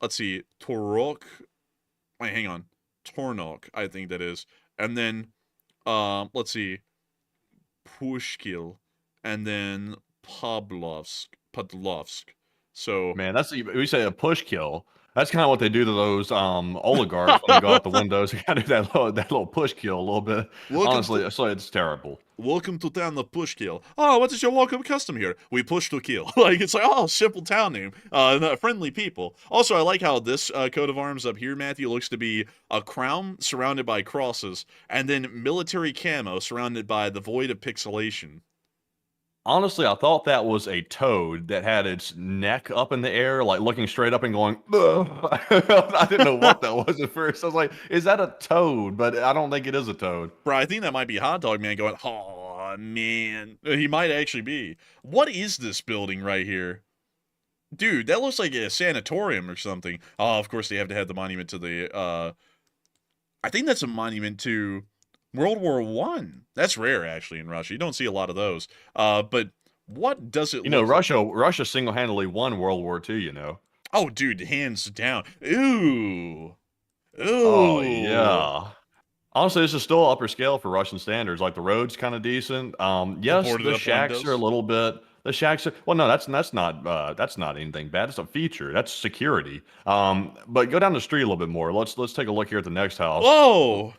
let's see, Torok. Wait, hang on, Tornok, I think that is. And then, let's see, Pushkil, and then Podlovsk. So man, we say a push kill. That's kind of what they do to those oligarchs when they go out the windows. They kind of do that little push kill a little bit. Welcome Honestly, to so it's terrible. welcome to town of push kill. Oh, what is your welcome custom here? We push to kill. Like it's like, oh, simple town name. Friendly people. Also, I like how this coat of arms up here, Matthew, looks to be a crown surrounded by crosses, and then military camo surrounded by the void of pixelation. Honestly, I thought that was a toad that had its neck up in the air, like looking straight up and going, "Ugh." I didn't know what that was at first. I was like, is that a toad? But I don't think it is a toad. Bro, I think that might be Hot Dog Man going, oh man. He might actually be. What is this building right here? Dude, that looks like a sanatorium or something. Oh, of course they have to have the monument to the I think that's a monument to World War One. That's rare actually in Russia. You don't see a lot of those. But what does it You know, look like? Russia single-handedly won World War II, you know. Oh, dude, hands down. Ooh. Oh, Ooh. yeah. Honestly, this is still upper scale for Russian standards. Like the road's kind of decent. The Yes, boarded the up shacks are a windows. little bit. The shacks are well, no, that's not anything bad. It's a feature. That's security. But go down the street a little bit more. Let's take a look here at the next house. Whoa.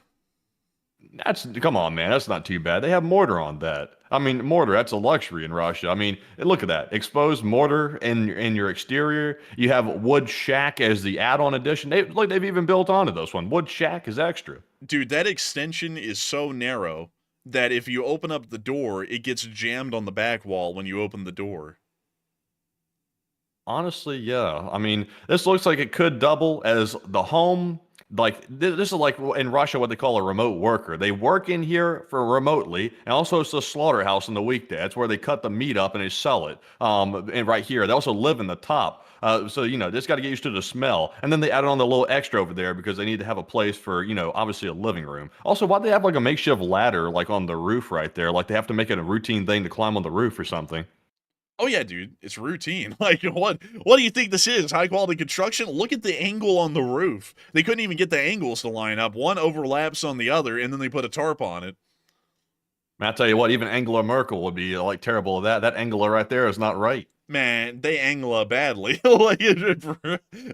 That's come on, man. That's not too bad. They have mortar on that. I mean, mortar. That's a luxury in Russia. I mean, look at that exposed mortar in your exterior. You have wood shack as the add-on addition. They've even built onto this one. Wood shack is extra. Dude, that extension is so narrow that if you open up the door, it gets jammed on the back wall when you open the door. Honestly, yeah. I mean, this looks like it could double as the home. Like this is like in Russia what they call a remote worker. They work in here for remotely, and also it's the slaughterhouse on the weekday. That's where they cut the meat up and they sell it. And right here, they also live in the top. So you know, just got to get used to the smell. And then they added on the little extra over there because they need to have a place for obviously a living room. Also, why they have like a makeshift ladder like on the roof right there? Like they have to make it a routine thing to climb on the roof or something. Oh yeah, dude, it's routine. Like what do you think this is? High quality construction? Look at the angle on the roof. They couldn't even get the angles to line up. One overlaps on the other and then they put a tarp on it. Man, I tell you what, even Angela Merkel would be like terrible at that. That Angela right there is not right. Man, they Angla badly. Like,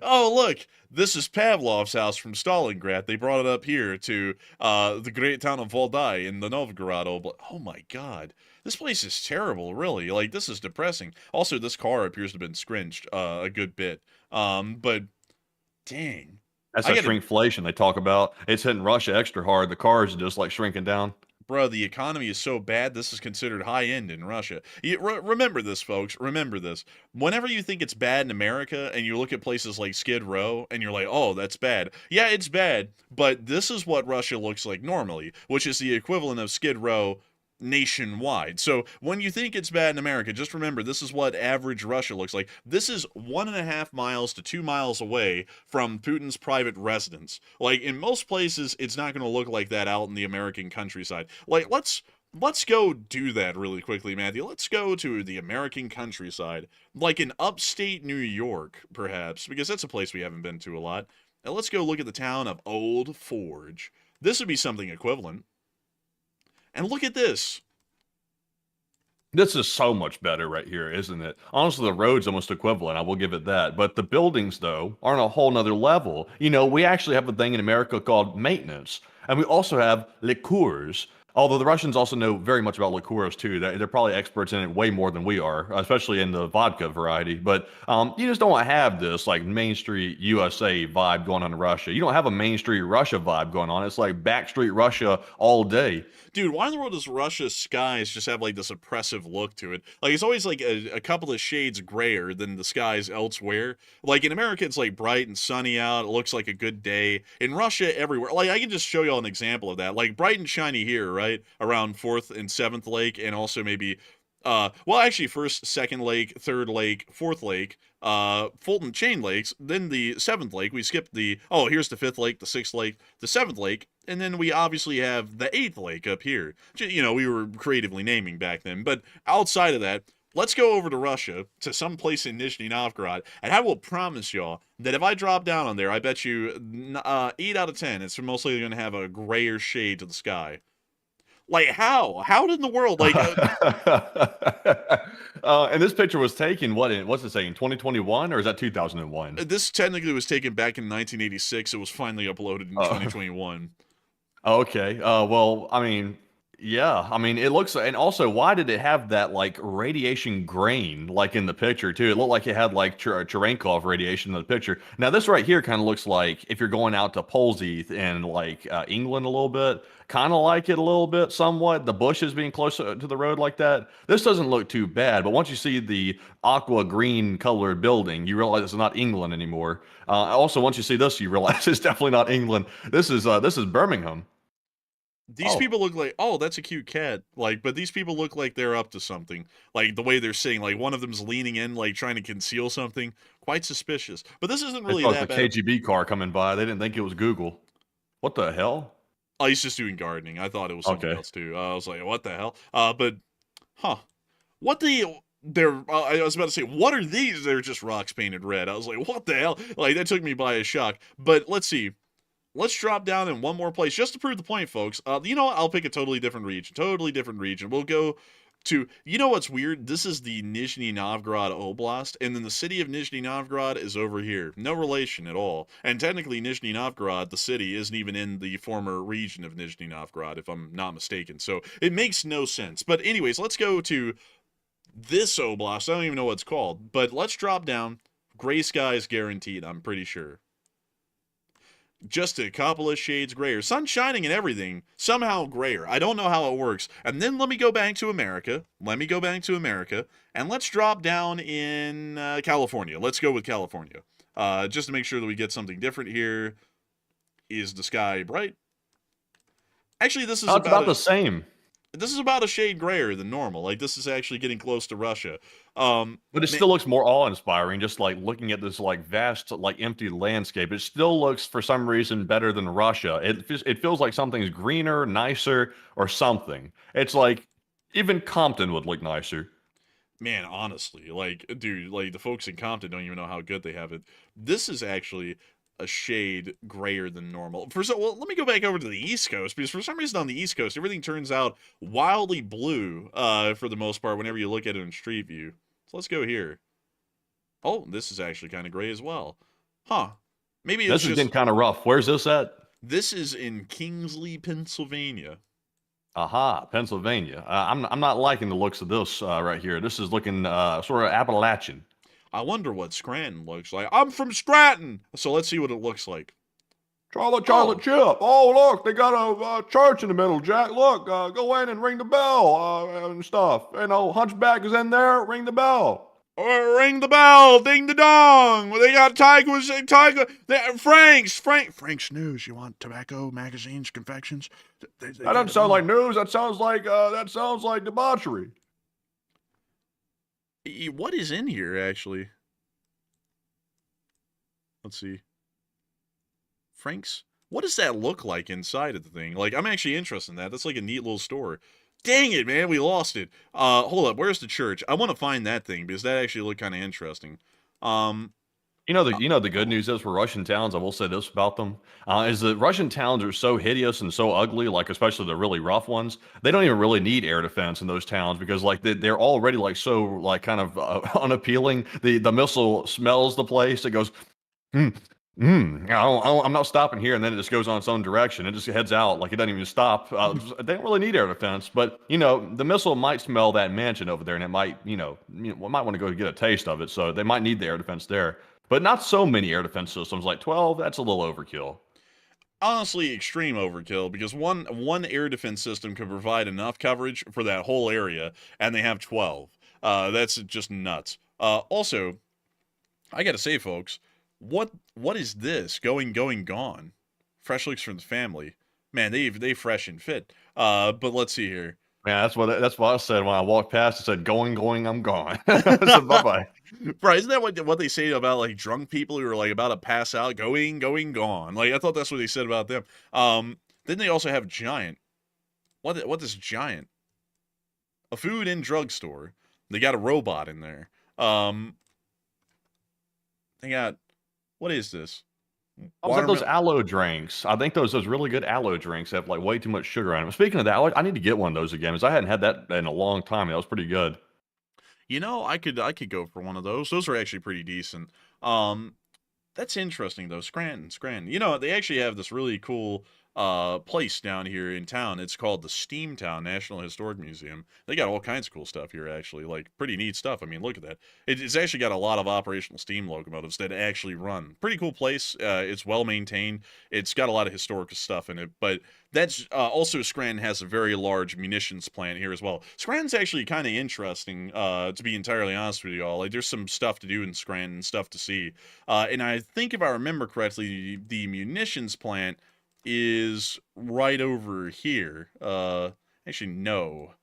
oh, look, this is Pavlov's house from Stalingrad. They brought it up here to the great town of Valdai in the Novgorod Oblast. Oh my god. This place is terrible, really. Like, this is depressing. Also, this car appears to have been scringed a good bit. But, dang. That's I a gotta shrinkflation they talk about. It's hitting Russia extra hard. The cars are just like shrinking down. Bro, the economy is so bad, this is considered high end in Russia. Remember this, folks. Remember this. Whenever you think it's bad in America and you look at places like Skid Row and you're like, oh, that's bad. Yeah, it's bad, but this is what Russia looks like normally, which is the equivalent of Skid Row nationwide. So when you think it's bad in America, just remember this is what average Russia looks like. This is 1.5 miles to 2 miles away from Putin's private residence. Like in most places, it's not going to look like that out in the American countryside. Like let's go do that really quickly, Matthew. Let's go to the American countryside, like in upstate New York, perhaps, because that's a place we haven't been to a lot. And let's go look at the town of Old Forge. This would be something equivalent. And look at this. This is so much better right here, isn't it? Honestly, the road's almost equivalent. I will give it that. But the buildings, though, are on a whole nother level. You know, we actually have a thing in America called maintenance. And we also have liqueurs. Although the Russians also know very much about liqueurs too. They're probably experts in it way more than we are, especially in the vodka variety. But you just don't have this like Main Street USA vibe going on in Russia. You don't have a Main Street Russia vibe going on. It's like backstreet Russia all day. Dude, why in the world does Russia's skies just have like this oppressive look to it? Like it's always like a couple of shades grayer than the skies elsewhere. Like in America, it's like bright and sunny out. It looks like a good day. In Russia, everywhere. Like I can just show y'all an example of that. Like bright and shiny here, right? Around 4th and 7th Lake, and also maybe well, actually, first, second lake, third lake, fourth lake, Fulton Chain Lakes, then the seventh lake. We skipped oh, here's the fifth lake, the sixth lake, the seventh lake, and then we obviously have the eighth lake up here. You know, we were creatively naming back then. But outside of that, let's go over to Russia, to some place in Nizhny Novgorod, and I will promise y'all that if I drop down on there, I bet you 8 out of 10, it's mostly going to have a grayer shade to the sky. Like how? How in the world? Like And this picture was taken, what's it saying, 2021 or is that 2001? this technically was taken back in 1986. It was finally uploaded in Oh, 2021. okay. Well, I mean, yeah. I mean, it looks, and also, why did it have that like radiation grain like in the picture too? It looked like it had like Cherenkov radiation in the picture. Now, this right here kind of looks like if you're going out to Polzeath in like England a little bit, kind of like it a little bit, somewhat. The bushes being close to the road like that. This doesn't look too bad, but once you see the aqua green colored building, you realize it's not England anymore. Also, once you see this, you realize it's definitely not England. This is Birmingham. These Oh, people look like, oh, that's a cute cat. Like, but these people look like they're up to something. Like the way they're sitting, like one of them's leaning in, like trying to conceal something. Quite suspicious. But this isn't they really thought that the bad. KGB car coming by. They didn't think it was Google. What the hell? Oh, he's just doing gardening. I thought it was something Okay. else too. I was like, what the hell? But, huh? What the? They're. I was about to say, what are these? They're just rocks painted red. I was like, what the hell? Like that took me by a shock. But let's see. Let's drop down in one more place just to prove the point, folks. You know what? I'll pick a totally different region. Totally different region. We'll go to. You know what's weird? This is the Nizhny Novgorod Oblast, and then the city of Nizhny Novgorod is over here. No relation at all. And technically, Nizhny Novgorod, the city, isn't even in the former region of Nizhny Novgorod, if I'm not mistaken. So it makes no sense. But anyways, let's go to this oblast. I don't even know what it's called, but let's drop down. Gray skies guaranteed. I'm pretty sure. Just a couple of shades grayer. Sun shining and everything, somehow grayer. I don't know how it works. And then let me go back to America. And let's drop down in California. Let's go with California. Just to make sure that we get something different here. Is the sky bright? Actually, It's about the same. this is about a shade grayer than normal. Like, this is actually getting close to Russia. But it still looks more awe-inspiring, just like looking at this like vast, like empty landscape. It still looks, for some reason, better than Russia. It feels like something's greener, nicer, or something. It's like even Compton would look nicer. Man, honestly, like, dude, like the folks in Compton don't even know how good they have it. This is actually a shade grayer than normal. Well, let me go back over to the East Coast because for some reason on the East Coast everything turns out wildly blue for the most part whenever you look at it in Street View. So let's go here. Oh, this is actually kind of gray as well. Huh. Maybe it's This is getting just kind of rough. Where's this at? this is in Kingsley, Pennsylvania. Aha, Pennsylvania. I'm not liking the looks of this right here. This is looking sort of Appalachian. I wonder what Scranton looks like. I'm from Scranton, so let's see what it looks like. Charlotte Chip. Oh, look, they got a church in the middle, Jack. Look, go in and ring the bell and stuff. You know, Hunchback is in there. Ring the bell. Ring the bell, ding the dong. They got Tiger. Frank's News. You want tobacco, magazines, confections? That doesn't sound like news. That sounds like debauchery. What is in here, actually? Let's see. Frank's? What does that look like inside of the thing? Like, I'm actually interested in that. That's like a neat little store. Dang it, man, we lost it. Hold up, where's the church? I want to find that thing because that actually looked kind of interesting. You know the good news is for Russian towns. I will say this about them: is that Russian towns are so hideous and so ugly, like especially the really rough ones. They don't even really need air defense in those towns because like they're already like so like kind of unappealing. The missile smells the place. It goes, I'm not stopping here, and then it just goes on its own direction. It just heads out like it doesn't even stop. They don't really need air defense, but you know the missile might smell that mansion over there, and it might might want to go get a taste of it. So they might need the air defense there. But not so many air defense systems, like 12, that's a little overkill. Honestly, extreme overkill because one air defense system could provide enough coverage for that whole area, and they have 12. That's just nuts. Also, I gotta say, folks, what is this? Going, gone. Fresh looks from the family. Man, they fresh and fit. But let's see here. Yeah, that's what I said when I walked past. I said, going, I'm gone. I said, bye-bye. Right, isn't that what they say about like drunk people who are like about to pass out? Going, gone. Like I thought that's what they said about them. Then they also have Giant. What is Giant? A food and drug store. They got a robot in there. They got, what is this? I was at those Watermelon. aloe drinks. I think those really good aloe drinks have like way too much sugar in them. Speaking of that, I need to get one of those again because I hadn't had that in a long time. That was pretty good. I could go for one of those. Those are actually pretty decent. Um, That's interesting though. Scranton. They actually have this really cool place down here in town. It's called the Steamtown National Historic Museum. They got all kinds of cool stuff here actually. Like pretty neat stuff. I mean, look at that. It's actually got a lot of operational steam locomotives that actually run. Pretty cool place. It's well maintained. It's got a lot of historical stuff in it, but that's also Scranton has a very large munitions plant here as well. Scranton's actually kind of interesting, to be entirely honest with you all. Like, there's some stuff to do in Scranton, stuff to see. And I think if I remember correctly, the munitions plant is right over here. Actually, no,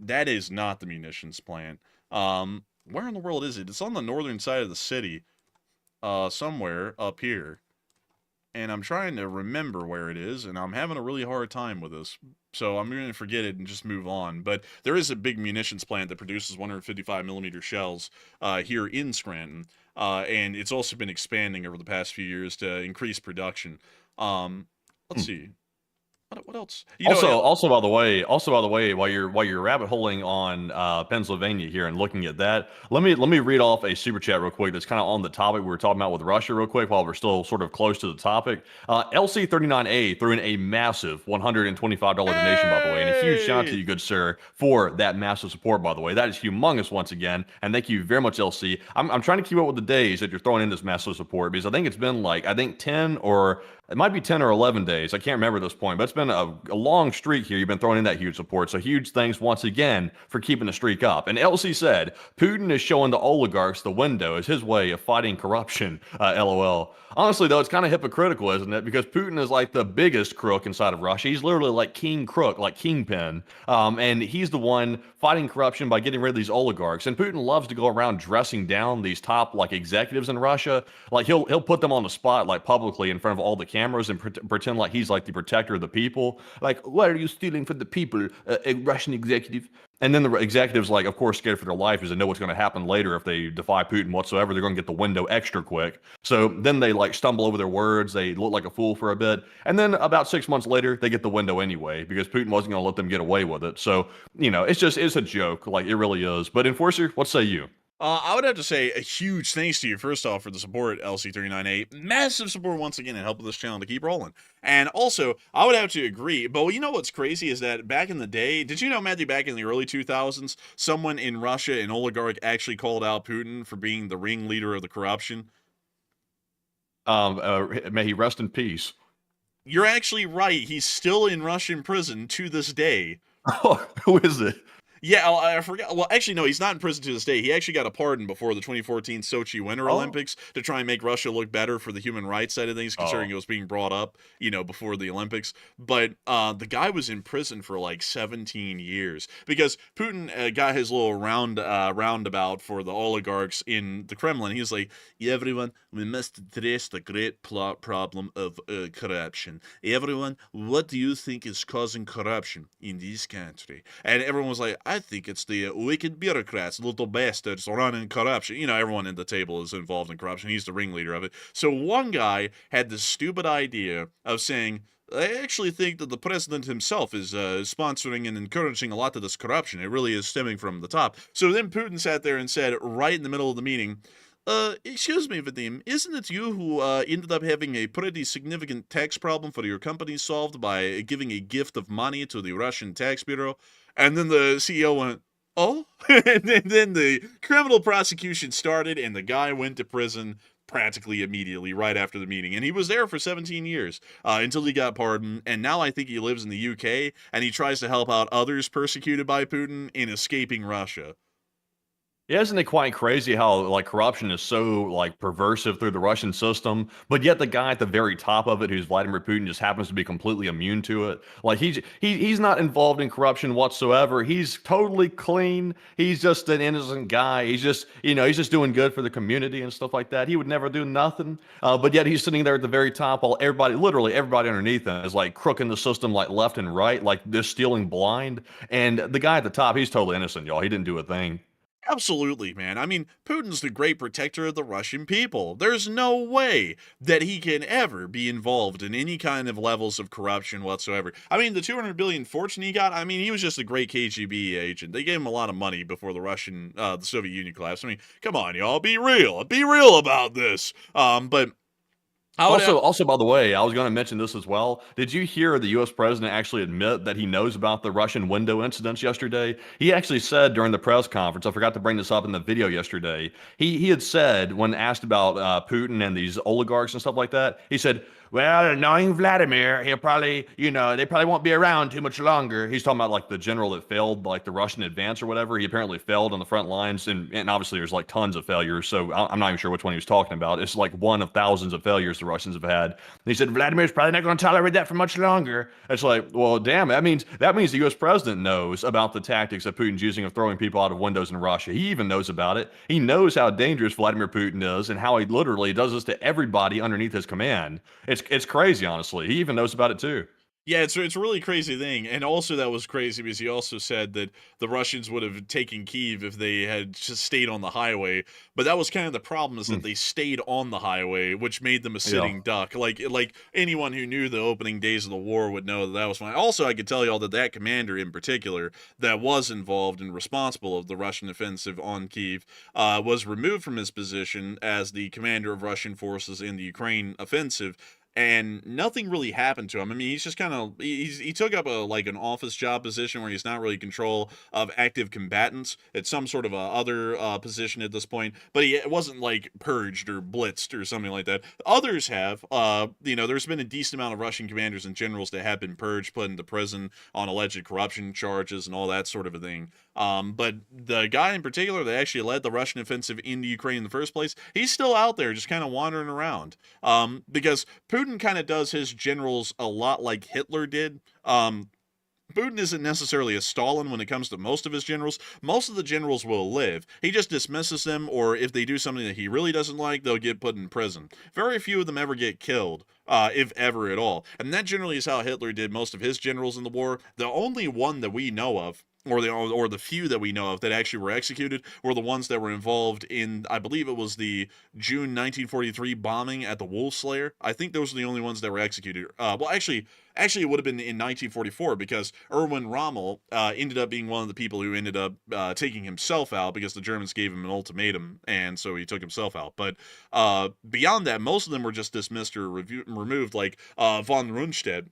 that is not the munitions plant. Where in the world is it? It's on the northern side of the city, somewhere up here. And I'm trying to remember where it is, and I'm having a really hard time with this. So I'm going to forget it and just move on. But there is a big munitions plant that produces 155 millimeter shells here in Scranton, and it's also been expanding over the past few years to increase production. Let's see. What else? Also by the way, while you're rabbit holing on Pennsylvania here and looking at that, let me read off a super chat real quick that's kind of on the topic we were talking about with Russia real quick while we're still sort of close to the topic. LC39A threw in a massive $125 donation, by the way, and a huge shout out to you, good sir, for that massive support, by the way. That is humongous once again, and thank you very much, LC. I'm trying to keep up with the days that you're throwing in this massive support because I think it's been like 10 or it might be 10 or 11 days. I can't remember at this point, but it's been a long streak here. You've been throwing in that huge support. So huge thanks once again for keeping the streak up. And LC said, Putin is showing the oligarchs the window as his way of fighting corruption. LOL. Honestly, though, it's kind of hypocritical, isn't it? Because Putin is like the biggest crook inside of Russia. He's literally like king crook, like kingpin. And he's the one fighting corruption by getting rid of these oligarchs. And Putin loves to go around dressing down these top like executives in Russia. Like he'll put them on the spot like publicly in front of all the cameras and pretend like he's like the protector of the people. Like, why are you stealing from the people, a Russian executive? And then the executives, like, of course, scared for their life because they know what's going to happen later if they defy Putin whatsoever. They're going to get the window extra quick. So then they like stumble over their words. They look like a fool for a bit. And then about 6 months later, they get the window anyway because Putin wasn't going to let them get away with it. So, it's a joke. Like, it really is. But Enforcer, what say you? I would have to say a huge thanks to you, first off, for the support, LC39A. Massive support once again in helping this channel to keep rolling. And also, I would have to agree, but you know what's crazy is that back in the day, did you know, Matthew, back in the early 2000s, someone in Russia, an oligarch, actually called out Putin for being the ringleader of the corruption? May he rest in peace. You're actually right. He's still in Russian prison to this day. Oh, who is it? Yeah, I forgot. Well, actually, no, he's not in prison to this day. He actually got a pardon before the 2014 Sochi Winter Olympics to try and make Russia look better for the human rights side of things, considering it was being brought up, before the Olympics. But the guy was in prison for like 17 years because Putin got his little roundabout for the oligarchs in the Kremlin. He was like, everyone, we must address the great problem of corruption. Everyone, what do you think is causing corruption in this country? And everyone was like, I think it's the wicked bureaucrats, little bastards running corruption. Everyone at the table is involved in corruption. He's the ringleader of it. So one guy had this stupid idea of saying, I actually think that the president himself is sponsoring and encouraging a lot of this corruption. It really is stemming from the top. So then Putin sat there and said, right in the middle of the meeting, excuse me, Vadim, isn't it you who ended up having a pretty significant tax problem for your company solved by giving a gift of money to the Russian tax bureau? And then the CEO went, oh? And then the criminal prosecution started, and the guy went to prison practically immediately right after the meeting. And he was there for 17 years until he got pardoned. And now I think he lives in the UK, and he tries to help out others persecuted by Putin in escaping Russia. Yeah, isn't it quite crazy how like corruption is so like perversive through the Russian system, but yet the guy at the very top of it, who's Vladimir Putin, just happens to be completely immune to it. Like he's not involved in corruption whatsoever. He's totally clean. He's just an innocent guy. He's just he's just doing good for the community and stuff like that. He would never do nothing. But yet he's sitting there at the very top while literally everybody underneath him is like crooking the system like left and right, like just stealing blind. And the guy at the top, he's totally innocent, y'all. He didn't do a thing. Absolutely, man. I mean, Putin's the great protector of the Russian people. There's no way that he can ever be involved in any kind of levels of corruption whatsoever. I mean, the 200 billion fortune he got, I mean, he was just a great KGB agent. They gave him a lot of money before the Soviet Union collapsed. I mean, come on, y'all, be real. Be real about this. But I would Also, by the way, I was going to mention this as well. Did you hear the U.S. president actually admit that he knows about the Russian window incidents yesterday? He actually said during the press conference, I forgot to bring this up in the video yesterday, he had said when asked about Putin and these oligarchs and stuff like that, he said, well, knowing Vladimir, he'll probably, they probably won't be around too much longer. He's talking about like the general that failed, like the Russian advance or whatever. He apparently failed on the front lines, and obviously there's like tons of failures. So I'm not even sure which one he was talking about. It's like one of thousands of failures the Russians have had. And he said Vladimir's probably not going to tolerate that for much longer. It's like, well, damn, that means the U.S. president knows about the tactics that Putin's using of throwing people out of windows in Russia. He even knows about it. He knows how dangerous Vladimir Putin is and how he literally does this to everybody underneath his command. It's crazy, honestly. He even knows about it too. Yeah, it's a really crazy thing. And also that was crazy because he also said that the Russians would have taken Kyiv if they had just stayed on the highway. But that was kind of the problem, is that they stayed on the highway, which made them a sitting duck. Like anyone who knew the opening days of the war would know that was fine. Also, I could tell y'all that commander in particular that was involved and responsible of the Russian offensive on Kyiv was removed from his position as the commander of Russian forces in the Ukraine offensive. And nothing really happened to him. I mean, he's just kind of, he took up an office job position where he's not really in control of active combatants. It's some sort of a other position at this point, but he wasn't like purged or blitzed or something like that. Others have, there's been a decent amount of Russian commanders and generals that have been purged, put into prison on alleged corruption charges and all that sort of a thing. But the guy in particular that actually led the Russian offensive into Ukraine in the first place, he's still out there just kind of wandering around. Because Putin kind of does his generals a lot like Hitler did. Putin isn't necessarily a Stalin when it comes to most of his generals. Most of the generals will live. He just dismisses them, or if they do something that he really doesn't like, they'll get put in prison. Very few of them ever get killed, if ever at all. And that generally is how Hitler did most of his generals in the war. The only one that we know of, or the few that we know of that actually were executed, were the ones that were involved in, I believe it was the June 1943 bombing at the Wolf Slayer. I think those are the only ones that were executed. Actually, it would have been in 1944 because Erwin Rommel ended up being one of the people who ended up taking himself out because the Germans gave him an ultimatum, and so he took himself out. But beyond that, most of them were just dismissed or removed, like von Rundstedt.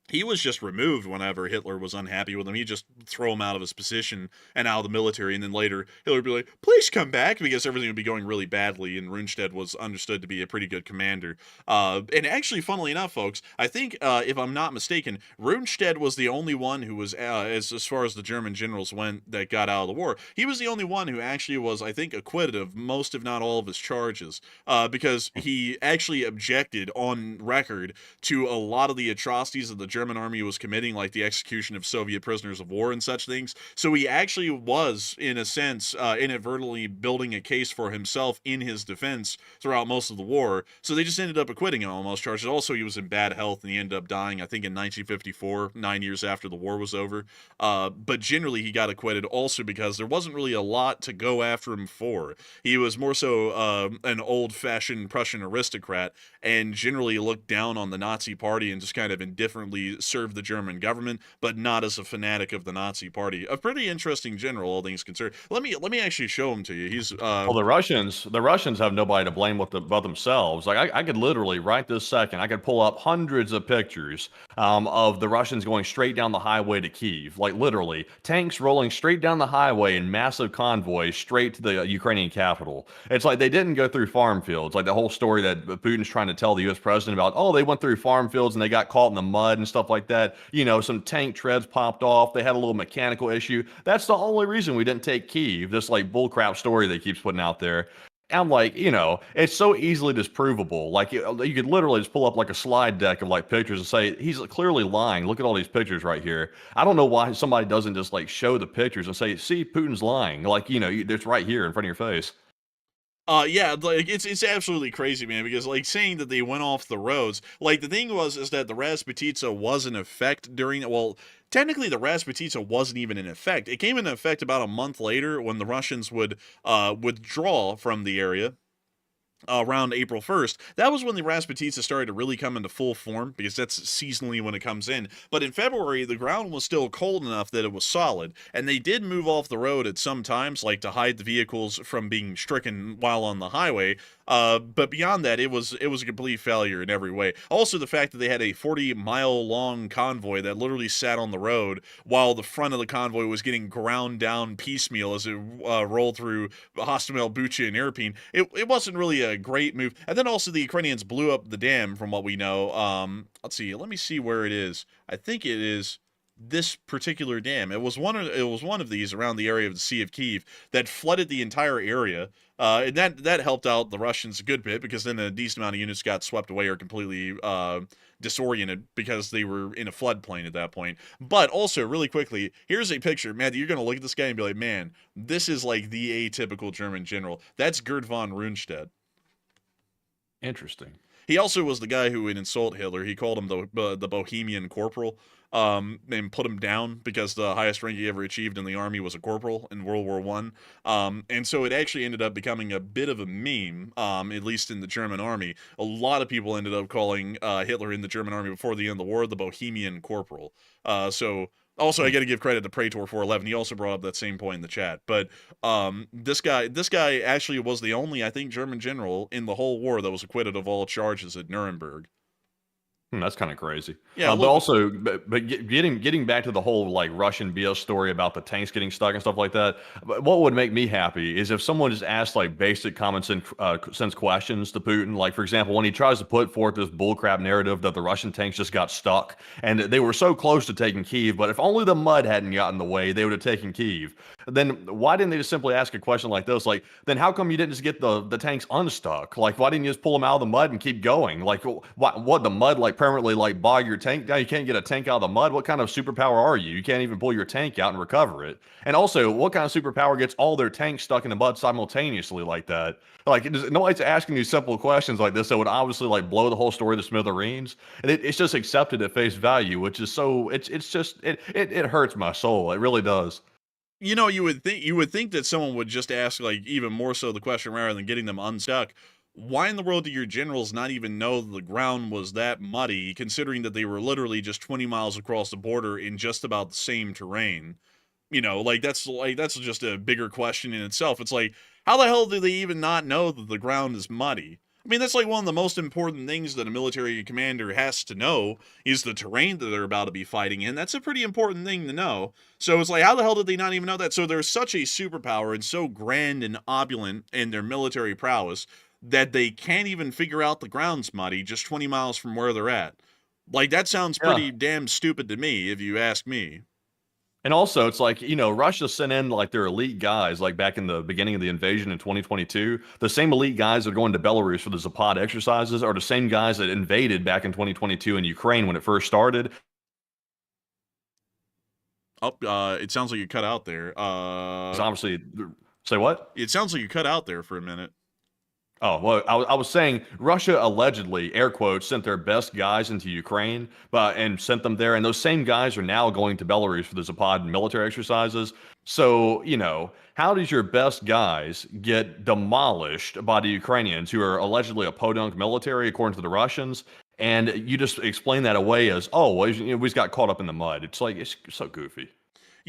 He was just removed whenever Hitler was unhappy with him. He'd just throw him out of his position and out of the military, and then later Hitler would be like, please come back, because everything would be going really badly, and Rundstedt was understood to be a pretty good commander. And actually, funnily enough, folks, I think, if I'm not mistaken, Rundstedt was the only one who was, as far as the German generals went, that got out of the war. He was the only one who actually was, I think, acquitted of most, if not all, of his charges, because he actually objected on record to a lot of the atrocities of the German army was committing, like the execution of Soviet prisoners of war and such things. So he actually was, in a sense, inadvertently building a case for himself in his defense throughout most of the war. So they just ended up acquitting him on most charges. Also, he was in bad health, and he ended up dying, I think, in 1954, 9 years after the war was over. But generally, he got acquitted also because there wasn't really a lot to go after him for. He was more so an old-fashioned Prussian aristocrat, and generally looked down on the Nazi party and just kind of indifferently served the German government, but not as a fanatic of the Nazi party. A pretty interesting general, all things considered. Let me actually show him to you. He's well, the Russians have nobody to blame but themselves. Like I could literally right this second, I could pull up hundreds of pictures of the Russians going straight down the highway to Kyiv. Like literally, tanks rolling straight down the highway in massive convoys straight to the Ukrainian capital. It's like they didn't go through farm fields. Like the whole story that Putin's trying to tell the U.S. president about, oh, they went through farm fields and they got caught in the mud and stuff like that. Some tank treads popped off. They had a little mechanical issue. That's the only reason we didn't take Kyiv. This like bullcrap story they keeps putting out there. I'm like, it's so easily disprovable. Like you could literally just pull up like a slide deck of like pictures and say, he's clearly lying. Look at all these pictures right here. I don't know why somebody doesn't just like show the pictures and say, see, Putin's lying. Like, it's right here in front of your face. Yeah, like it's absolutely crazy, man, because like saying that they went off the roads, like the thing is that the Rasputitsa was in effect during, well, technically the Rasputitsa wasn't even in effect. It came into effect about a month later when the Russians would withdraw from the area around April 1st. That was when the Rasputitsa started to really come into full form, because that's seasonally when it comes in. But in February, the ground was still cold enough that it was solid, and they did move off the road at some times, like to hide the vehicles from being stricken while on the highway. But beyond that, it was a complete failure in every way. Also, the fact that they had a 40-mile-long convoy that literally sat on the road while the front of the convoy was getting ground down piecemeal as it rolled through Hostomel, Bucha, and Irpin. It wasn't really a great move. And then also the Ukrainians blew up the dam, from what we know. Let's see. Let me see where it is. I think it is this particular dam. It was one of these around the area of the Sea of Kiev that flooded the entire area. And that helped out the Russians a good bit, because then a decent amount of units got swept away or completely disoriented because they were in a floodplain at that point. But also, really quickly, here's a picture. Man, you're going to look at this guy and be like, man, this is like the atypical German general. That's Gerd von Rundstedt. Interesting. He also was the guy who would insult Hitler. He called him the Bohemian corporal, and put him down because the highest rank he ever achieved in the army was a corporal in World War One. And so it actually ended up becoming a bit of a meme, at least in the German army. A lot of people ended up calling Hitler in the German army before the end of the war the Bohemian corporal. So also, I got to give credit to Praetor 411. He also brought up that same point in the chat. But this guy actually was the only, I think, German general in the whole war that was acquitted of all charges at Nuremberg. That's kind of crazy. Yeah, but also, getting back to the whole like Russian BS story about the tanks getting stuck and stuff like that. What would make me happy is if someone just asked like basic common sense questions to Putin. Like, for example, when he tries to put forth this bullcrap narrative that the Russian tanks just got stuck and they were so close to taking Kyiv, but if only the mud hadn't gotten in the way, they would have taken Kyiv. Then why didn't they just simply ask a question like this? Like, then how come you didn't just get the tanks unstuck? Like, why didn't you just pull them out of the mud and keep going? Like, what the mud like permanently like bog your tank down? You can't get a tank out of the mud. What kind of superpower are you? You can't even pull your tank out and recover it. And also, what kind of superpower gets all their tanks stuck in the mud simultaneously like that? Like, nobody's asking these simple questions like this that would obviously like blow the whole story to smithereens. And it's just accepted at face value, which is so it hurts my soul. It really does. You know, you would think that someone would just ask, like, even more so the question rather than getting them unstuck. Why in the world do your generals not even know the ground was that muddy, considering that they were literally just 20 miles across the border in just about the same terrain? You know, that's just a bigger question in itself. It's like, how the hell do they even not know that the ground is muddy? I mean, that's like one of the most important things that a military commander has to know is the terrain that they're about to be fighting in. That's a pretty important thing to know. So it's like, how the hell did they not even know that? So they're such a superpower and so grand and opulent in their military prowess that they can't even figure out the ground's muddy just 20 miles from where they're at. Like, that sounds pretty damn stupid to me, if you ask me. And also, it's like, Russia sent in like their elite guys, like back in the beginning of the invasion in 2022. The same elite guys that are going to Belarus for the Zapad exercises are the same guys that invaded back in 2022 in Ukraine when it first started. Oh, it sounds like you cut out there. Obviously, say what? It sounds like you cut out there for a minute. Oh, well, I was saying Russia allegedly, air quotes, sent their best guys into Ukraine and sent them there. And those same guys are now going to Belarus for the Zapad military exercises. So, how does your best guys get demolished by the Ukrainians who are allegedly a podunk military, according to the Russians? And you just explain that away as, oh, well, we just got caught up in the mud. It's like, it's so goofy.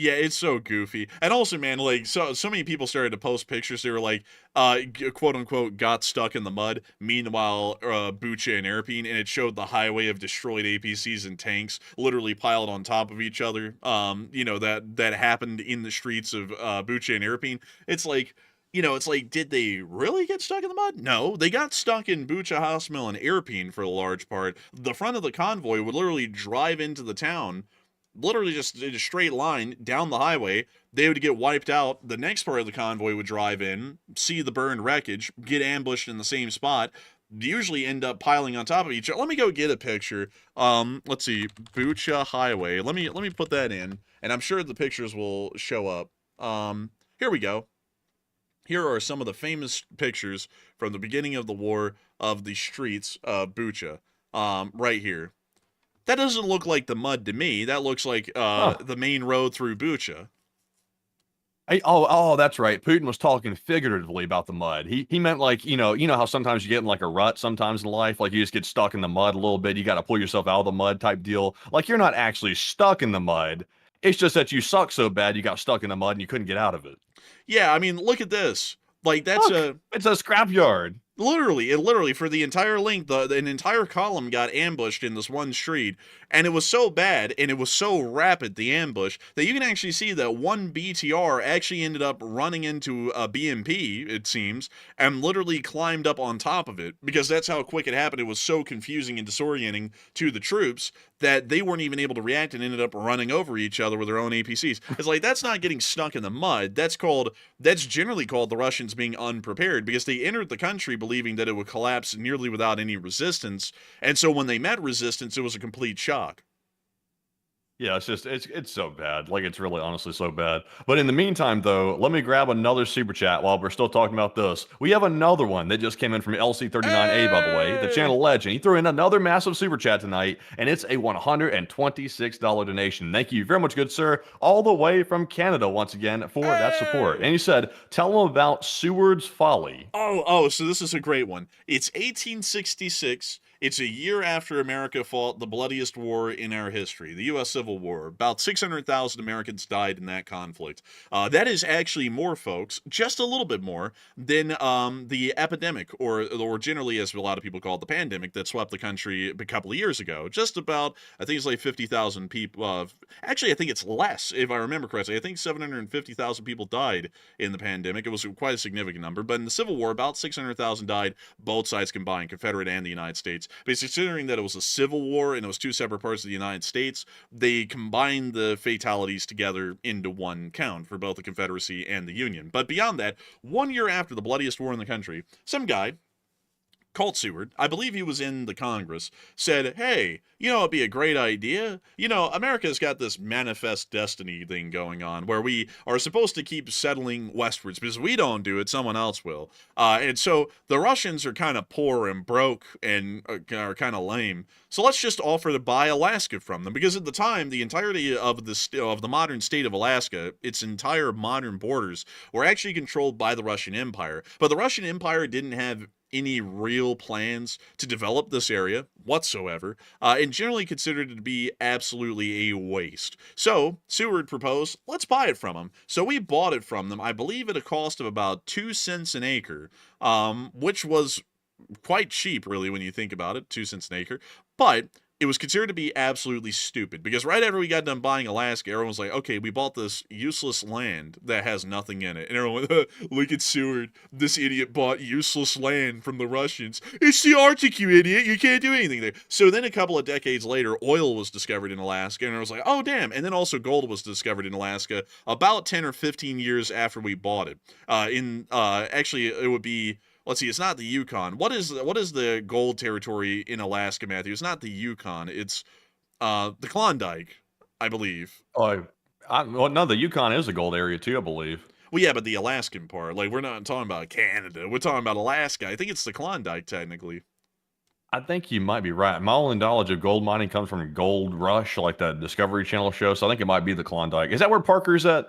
Yeah, it's so goofy. And also, man, like, so many people started to post pictures. They were like, quote unquote, got stuck in the mud. Meanwhile, Bucha and Irpin, and it showed the highway of destroyed APCs and tanks literally piled on top of each other. That happened in the streets of Bucha and Irpin. It's like, did they really get stuck in the mud? No, they got stuck in Bucha, Hostomel, and Irpin for a large part. The front of the convoy would literally drive into the town, literally just in a straight line down the highway. They would get wiped out. The next part of the convoy would drive in, see the burned wreckage, get ambushed in the same spot, usually end up piling on top of each other. Let me go get a picture. Let's see, Bucha Highway. Let me put that in, and I'm sure the pictures will show up. Here we go. Here are some of the famous pictures from the beginning of the war of the streets of Bucha, right here. That doesn't look like the mud to me. That looks like the main road through Bucha. That's right. Putin was talking figuratively about the mud. He meant like, you know how sometimes you get in like a rut sometimes in life, like you just get stuck in the mud a little bit. You got to pull yourself out of the mud type deal. Like you're not actually stuck in the mud. It's just that you suck so bad you got stuck in the mud and you couldn't get out of it. Yeah, I mean, look at this. Like that's It's a scrapyard. Literally, for the entire length, an entire column got ambushed in this one street, and it was so bad, and it was so rapid, the ambush, that you can actually see that one BTR actually ended up running into a BMP, it seems, and literally climbed up on top of it, because that's how quick it happened. It was so confusing and disorienting to the troops that they weren't even able to react and ended up running over each other with their own APCs. It's like, that's not getting stuck in the mud. That's generally called the Russians being unprepared, because they entered the country believing that it would collapse nearly without any resistance, and so when they met resistance, it was a complete shock. Yeah, it's so bad. Like it's really honestly so bad. But in the meantime, though, let me grab another super chat while we're still talking about this. We have another one that just came in from LC39A, by the way, the channel legend. He threw in another massive super chat tonight, and it's a $126 donation. Thank you very much, good sir, all the way from Canada once again for that support. And he said, tell him about Seward's Folly. So this is a great one. It's 1866. It's a year after America fought the bloodiest war in our history, the U.S. Civil War. About 600,000 Americans died in that conflict. That is actually more, folks, just a little bit more than the epidemic, or generally, as a lot of people call it, the pandemic that swept the country a couple of years ago. Just about, I think it's like 50,000 people. Actually, I think it's less, if I remember correctly. I think 750,000 people died in the pandemic. It was quite a significant number. But in the Civil War, about 600,000 died, both sides combined, Confederate and the United States. But considering that it was a civil war and it was two separate parts of the United States, they combined the fatalities together into one count for both the Confederacy and the Union. But beyond that, 1 year after the bloodiest war in the country, some guy called Seward, I believe he was in the Congress, said, hey, it'd be a great idea. America's got this manifest destiny thing going on where we are supposed to keep settling westwards, because we don't do it, someone else will. And so the Russians are kind of poor and broke and are kind of lame. So let's just offer to buy Alaska from them, because at the time, the entirety of the modern state of Alaska, its entire modern borders, were actually controlled by the Russian Empire. But the Russian Empire didn't have any real plans to develop this area whatsoever, and generally considered it to be absolutely a waste. So Seward proposed, let's buy it from them. So we bought it from them, I believe at a cost of about 2 cents an acre, which was quite cheap, really, when you think about it, 2 cents an acre. But it was considered to be absolutely stupid, because right after we got done buying Alaska, everyone was like, okay, we bought this useless land that has nothing in it. And everyone went, look at Seward. This idiot bought useless land from the Russians. It's the Arctic, you idiot. You can't do anything there. So then a couple of decades later, oil was discovered in Alaska, and I was like, oh, damn. And then also gold was discovered in Alaska about 10 or 15 years after we bought it. Actually, it would be... Let's see, it's not the Yukon. What is the gold territory in Alaska, Matthew? It's not the Yukon. It's the Klondike, I believe. No, the Yukon is a gold area too, I believe. Well, yeah, but the Alaskan part. Like, we're not talking about Canada. We're talking about Alaska. I think it's the Klondike, technically. I think you might be right. My only knowledge of gold mining comes from Gold Rush, like that Discovery Channel show, so I think it might be the Klondike. Is that where Parker's at?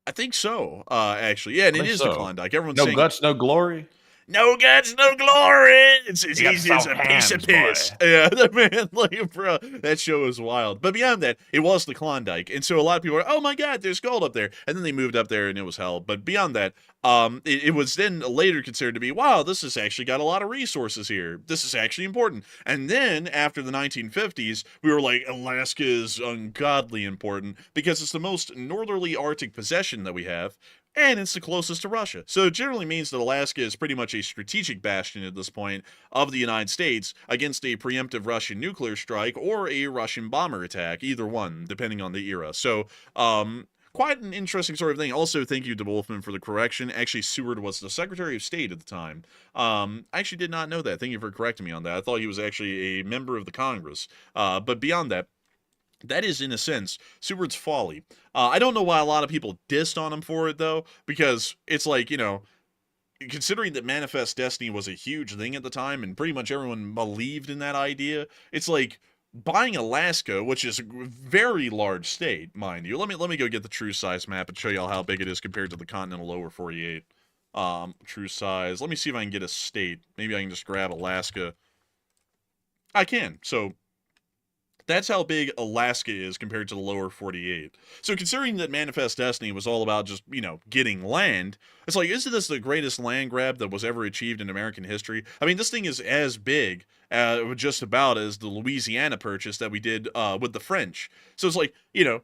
I think so, actually. Yeah, and it is the Klondike. Everyone's saying... No guts, no glory? No guts, no glory. It's easy as a piece of piss. Yeah, man, like, bro, that show is wild. But beyond that, it was the Klondike, and so a lot of people were, oh my God, there's gold up there, and then they moved up there, and it was hell. But beyond that, it was then later considered to be, wow, this has actually got a lot of resources here. This is actually important. And then after the 1950s, we were like, Alaska is ungodly important because it's the most northerly Arctic possession that we have. And it's the closest to Russia. So it generally means that Alaska is pretty much a strategic bastion at this point of the United States against a preemptive Russian nuclear strike or a Russian bomber attack, either one, depending on the era. So, quite an interesting sort of thing. Also, thank you to Wolfman for the correction. Actually, Seward was the Secretary of State at the time. I actually did not know that. Thank you for correcting me on that. I thought he was actually a member of the Congress. But beyond that, that is, in a sense, Seward's folly. I don't know why a lot of people dissed on him for it, though, because it's like, considering that Manifest Destiny was a huge thing at the time and pretty much everyone believed in that idea, it's like buying Alaska, which is a very large state, mind you. Let me go get the true size map and show y'all how big it is compared to the continental lower 48. True size. Let me see if I can get a state. Maybe I can just grab Alaska. I can. So that's how big Alaska is compared to the lower 48. So considering that Manifest Destiny was all about just, getting land, it's like, isn't this the greatest land grab that was ever achieved in American history? I mean, this thing is as big, just about as the Louisiana purchase that we did with the French. So it's like,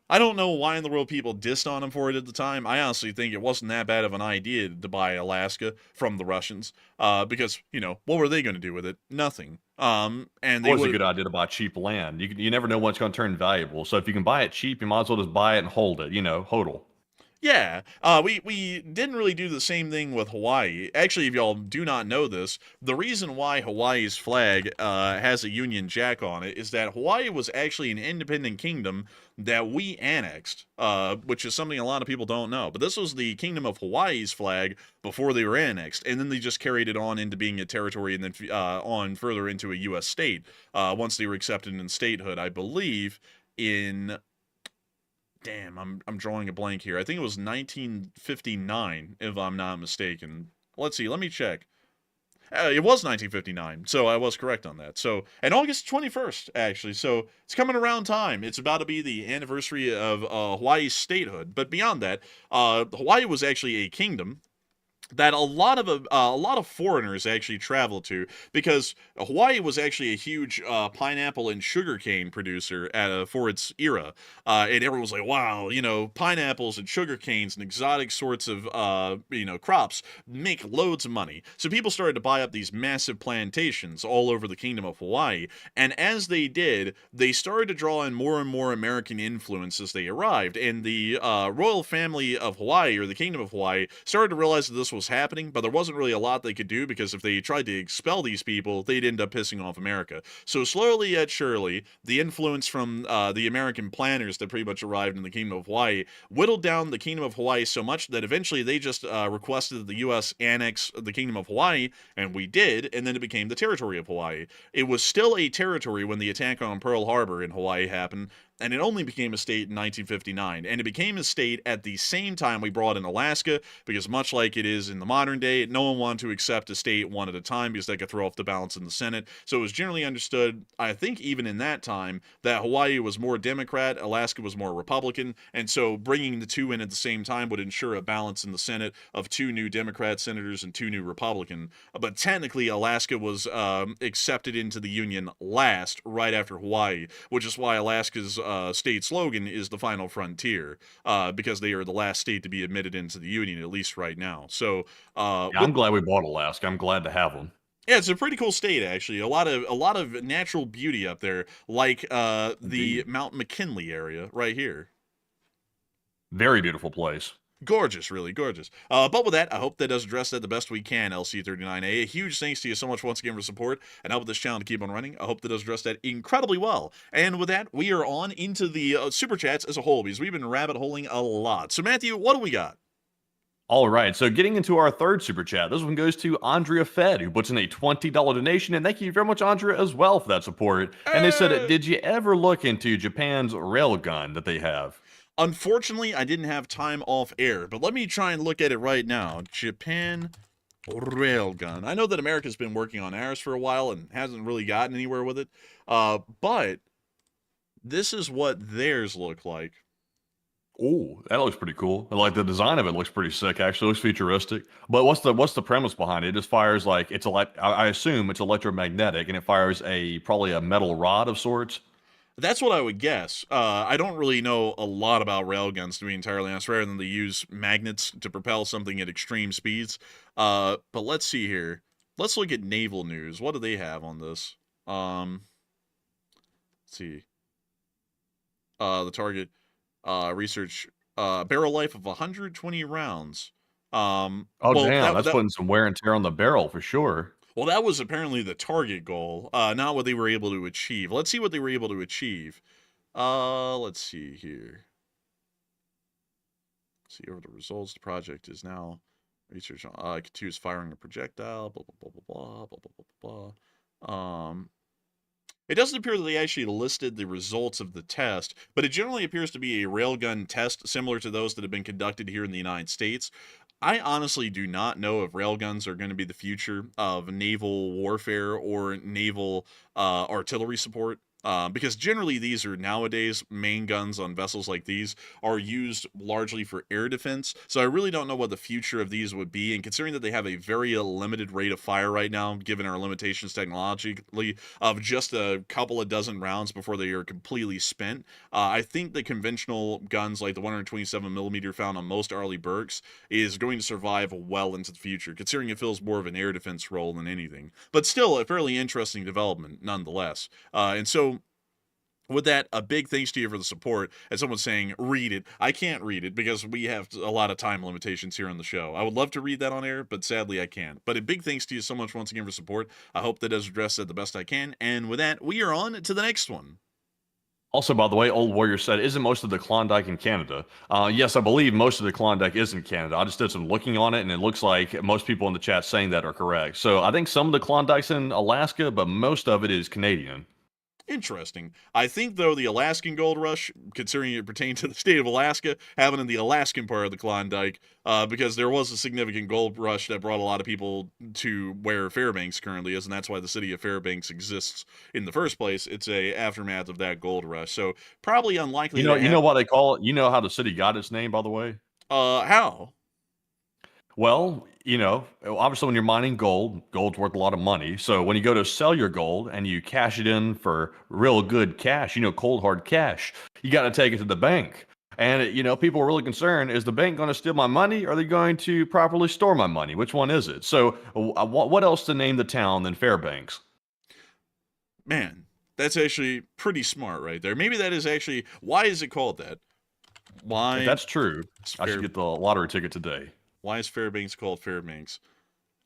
I don't know why in the world people dissed on him for it at the time. I honestly think it wasn't that bad of an idea to buy Alaska from the Russians, because, what were they going to do with it? Nothing. And It was a good idea to buy cheap land. You never know when it's going to turn valuable. So if you can buy it cheap, you might as well just buy it and hold it. Hodl. Yeah, we didn't really do the same thing with Hawaii. Actually, if y'all do not know this, the reason why Hawaii's flag has a Union Jack on it is that Hawaii was actually an independent kingdom that we annexed, which is something a lot of people don't know. But this was the Kingdom of Hawaii's flag before they were annexed, and then they just carried it on into being a territory and then on further into a U.S. state once they were accepted in statehood, I believe, in... Damn, I'm drawing a blank here. I think it was 1959, if I'm not mistaken. Let's see, let me check. It was 1959, so I was correct on that. So, and August 21st, actually. So, it's coming around time. It's about to be the anniversary of Hawaii's statehood. But beyond that, Hawaii was actually a kingdom that a lot of foreigners actually travel to, because Hawaii was actually a huge pineapple and sugarcane producer for its era, and everyone was like, wow, pineapples and sugar canes and exotic sorts of crops make loads of money. So people started to buy up these massive plantations all over the Kingdom of Hawaii, and as they did, they started to draw in more and more American influence as they arrived, and the royal family of Hawaii, or the Kingdom of Hawaii, started to realize that this was happening, but there wasn't really a lot they could do, because if they tried to expel these people, they'd end up pissing off America. So slowly yet surely, the influence from the American planners that pretty much arrived in the Kingdom of Hawaii whittled down the Kingdom of Hawaii so much that eventually they just requested that the U.S. annex the Kingdom of Hawaii, and we did, and then it became the territory of Hawaii. It was still a territory when the attack on Pearl Harbor in Hawaii happened, and it only became a state in 1959, and it became a state at the same time we brought in Alaska, because much like it is in the modern day, no one wanted to accept a state one at a time because that could throw off the balance in the Senate. So it was generally understood, I think even in that time, that Hawaii was more Democrat, Alaska was more Republican, and so bringing the two in at the same time would ensure a balance in the Senate of 2 new Democrat senators and 2 new Republican. But technically, Alaska was accepted into the Union last, right after Hawaii, which is why Alaska's state slogan is the final frontier, because they are the last state to be admitted into the Union, at least right now. So I'm glad we bought Alaska. I'm glad to have them. yeah, it's a pretty cool state, actually. A lot of natural beauty up there, like the Mount McKinley area right here. Very beautiful place. Gorgeous, really gorgeous. But with that, I hope that does address that the best we can, LC39A. A huge thanks to you so much once again for support and helping this channel to keep on running. I hope that does address that incredibly well. And with that, we are on into the super chats as a whole, because we've been rabbit holing a lot. So Matthew, what do we got? All right, so getting into our third super chat, this one goes to Andrea Fed, who puts in a $20 donation, and thank you very much, Andrea, as well for that support. And they said, did you ever look into Japan's railgun that they have? Unfortunately, I didn't have time off air, but let me try and look at it right now. Japan railgun. I know that America's been working on ours for a while and hasn't really gotten anywhere with it, but this is what theirs look like. Oh, that looks pretty cool. I like the design of it. Looks pretty sick. Actually, looks futuristic. But what's the premise behind it? It just fires like I assume it's electromagnetic, and it fires probably a metal rod of sorts. That's what I would guess. I don't really know a lot about railguns, to be entirely honest, rather than they use magnets to propel something at extreme speeds. But let's see here. Let's look at naval news. What do they have on this? Let's see. The target research barrel life of 120 rounds. Oh, damn. That's putting some wear and tear on the barrel for sure. Well, that was apparently the target goal, not what they were able to achieve. Let's see what they were able to achieve. Let's see here. See over the results. The project is now Research on continues firing a projectile. Blah blah blah blah blah blah blah blah. It doesn't appear that they actually listed the results of the test, but it generally appears to be a railgun test similar to those that have been conducted here in the United States. I honestly do not know if railguns are going to be the future of naval warfare or naval artillery support. Because generally these are nowadays main guns on vessels like these are used largely for air defense. So I really don't know what the future of these would be. And considering that they have a very limited rate of fire right now, given our limitations technologically of just a couple of dozen rounds before they are completely spent, I think the conventional guns like the 127 millimeter found on most Arleigh Burkes is going to survive well into the future, considering it fills more of an air defense role than anything. But still a fairly interesting development nonetheless. And so with that, a big thanks to you for the support. As someone's saying, read it. I can't read it because we have a lot of time limitations here on the show. I would love to read that on air, but sadly I can't. But a big thanks to you so much once again for support. I hope that does address that the best I can. And with that, we are on to the next one. Also, by the way, Old Warrior said, isn't most of the Klondike in Canada? Yes, I believe most of the Klondike is in Canada. I just did some looking on it, and it looks like most people in the chat saying that are correct. So I think some of the Klondike's in Alaska, but most of it is Canadian. Interesting. I think, though, the Alaskan gold rush, considering it pertained to the state of Alaska, happened in the Alaskan part of the Klondike, because there was a significant gold rush that brought a lot of people to where Fairbanks currently is, and that's why the city of Fairbanks exists in the first place. It's a aftermath of that gold rush, so probably unlikely. You know what they call it? You know how the city got its name, by the way? How? Well, obviously when you're mining gold's worth a lot of money. So when you go to sell your gold and you cash it in for real good cash, cold hard cash, you got to take it to the bank. And, people are really concerned, is the bank going to steal my money? Or are they going to properly store my money? Which one is it? So what else to name the town than Fairbanks? Man, that's actually pretty smart right there. Maybe that is actually, why is it called that? Why? If that's true, I should get the lottery ticket today. Why is Fairbanks called Fairbanks?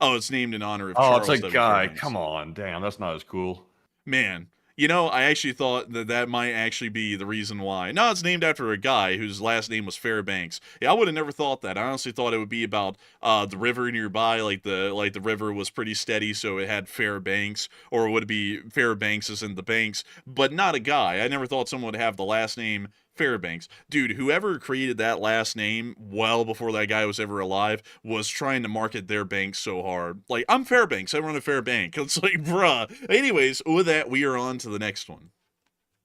Oh, it's named in honor of Charles it's a guy. Fairbanks. Come on. Damn, that's not as cool. Man, I actually thought that might actually be the reason why. No, it's named after a guy whose last name was Fairbanks. Yeah, I would have never thought that. I honestly thought it would be about the river nearby, like the river was pretty steady, so it had Fairbanks, or would it be Fairbanks as in the banks, but not a guy. I never thought someone would have the last name Fairbanks. Dude, whoever created that last name well before that guy was ever alive was trying to market their bank so hard. Like, I'm Fairbanks, I run a fair bank. It's like, bruh. Anyways, with that, we are on to the next one.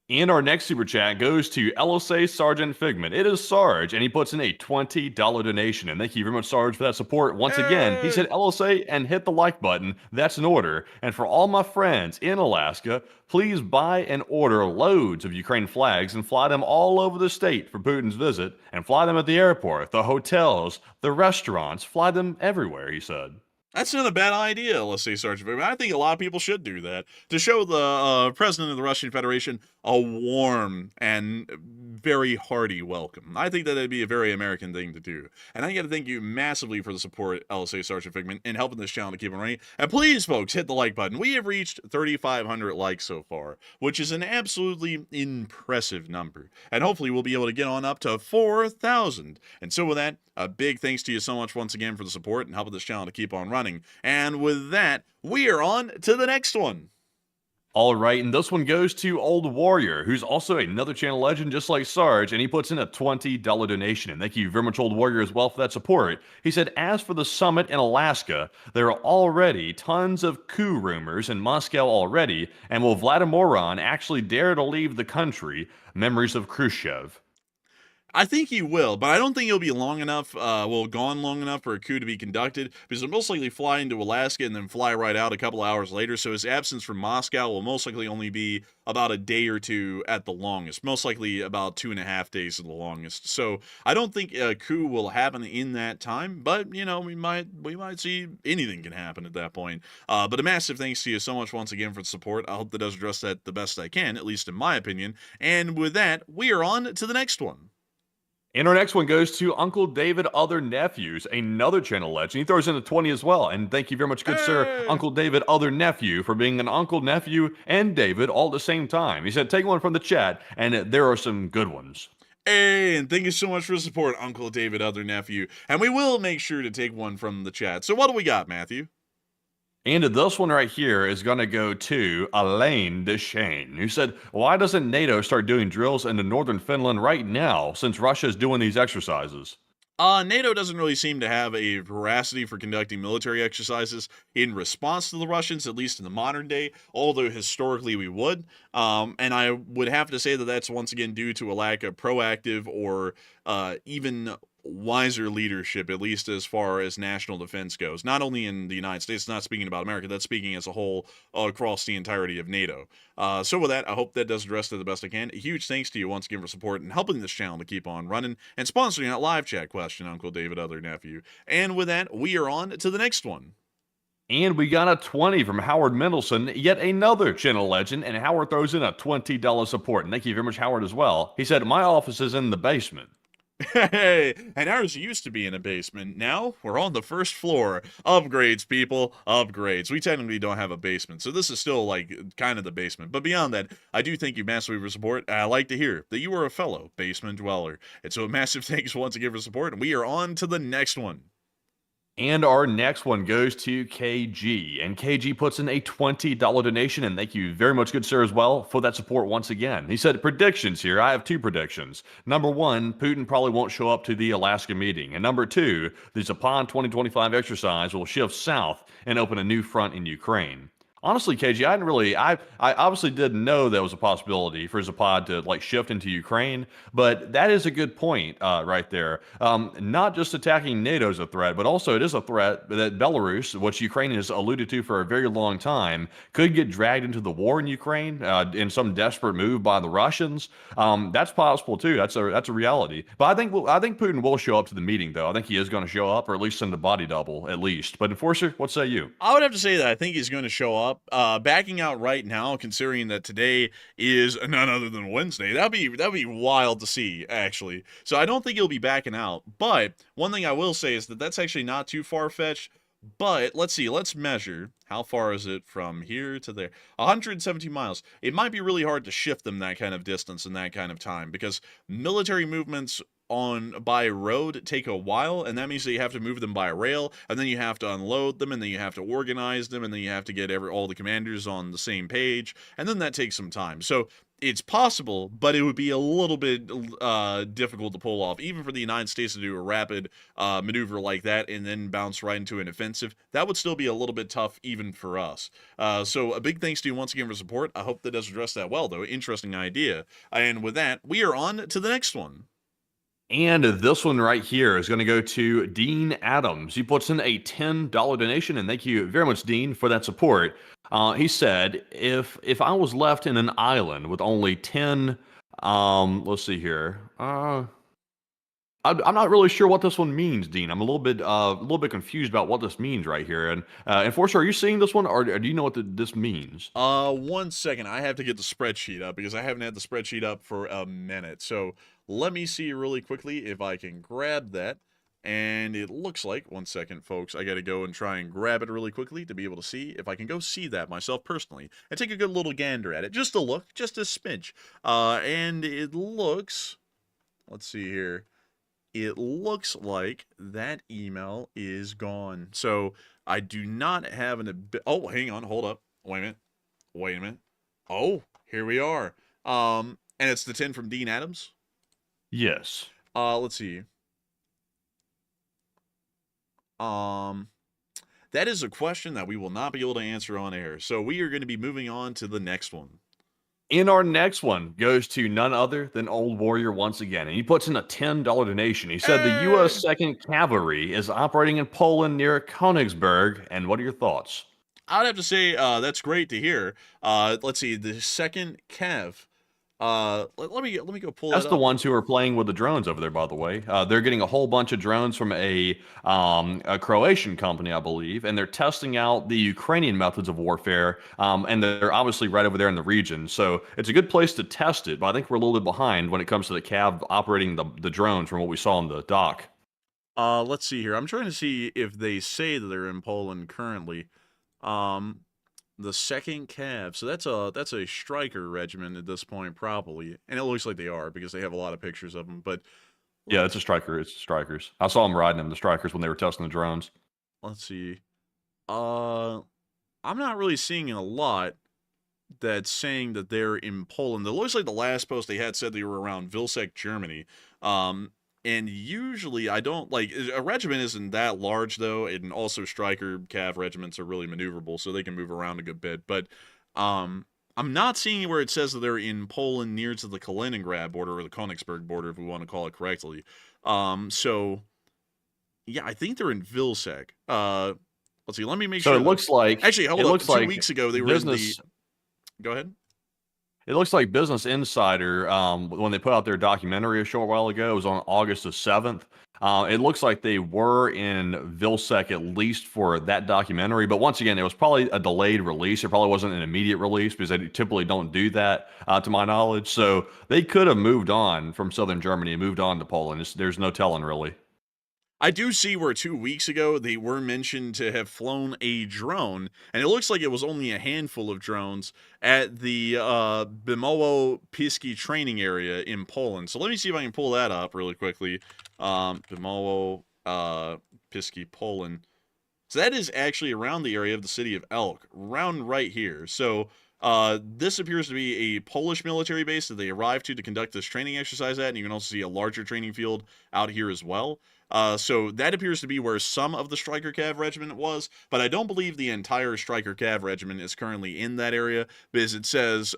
And our next super chat goes to LSA Sergeant Figment. It is Sarge, and he puts in a $20 donation. And thank you very much, Sarge, for that support. Once again, he said LSA and hit the like button. That's an order. And for all my friends in Alaska, please buy and order loads of Ukraine flags and fly them all over the state for Putin's visit. And fly them at the airport, the hotels, the restaurants. Fly them everywhere, he said. That's not a bad idea, let's say, Sergeant. I think a lot of people should do that to show the president of the Russian Federation a warm and very hearty welcome. I think that would be a very American thing to do. And I got to thank you massively for the support, LSA Sergeant Figment, in helping this channel to keep on running. And please, folks, hit the like button. We have reached 3,500 likes so far, which is an absolutely impressive number. And hopefully we'll be able to get on up to 4,000. And so with that, a big thanks to you so much once again for the support and helping this channel to keep on running. And with that, we are on to the next one. All right, and this one goes to Old Warrior, who's also another channel legend just like Sarge, and he puts in a $20 donation. And thank you very much, Old Warrior, as well for that support. He said, as for the summit in Alaska, there are already tons of coup rumors in Moscow already, and will Vladimiron actually dare to leave the country? Memories of Khrushchev. I think he will, but I don't think he'll be long enough, gone long enough for a coup to be conducted, because he'll most likely fly into Alaska and then fly right out a couple hours later, so his absence from Moscow will most likely only be about a day or two at the longest, most likely about 2.5 days at the longest. So I don't think a coup will happen in that time, but, we might see anything can happen at that point. But a massive thanks to you so much once again for the support. I hope that does address that the best I can, at least in my opinion. And with that, we are on to the next one. And our next one goes to Uncle David Other Nephews, another channel legend. He throws in a 20 as well. And thank you very much, good sir, Uncle David Other Nephew, for being an uncle, nephew, and David all at the same time. He said, take one from the chat, and there are some good ones. Hey, and thank you so much for the support, Uncle David, other nephew. And we will make sure to take one from the chat. So what do we got, Matthew? And this one right here is going to go to Elaine Deshane, who said, why doesn't NATO start doing drills into northern Finland right now since Russia's doing these exercises? NATO doesn't really seem to have a veracity for conducting military exercises in response to the Russians, at least in the modern day, although historically we would. And I would have to say that that's once again due to a lack of proactive or even wiser leadership, at least as far as national defense goes. Not only in the United States, not speaking about America, that's speaking as a whole across the entirety of NATO. So with that, I hope that does address it the best I can. A huge thanks to you once again for support and helping this channel to keep on running and sponsoring that live chat question, Uncle David, other nephew. And with that, we are on to the next one. And we got a 20 from Howard Mendelson, yet another channel legend, and Howard throws in a $20 support. And thank you very much, Howard, as well. He said, my office is in the basement. Hey, and ours used to be in a basement. Now we're on the first floor. Upgrades, people, upgrades. We technically don't have a basement, so this is still like kind of the basement. But beyond that, I do thank you massively for support. I like to hear that you are a fellow basement dweller. And so a massive thanks once again for support, and we are on to the next one. And our next one goes to KG. And KG puts in a $20 donation. And thank you very much, good sir, as well, for that support once again. He said, predictions here. I have two predictions. Number one, Putin probably won't show up to the Alaska meeting. And number two, the Zapad 2025 exercise will shift south and open a new front in Ukraine. Honestly, KG, I obviously didn't know that was a possibility for Zapad to like shift into Ukraine, but that is a good point right there. Not just attacking NATO is a threat, but also it is a threat that Belarus, which Ukraine has alluded to for a very long time, could get dragged into the war in Ukraine in some desperate move by the Russians. That's possible too. That's a reality. But I think Putin will show up to the meeting, though. I think he is going to show up, or at least send a body double, at least. But Enforcer, what say you? I would have to say that I think he's going to show up. Backing out right now, considering that today is none other than Wednesday, that'd be wild to see, actually. So I don't think he'll be backing out. But one thing I will say is that that's actually not too far-fetched. But let's see, let's measure. How far is it from here to there? 117 miles. It might be really hard to shift them that kind of distance in that kind of time, because military movements by road take a while, and that means that you have to move them by rail, and then you have to unload them, and then you have to organize them, and then you have to get all the commanders on the same page, and then that takes some time. So it's possible, but it would be a little bit difficult to pull off, even for the United States to do a rapid maneuver like that and then bounce right into an offensive. That would still be a little bit tough even for us. So a big thanks to you once again for support. I hope that does address that well, though. Interesting idea. And with that, we are on to the next one. And this one right here is going to go to Dean Adams. He puts in a $10 donation, and thank you very much, Dean, for that support. He said, if I was left in an island with only 10, let's see here. I'm not really sure what this one means, Dean. I'm a little bit confused about what this means right here. And Enforcer, are you seeing this one, or do you know what this means? 1 second. I have to get the spreadsheet up because I haven't had the spreadsheet up for a minute. So let me see really quickly if I can grab that. And it looks like, 1 second, folks, I got to go and try and grab it really quickly to be able to see if I can go see that myself personally and take a good little gander at it. Just a look, just a smidge. And it looks, let's see here. It looks like that email is gone. So I do not have oh, hang on, hold up. Wait a minute. Oh, here we are. And it's the 10 from Dean Adams? Yes. Let's see. That is a question that we will not be able to answer on air. So we are going to be moving on to the next one. And our next one goes to none other than Old Warrior once again. And he puts in a $10 donation. He said the U.S. 2nd Cavalry is operating in Poland near Königsberg. And what are your thoughts? I'd have to say that's great to hear. Let's see, the 2nd Cav. Let me go pull that up. That's the ones who are playing with the drones over there, by the way. They're getting a whole bunch of drones from a Croatian company, I believe, and they're testing out the Ukrainian methods of warfare, and they're obviously right over there in the region. So it's a good place to test it, but I think we're a little bit behind when it comes to the Cav operating the drones from what we saw on the dock. Let's see here. I'm trying to see if they say that they're in Poland currently. The 2nd Cav. So that's a striker regiment at this point, probably. And it looks like they are because they have a lot of pictures of them. But Yeah, it's a striker. It's strikers. I saw them riding them, the strikers, when they were testing the drones. let's see. I'm not really seeing a lot that's saying that they're in Poland. It looks like the last post they had said they were around Vilsek, Germany. And usually I don't like a regiment isn't that large though, and also striker cav regiments are really maneuverable, so they can move around a good bit. But I'm not seeing where it says that they're in Poland near to the Kaliningrad border or the Königsberg border, if we want to call it correctly. So yeah, I think they're in Vilsek. Let's see. Let me make So sure. it looks like Actually, hold it up. looks 2 like weeks ago they were in the. business. Go ahead. It looks like Business Insider, when they put out their documentary a short while ago, it was on August the 7th. It looks like they were in Vilsek at least for that documentary. But once again, it was probably a delayed release. It probably wasn't an immediate release because they typically don't do that, to my knowledge. So they could have moved on from southern Germany and moved on to Poland. There's no telling, really. I do see where 2 weeks ago they were mentioned to have flown a drone, and it looks like it was only a handful of drones at the Bemowo Piski training area in Poland. So let me see if I can pull that up really quickly. Bemowo Piski, Poland. So that is actually around the area of the city of Elk, around right here. So this appears to be a Polish military base that they arrived to conduct this training exercise at, and you can also see a larger training field out here as well. So that appears to be where some of the Striker Cav regiment was, but I don't believe the entire Striker Cav regiment is currently in that area, because it says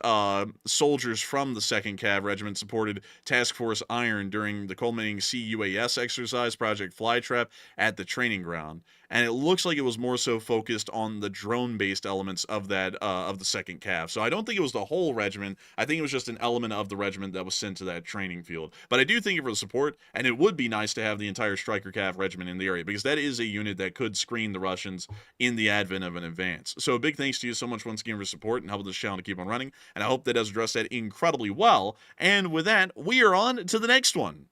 soldiers from the 2nd Cav regiment supported Task Force Iron during the culminating CUAS exercise, Project Flytrap, at the training ground. And it looks like it was more so focused on the drone-based elements of that of the 2nd Cav. So I don't think it was the whole regiment. I think it was just an element of the regiment that was sent to that training field. But I do thank you for the support, and it would be nice to have the entire Striker Cav regiment in the area, because that is a unit that could screen the Russians in the advent of an advance. So a big thanks to you so much once again for support and helping this channel to keep on running, and I hope that has addressed that incredibly well. And with that, we are on to the next one.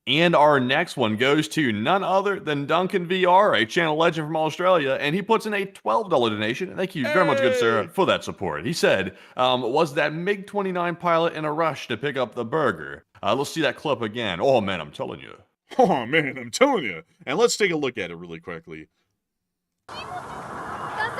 And our next one goes to none other than Duncan VR, a channel legend from Australia, and he puts in a $12 donation. Thank you very much, good sir, for that support. He said, was that MiG-29 pilot in a rush to pick up the burger? Let's see that clip again. Oh, man, I'm telling you. Oh, man, I'm telling you. And let's take a look at it really quickly. Look at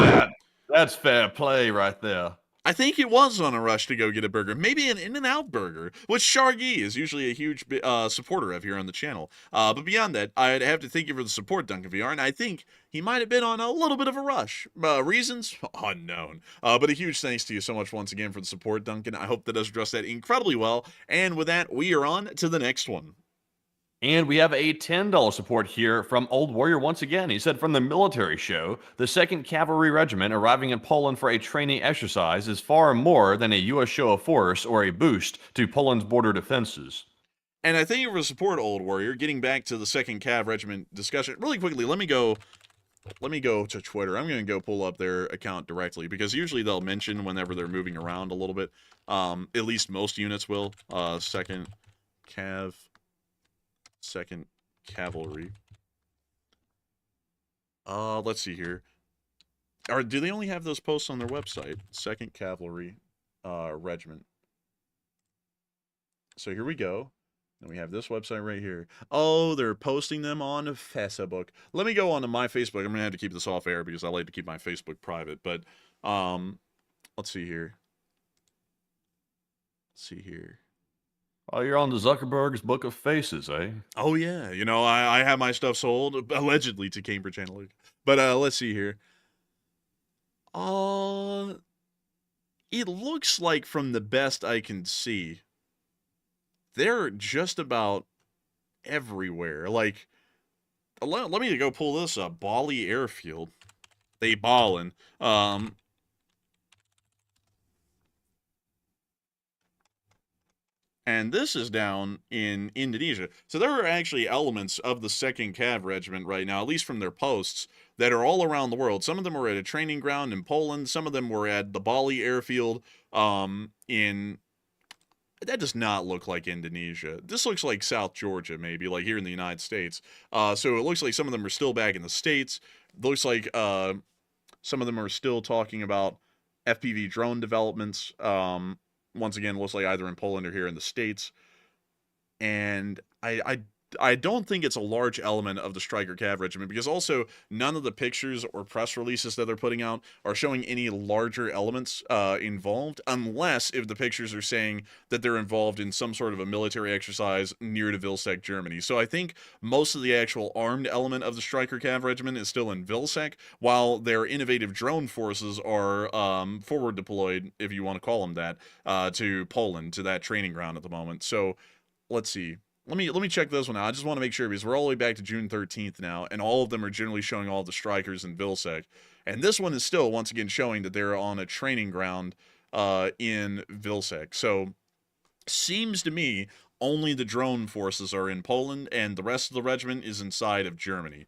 that. That's fair play right there. I think he was on a rush to go get a burger, maybe an In-N-Out burger, which Shargy is usually a huge supporter of here on the channel. But beyond that, I'd have to thank you for the support, Duncan VR, and I think he might have been on a little bit of a rush. Reasons? Unknown. But a huge thanks to you so much once again for the support, Duncan. I hope that does address that incredibly well. And with that, we are on to the next one. And we have a $10 support here from Old Warrior once again. He said, from the military show, the 2nd Cavalry Regiment arriving in Poland for a training exercise is far more than a U.S. show of force or a boost to Poland's border defenses. And I thank you for the support, Old Warrior. Getting back to the 2nd Cav Regiment discussion, really quickly, let me go to Twitter. I'm going to go pull up their account directly, because usually they'll mention whenever they're moving around a little bit. At least most units will. 2nd Cav... 2nd Cavalry. Let's see here. Do they only have those posts on their website? 2nd Cavalry Regiment. So here we go. And we have this website right here. Oh, they're posting them on Facebook. Let me go on to my Facebook. I'm going to have to keep this off air because I like to keep my Facebook private. But let's see here. Oh, you're on the Zuckerberg's Book of Faces, eh? Oh, yeah. You know, I have my stuff sold, allegedly, to Cambridge Analytica. But let's see here. It looks like, from the best I can see, they're just about everywhere. Like, let me go pull this up. Bali Airfield. They ballin'. And this is down in Indonesia. So there are actually elements of the 2nd Cav Regiment right now, at least from their posts, that are all around the world. Some of them were at a training ground in Poland. Some of them were at the Bali Airfield in... That does not look like Indonesia. This looks like South Georgia, maybe, like here in the United States. So it looks like some of them are still back in the States. looks like some of them are still talking about FPV drone developments. Once again, looks like either in Poland or here in the States. And I don't think it's a large element of the Striker Cav regiment, because also none of the pictures or press releases that they're putting out are showing any larger elements involved, unless if the pictures are saying that they're involved in some sort of a military exercise near to Vilsek, Germany. So I think most of the actual armed element of the Striker Cav regiment is still in Vilsek, while their innovative drone forces are forward deployed, if you want to call them that, to Poland, to that training ground at the moment. So let's see. Let me check this one out. I just want to make sure, because we're all the way back to June 13th now, and all of them are generally showing all the strikers in Vilsek. And this one is still, once again, showing that they're on a training ground in Vilsek. So, seems to me only the drone forces are in Poland, and the rest of the regiment is inside of Germany,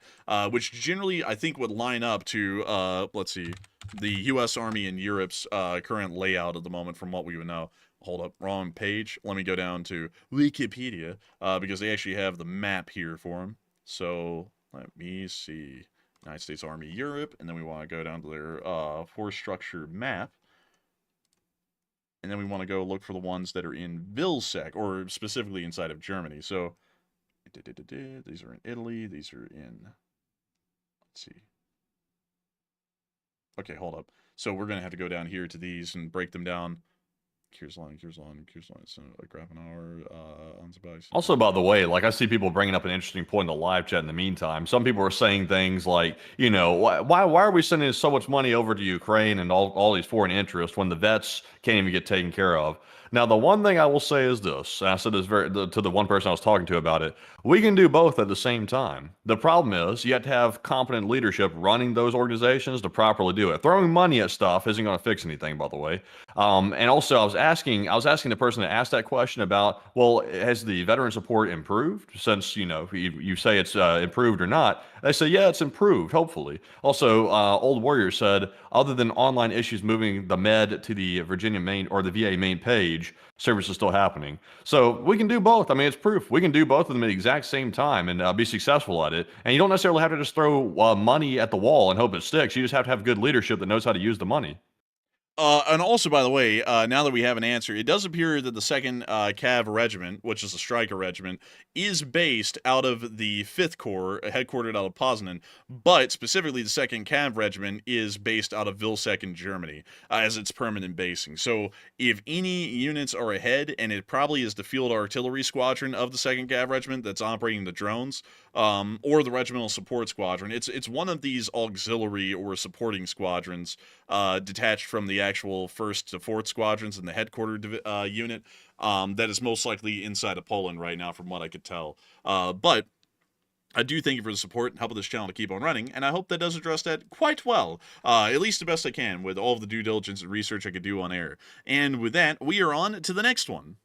which generally, I think, would line up to, let's see, the U.S. Army in Europe's current layout at the moment, from what we would know. Hold up, wrong page. Let me go down to Wikipedia, because they actually have the map here for them. So, let me see. United States Army Europe, and then we want to go down to their force structure map. And then we want to go look for the ones that are in Vilsek, or specifically inside of Germany. So, these are in Italy, these are in, let's see. Okay, hold up. So we're going to have to go down here to these and break them down. Kiersline, so like Grafenauer, Azerbaijan. Also, by the way, like I see people bringing up an interesting point in the live chat in the meantime. Some people are saying things like, you know, why are we sending so much money over to Ukraine and all these foreign interests when the vets can't even get taken care of? Now, the one thing I will say is this, and I said this to the one person I was talking to about it, we can do both at the same time. The problem is you have to have competent leadership running those organizations to properly do it. Throwing money at stuff isn't going to fix anything, by the way. And also, I was asking the person that asked that question about, well, has the veteran support improved since, you know, you say it's improved or not? They say, yeah, it's improved, hopefully. Also, Old Warrior said, other than online issues moving the med to the Virginia main or the VA main page, service is still happening. So we can do both. I mean, it's proof. We can do both of them at the exact same time and be successful at it. And you don't necessarily have to just throw money at the wall and hope it sticks. You just have to have good leadership that knows how to use the money. And also, by the way, now that we have an answer, it does appear that the 2nd Cav Regiment, which is a Striker Regiment, is based out of the 5th Corps, headquartered out of Poznan, but specifically the 2nd Cav Regiment is based out of Vilsek in Germany, as its permanent basing. So, if any units are ahead, and it probably is the Field Artillery Squadron of the 2nd Cav Regiment that's operating the drones, or the Regimental Support Squadron, it's one of these auxiliary or supporting squadrons detached from the actual 1st to 4th squadrons in the headquarter unit that is most likely inside of Poland right now, from what I could tell. But I do thank you for the support and helping this channel to keep on running, and I hope that does address that quite well, at least the best I can with all of the due diligence and research I could do on air. And with that, we are on to the next one.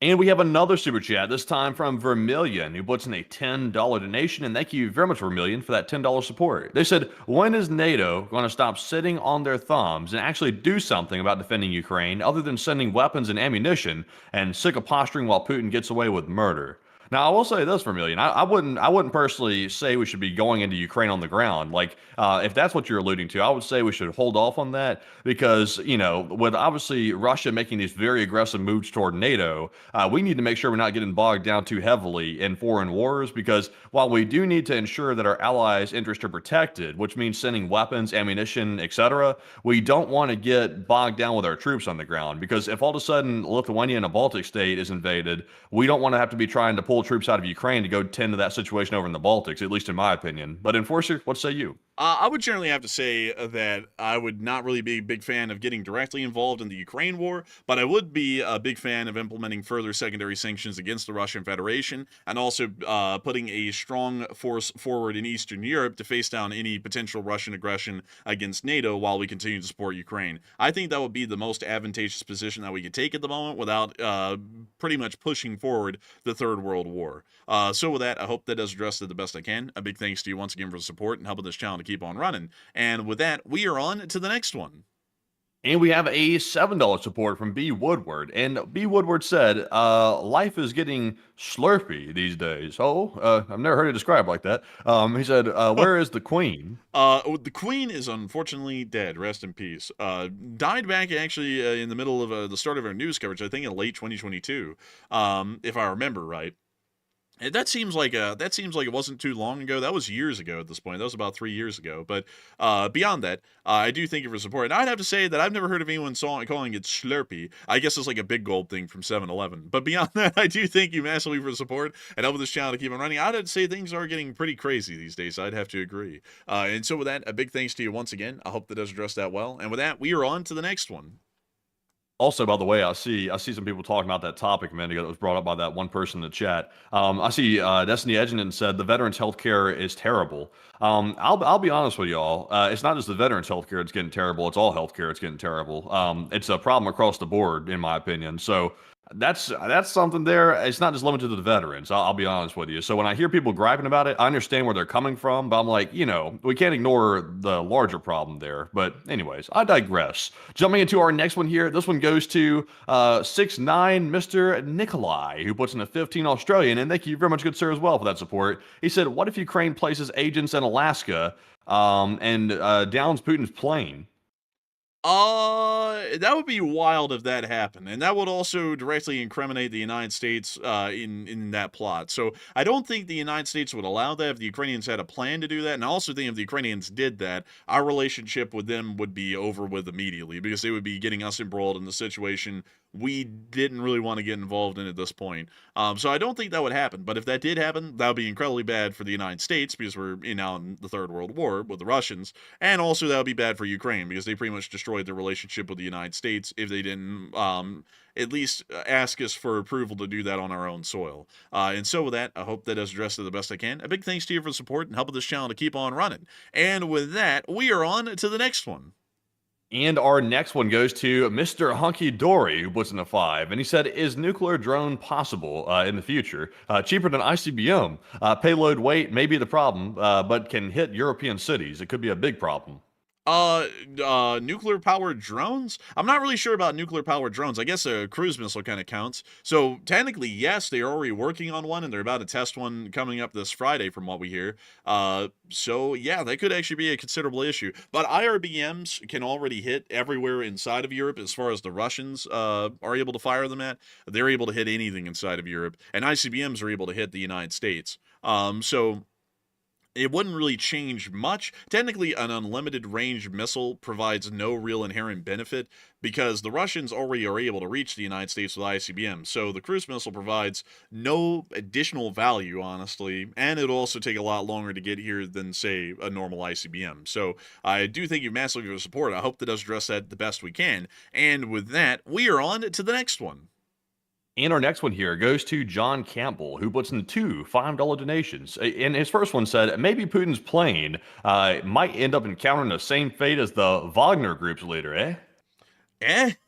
And we have another super chat, this time from Vermilion, who puts in a $10 donation, and thank you very much, Vermilion, for that $10 support. They said, when is NATO going to stop sitting on their thumbs and actually do something about defending Ukraine other than sending weapons and ammunition and sick of posturing while Putin gets away with murder? Now, I will say this, Vermilion. I wouldn't personally say we should be going into Ukraine on the ground. Like, if that's what you're alluding to, I would say we should hold off on that because, you know, with obviously Russia making these very aggressive moves toward NATO, we need to make sure we're not getting bogged down too heavily in foreign wars, because while we do need to ensure that our allies' interests are protected, which means sending weapons, ammunition, etc., we don't want to get bogged down with our troops on the ground, because if all of a sudden Lithuania and a Baltic state is invaded, we don't want to have to be trying to pull troops out of Ukraine to go tend to that situation over in the Baltics, at least in my opinion. But Enforcer, what say you? I would generally have to say that I would not really be a big fan of getting directly involved in the Ukraine war, but I would be a big fan of implementing further secondary sanctions against the Russian Federation, and also putting a strong force forward in Eastern Europe to face down any potential Russian aggression against NATO while we continue to support Ukraine. I think that would be the most advantageous position that we could take at the moment without pretty much pushing forward the Third World War. So with that, I hope that does address it the best I can. A big thanks to you once again for the support and helping this channel to keep on running. And with that, we are on to the next one. And we have a $7 support from B. Woodward. And B. Woodward said, life is getting slurpy these days. I've never heard it described like that. He said, where is the queen? The Queen is unfortunately dead. Rest in peace. Died back actually in the middle of the start of our news coverage, I think in late 2022, if I remember right. And that seems like it wasn't too long ago. That was years ago at this point. That was about 3 years ago. But beyond that, I do thank you for support. And I'd have to say that I've never heard of anyone calling it Slurpee. I guess it's like a big gold thing from 7-Eleven. But beyond that, I do thank you massively for support and helping this channel to keep on running. I'd have to say things are getting pretty crazy these days. I'd have to agree. And so with that, a big thanks to you once again. I hope that does address that well. And with that, we are on to the next one. Also, by the way, I see some people talking about that topic a minute ago that was brought up by that one person in the chat. I see Destiny Edgerton said the veterans' health care is terrible. I'll be honest with y'all. It's not just the veterans' health care that's getting terrible. It's all health care that's getting terrible. It's a problem across the board, in my opinion. So that's something there. It's not just limited to the veterans. I'll be honest with you. So when I hear people griping about it, I understand where they're coming from, but I'm like, we can't ignore the larger problem there. But anyways, I digress. Jumping into our next one here. This one goes to 6'9" Mr. Nikolai, who puts in a 15 Australian, and thank you very much, good sir, as well for that support. He said, what if Ukraine places agents in Alaska and downs Putin's plane? That would be wild if that happened, and that would also directly incriminate the United States in that plot. So I don't think the United States would allow that if the Ukrainians had a plan to do that, and I also think if the Ukrainians did that, our relationship with them would be over with immediately, because they would be getting us embroiled in the situation we didn't really want to get involved in at this point. So I don't think that would happen, but if that did happen, that would be incredibly bad for the United States, because we're now in the Third World War with the Russians, and also that would be bad for Ukraine, because they pretty much destroyed their relationship with the United States if they didn't at least ask us for approval to do that on our own soil. And so with that, I hope that has addressed it the best I can. A big thanks to you for the support and helping this channel to keep on running. And with that, we are on to the next one. And our next one goes to Mr. Hunky Dory, who puts in a 5. And he said, is nuclear drone possible in the future? Cheaper than ICBM. Payload weight may be the problem, but can hit European cities. It could be a big problem. Nuclear powered drones? I'm not really sure about nuclear powered drones. I guess a cruise missile kind of counts. So technically, yes, they're already working on one, and they're about to test one coming up this Friday from what we hear. So yeah, that could actually be a considerable issue. But IRBMs can already hit everywhere inside of Europe as far as the Russians are able to fire them at. They're able to hit anything inside of Europe, and ICBMs are able to hit the United States. So it wouldn't really change much. Technically, an unlimited range missile provides no real inherent benefit because the Russians already are able to reach the United States with ICBM. So the cruise missile provides no additional value, honestly, and it'll also take a lot longer to get here than, say, a normal ICBM. So I do thank you massively for the support. I hope that does address that the best we can. And with that, we are on to the next one. And our next one here goes to John Campbell, who puts in 2 $5 donations. And his first one said, maybe Putin's plane might end up encountering the same fate as the Wagner group's leader, eh?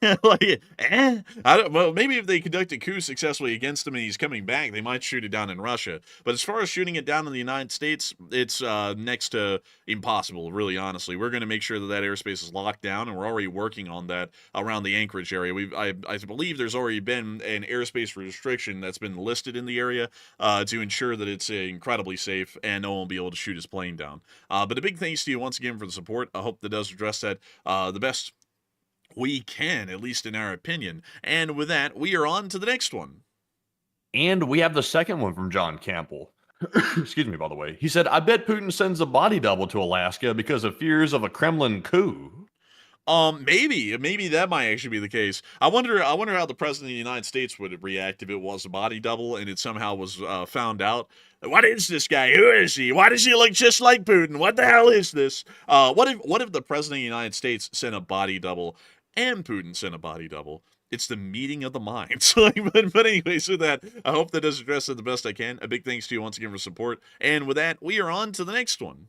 Well, maybe if they conduct a coup successfully against him and he's coming back, they might shoot it down in Russia. But as far as shooting it down in the United States, it's next to impossible, really, honestly. We're going to make sure that that airspace is locked down, and we're already working on that around the Anchorage area. I believe there's already been an airspace restriction that's been listed in the area to ensure that it's incredibly safe and no one will be able to shoot his plane down. But a big thanks to you once again for the support. I hope that does address that the best we can, at least in our opinion. And with that, we are on to the next one. And we have the second one from John Campbell. Excuse me, by the way. He said, I bet Putin sends a body double to Alaska because of fears of a Kremlin coup. Maybe that might actually be the case. I wonder how the president of the United States would react if it was a body double and it somehow was found out. What is this guy? Who is he? Why does he look just like Putin? What the hell is this? What if the president of the United States sent a body double and Putin sent a body double? It's the meeting of the minds. But anyways, with that, I hope that does address it the best I can. A big thanks to you once again for support. And with that, we are on to the next one.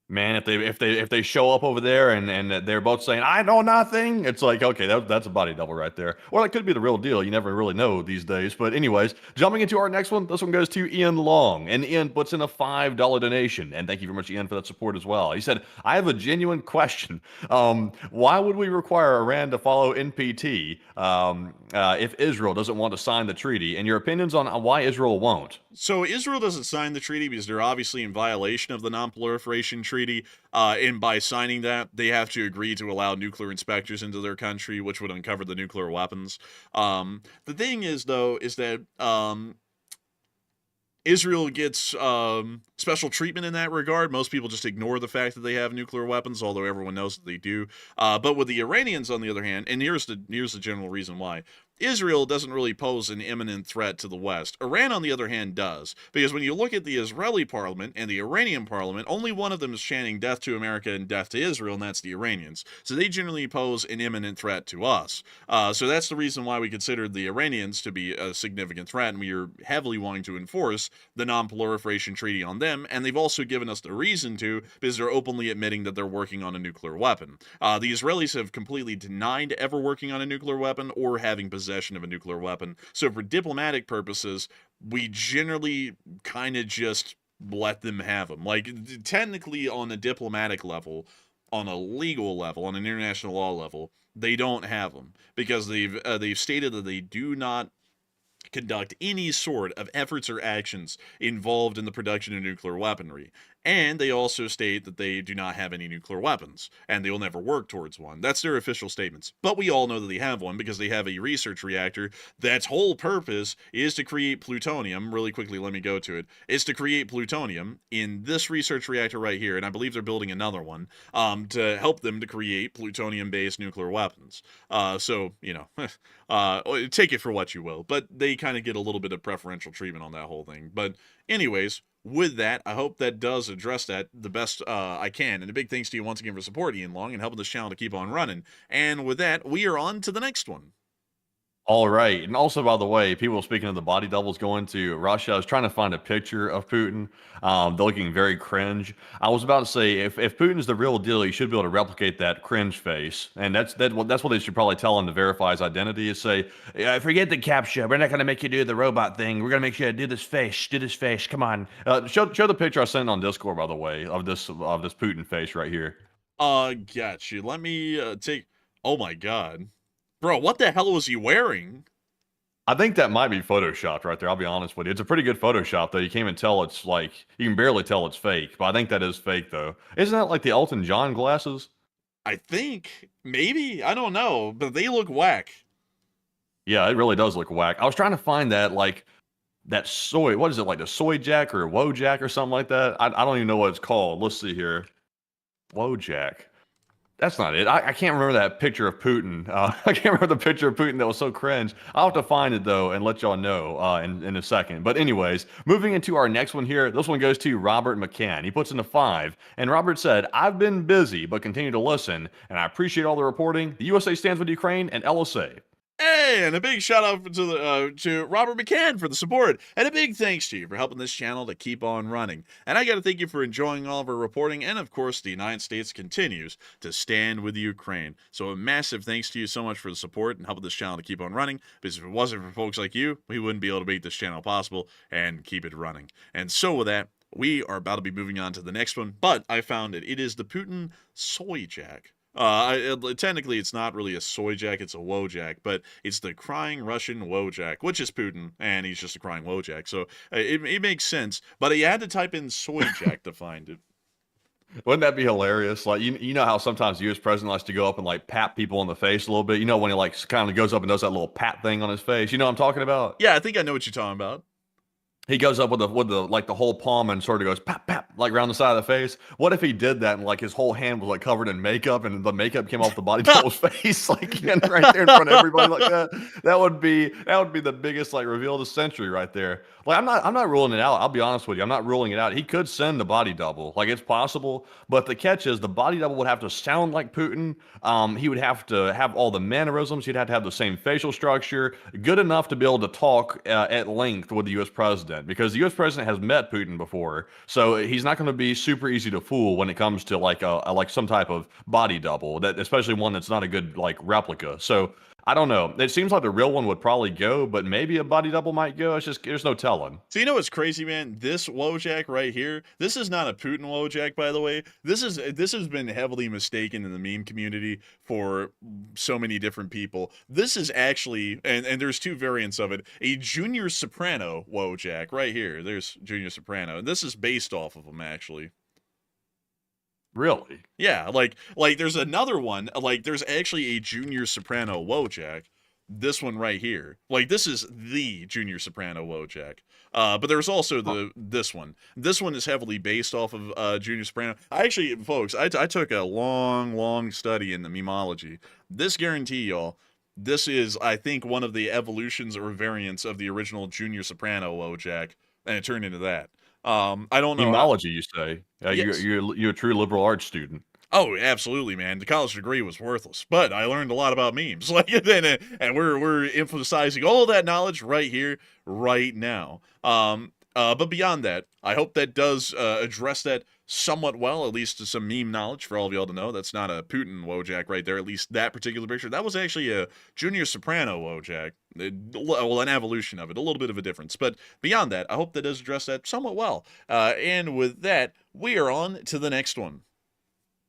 Man, if they show up over there and they're both saying I know nothing, it's like, okay, that's a body double right there, or that could be the real deal. You never really know these days. But anyways, jumping into our next one, this one goes to Ian Long, and Ian puts in a $5 donation, and thank you very much, Ian, for that support as well. He said, I have a genuine question. Why would we require Iran to follow NPT if Israel doesn't want to sign the treaty? And your opinions on why Israel won't? So Israel doesn't sign the treaty because they're obviously in violation of the non-proliferation treaty, and by signing that, they have to agree to allow nuclear inspectors into their country, which would uncover the nuclear weapons. The thing is, though, is that Israel gets special treatment in that regard. Most people just ignore the fact that they have nuclear weapons, although everyone knows that they do. But with the Iranians, on the other hand, and here's the general reason why. Israel doesn't really pose an imminent threat to the West. Iran, on the other hand, does. Because when you look at the Israeli parliament and the Iranian parliament, only one of them is chanting death to America and death to Israel, and that's the Iranians. So they generally pose an imminent threat to us. So that's the reason why we consider the Iranians to be a significant threat, and we are heavily wanting to enforce the non-proliferation treaty on them, and they've also given us the reason to, because they're openly admitting that they're working on a nuclear weapon. The Israelis have completely denied ever working on a nuclear weapon or having possession of a nuclear weapon. So for diplomatic purposes, we generally kind of just let them have them. Like, technically on a diplomatic level, on a legal level, on an international law level, they don't have them because they've stated that they do not conduct any sort of efforts or actions involved in the production of nuclear weaponry. And they also state that they do not have any nuclear weapons, and they will never work towards one. That's their official statements. But we all know that they have one because they have a research reactor that's whole purpose is to create plutonium. Really quickly, let me go to it. Is to create plutonium in this research reactor right here, and I believe they're building another one to help them to create plutonium-based nuclear weapons. So, take it for what you will. But they kind of get a little bit of preferential treatment on that whole thing. But anyways, with that, I hope that does address that the best I can. And a big thanks to you once again for supporting Ian Long and helping this channel to keep on running. And with that, we are on to the next one. All right. And also, by the way, people speaking of the body doubles going to Russia, I was trying to find a picture of Putin. They're looking very cringe. I was about to say, if Putin's the real deal, you should be able to replicate that cringe face. And that's what they should probably tell him to verify his identity is say, forget the CAPTCHA. We're not going to make you do the robot thing. We're going to make you do this face. Do this face. Come on. Show the picture I sent on Discord, by the way, of this Putin face right here. Got you. Let me take... Oh my god. Bro, what the hell was he wearing? I think that might be photoshopped right there. I'll be honest with you. It's a pretty good Photoshop, though. You can't even tell it's like, you can barely tell it's fake, but I think that is fake, though. Isn't that like the Elton John glasses? I think. Maybe. I don't know, but they look whack. Yeah, it really does look whack. I was trying to find that, like, that soy, what is it, like the soy jack or Wojak or something like that? I don't even know what it's called. Let's see here. Wojak. That's not it. I can't remember that picture of Putin. I can't remember the picture of Putin that was so cringe. I'll have to find it, though, and let y'all know in a second. But anyways, moving into our next one here. This one goes to Robert McCann. He puts in a 5. And Robert said, I've been busy, but continue to listen. And I appreciate all the reporting. The USA stands with Ukraine and LSA. Hey, and a big shout out to Robert McCann for the support, and a big thanks to you for helping this channel to keep on running. And I got to thank you for enjoying all of our reporting, and of course, the United States continues to stand with Ukraine. So a massive thanks to you so much for the support and helping this channel to keep on running, because if it wasn't for folks like you, we wouldn't be able to make this channel possible and keep it running. And so with that, we are about to be moving on to the next one, but I found it. It is the Putin Soy Jack. Technically, it's not really a soy jack, it's a Wojak, but it's the crying Russian Wojak, which is Putin, and he's just a crying Wojak, so it makes sense, but you had to type in soy jack to find it. Wouldn't that be hilarious? Like, you know how sometimes the U.S. president likes to go up and, like, pat people in the face a little bit? You know when he, like, kind of goes up and does that little pat thing on his face? You know what I'm talking about? Yeah, I think I know what you're talking about. He goes up with the whole palm and sort of goes pap pap like around the side of the face. What if he did that and like his whole hand was like covered in makeup and the makeup came off the body double's face like right there in front of everybody like that? That would be the biggest like reveal of the century right there. Like I'm not ruling it out. I'll be honest with you. I'm not ruling it out. He could send the body double. Like it's possible, but the catch is the body double would have to sound like Putin. He would have to have all the mannerisms. He'd have to have the same facial structure, good enough to be able to talk at length with the U.S. president. president, because the U.S. president has met Putin before, so he's not going to be super easy to fool when it comes to like like some type of body double, that especially one that's not a good like replica. So I don't know. It seems like the real one would probably go, but maybe a body double might go. It's just there's no telling. So you know what's crazy, man? This Wojak right here, this is not a Putin Wojak, by the way. This has been heavily mistaken in the meme community for so many different people. This is actually, and there's two variants of it, a junior soprano Wojak right here. There's junior soprano. And this is based off of him, actually. Really? Yeah, like there's another one, like there's actually a junior soprano Wojak. This one right here. Like this is the junior soprano Wojak. But there's also this one. This one is heavily based off of junior soprano. I actually, folks, I took a long study in the memology. This guarantee y'all, this is, I think, one of the evolutions or variants of the original junior soprano Wojak, and it turned into that. I don't know. Memology, you say? Yes. You're a true liberal arts student. Oh, absolutely, man. The college degree was worthless, but I learned a lot about memes. Like, and we're emphasizing all of that knowledge right here, right now. But beyond that, I hope that does address that somewhat well, at least to some meme knowledge for all of y'all to know. That's not a Putin Wojak right there, at least that particular picture. That was actually a junior soprano Wojak. Well, an evolution of it, a little bit of a difference. But beyond that, I hope that does address that somewhat well. And with that, we are on to the next one.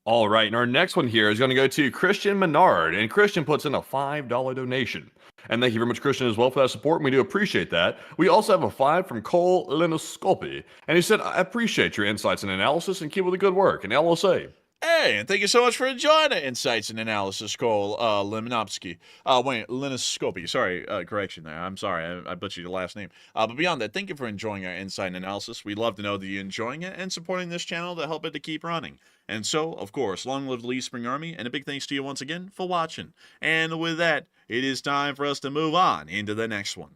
All right, and our next one here is going to go to Christian Menard, and Christian puts in a $5 donation. And thank you very much, Christian, as well for that support, and we do appreciate that. We also have a 5 from Cole Linoscopi, and he said, I appreciate your insights and analysis, and keep with the good work, and LSA. Hey, and thank you so much for joining Insights and Analysis, Cole Linoscopi. Sorry, correction there. I'm sorry, I butchered your last name. But beyond that, thank you for enjoying our Insight and Analysis. We'd love to know that you're enjoying it and supporting this channel to help it to keep running. And so, of course, long live the Lee Spring Army, and a big thanks to you once again for watching. And with that, it is time for us to move on into the next one.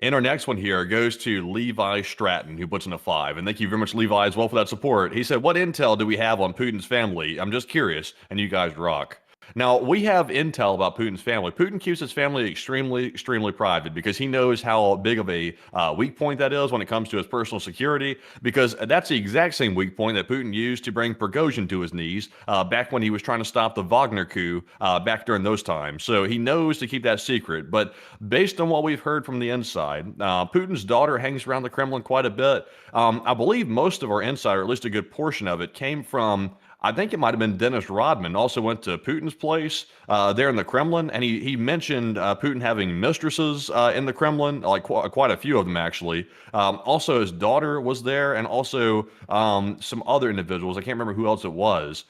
And our next one here goes to Levi Stratton, who puts in a 5. And thank you very much, Levi, as well for that support. He said, what intel do we have on Putin's family? I'm just curious, and you guys rock. Now, we have intel about Putin's family. Putin keeps his family extremely private because he knows how big of a weak point that is when it comes to his personal security, because that's the exact same weak point that Putin used to bring Prigozhin to his knees back when he was trying to stop the Wagner coup back during those times. So he knows to keep that secret. But based on what we've heard from the inside, Putin's daughter hangs around the Kremlin quite a bit. I believe most of our insight, or at least a good portion of it, came from, I think it might have been Dennis Rodman, also went to Putin's place there in the Kremlin, and he mentioned Putin having mistresses in the Kremlin, like quite a few of them actually. Also, his daughter was there, and also some other individuals. I can't remember who else it was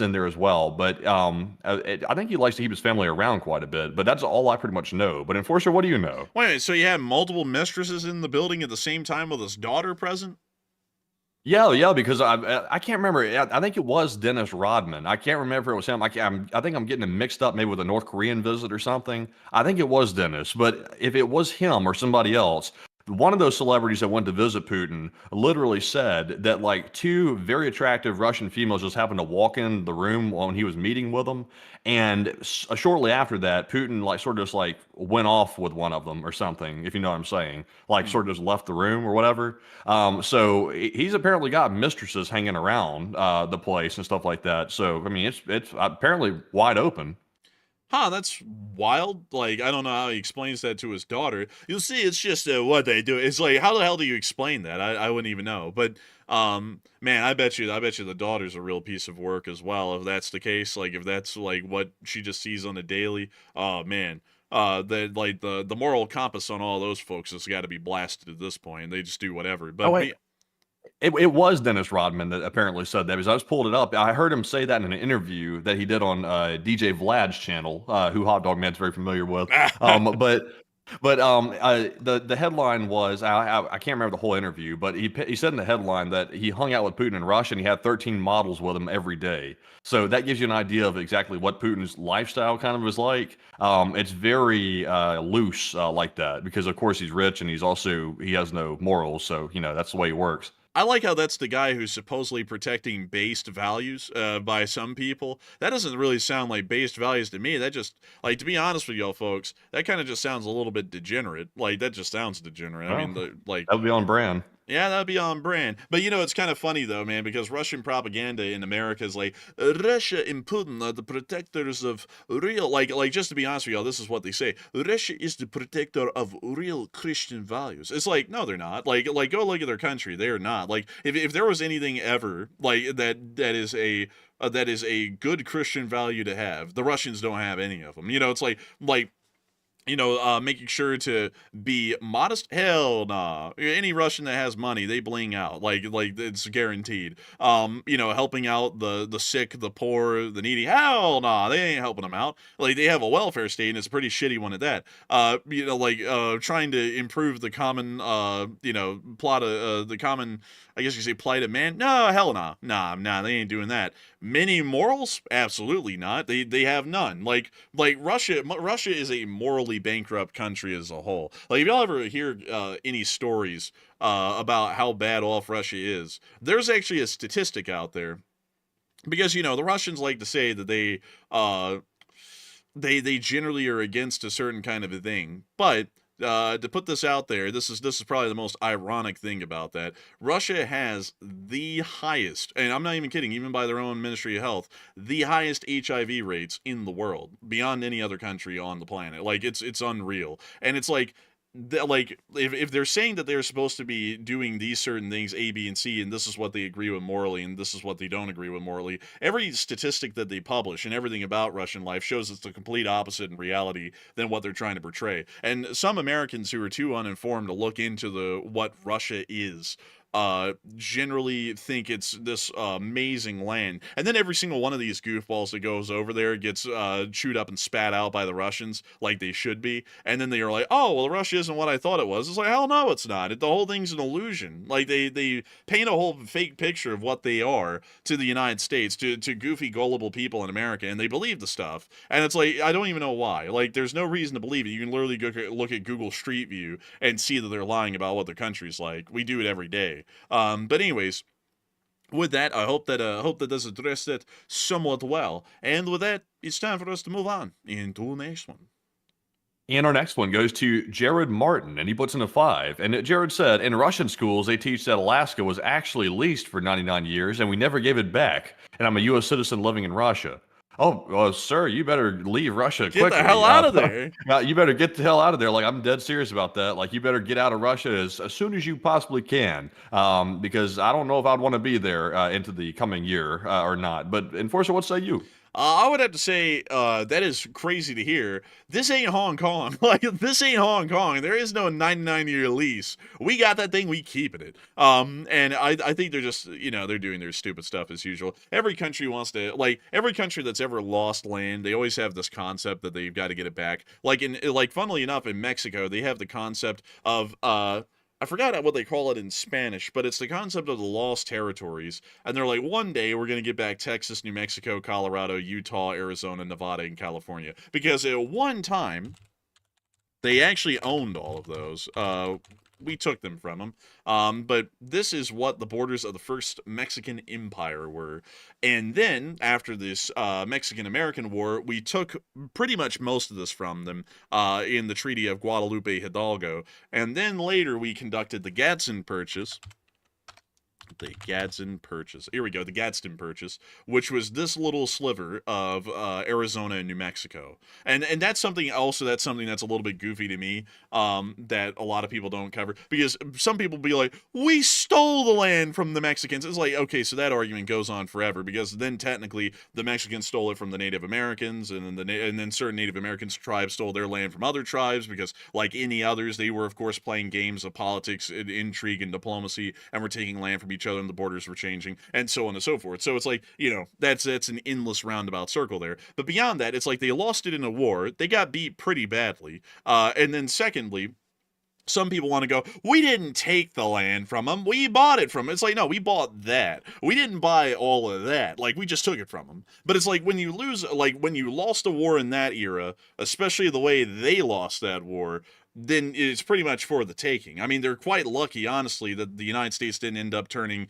in there as well. But I think he likes to keep his family around quite a bit. But that's all I pretty much know. But Enforcer, what do you know? Wait, so you had multiple mistresses in the building at the same time with his daughter present? Yeah, because I can't remember. I think it was Dennis Rodman. I can't remember if it was him. I think I'm getting him mixed up maybe with a North Korean visit or something. I think it was Dennis, but if it was him or somebody else, one of those celebrities that went to visit Putin literally said that like 2 very attractive Russian females just happened to walk in the room when he was meeting with them. And shortly after that, Putin like sort of just like went off with one of them or something, if you know what I'm saying, like sort of just left the room or whatever. So he's apparently got mistresses hanging around the place and stuff like that. So, I mean, it's apparently wide open. Huh, that's wild. Like, I don't know how he explains that to his daughter. You'll see, it's just what they do. It's like, how the hell do you explain that? I wouldn't even know. But, man, I bet you the daughter's a real piece of work as well, if that's the case. Like, if that's, like, what she just sees on a daily. Oh, man. The moral compass on all those folks has got to be blasted at this point. They just do whatever. But It was Dennis Rodman that apparently said that, because I just pulled it up. I heard him say that in an interview that he did on DJ Vlad's channel, who Hot Dog Man's very familiar with. But the headline was, I can't remember the whole interview, but he said in the headline that he hung out with Putin in Russia and he had 13 models with him every day. So that gives you an idea of exactly what Putin's lifestyle kind of is like. It's very loose like that, because of course he's rich and he has no morals. So, you know, that's the way he works. I like how that's the guy who's supposedly protecting based values by some people. That doesn't really sound like based values to me. That just, like, to be honest with y'all folks, that kind of just sounds a little bit degenerate. Like, that just sounds degenerate. I Well, mean, like, that would be on brand. yeah, that'd be on brand. But it's kind of funny though, man, because Russian propaganda in America is like Russia and Putin are the protectors of real, like just to be honest with y'all, this is what they say: Russia is the protector of real Christian values. It's like, no, they're not. Like go look at their country. They are not. Like if there was anything ever like that is a good Christian value to have, the Russians don't have any of them. It's like making sure to be modest. Hell nah. Any Russian that has money, they bling out. Like it's guaranteed. Helping out the sick, the poor, the needy. Hell nah. They ain't helping them out. Like, they have a welfare state, and it's a pretty shitty one at that. Trying to improve the common, plot of the common, I guess you say, plight of man. No, hell nah. Nah, they ain't doing that. Many morals? Absolutely not. They have none. Like Russia is a morally bankrupt country as a whole. Like, if y'all ever hear any stories about how bad off Russia is, there's actually a statistic out there, because the Russians like to say that they generally are against a certain kind of a thing, but to put this out there, this is probably the most ironic thing about that. Russia has the highest, and I'm not even kidding, even by their own Ministry of Health, the highest HIV rates in the world, beyond any other country on the planet. Like, it's unreal. And it's like, if they're saying that they're supposed to be doing these certain things, A, B, and C, and this is what they agree with morally, and this is what they don't agree with morally, every statistic that they publish and everything about Russian life shows it's the complete opposite in reality than what they're trying to portray. And some Americans who are too uninformed to look into what Russia is generally think it's this amazing land, and then every single one of these goofballs that goes over there gets chewed up and spat out by the Russians, like they should be, and then they are like, oh, well, Russia isn't what I thought it was. It's like, hell no, it's not. The whole thing's an illusion. Like, they paint a whole fake picture of what they are to the United States, to goofy, gullible people in America, and they believe the stuff, and it's like, I don't even know why. Like, there's no reason to believe it. You can literally look at Google Street View and see that they're lying about what their country's like. We do it every day. But anyways, with that, I hope that does address that somewhat well. And with that, it's time for us to move on into the next one. And our next one goes to Jared Martin, and he puts in a 5. And Jared said, in Russian schools, they teach that Alaska was actually leased for 99 years, and we never gave it back. And I'm a U.S. citizen living in Russia. Oh, well, sir, you better leave Russia quickly. Get the hell out of there. You better get the hell out of there. Like, I'm dead serious about that. Like, you better get out of Russia as soon as you possibly can, because I don't know if I'd want to be there into the coming year or not. But, Enforcer, what say you? I would have to say that is crazy to hear. This ain't Hong Kong. Like, this ain't Hong Kong. There is no 99-year lease. We got that thing. We keeping it. And I think they're just, they're doing their stupid stuff as usual. Every country wants to, like, every country that's ever lost land, they always have this concept that they've got to get it back. Like, funnily enough, in Mexico, they have the concept of, I forgot what they call it in Spanish, but it's the concept of the lost territories. And they're like, one day we're going to get back Texas, New Mexico, Colorado, Utah, Arizona, Nevada, and California. Because at one time, they actually owned all of those. We took them from them. But this is what the borders of the first Mexican Empire were. And then, after this Mexican-American War, we took pretty much most of this from them in the Treaty of Guadalupe Hidalgo. And then later, we conducted the Gadsden Purchase. The Gadsden Purchase. Here we go, the Gadsden Purchase, which was this little sliver of Arizona and New Mexico. And that's something also, that's a little bit goofy to me, that a lot of people don't cover. Because some people be like, we stole the land from the Mexicans. It's like, okay, so that argument goes on forever, because then technically the Mexicans stole it from the Native Americans, and then certain Native Americans tribes stole their land from other tribes, because like any others, they were of course playing games of politics, intrigue, and diplomacy, and were taking land from each other, and the borders were changing, and so on and so forth. So it's like, that's an endless roundabout circle there. But beyond that, it's like they lost it in a war. They got beat pretty badly. And then secondly, some people want to go, we didn't take the land from them, we bought it from them. It's like, no, we bought that. We didn't buy all of that. Like, we just took it from them. But it's like, when you lost a war in that era, especially the way they lost that war, then it's pretty much for the taking. I mean, they're quite lucky, honestly, that the United States didn't end up turning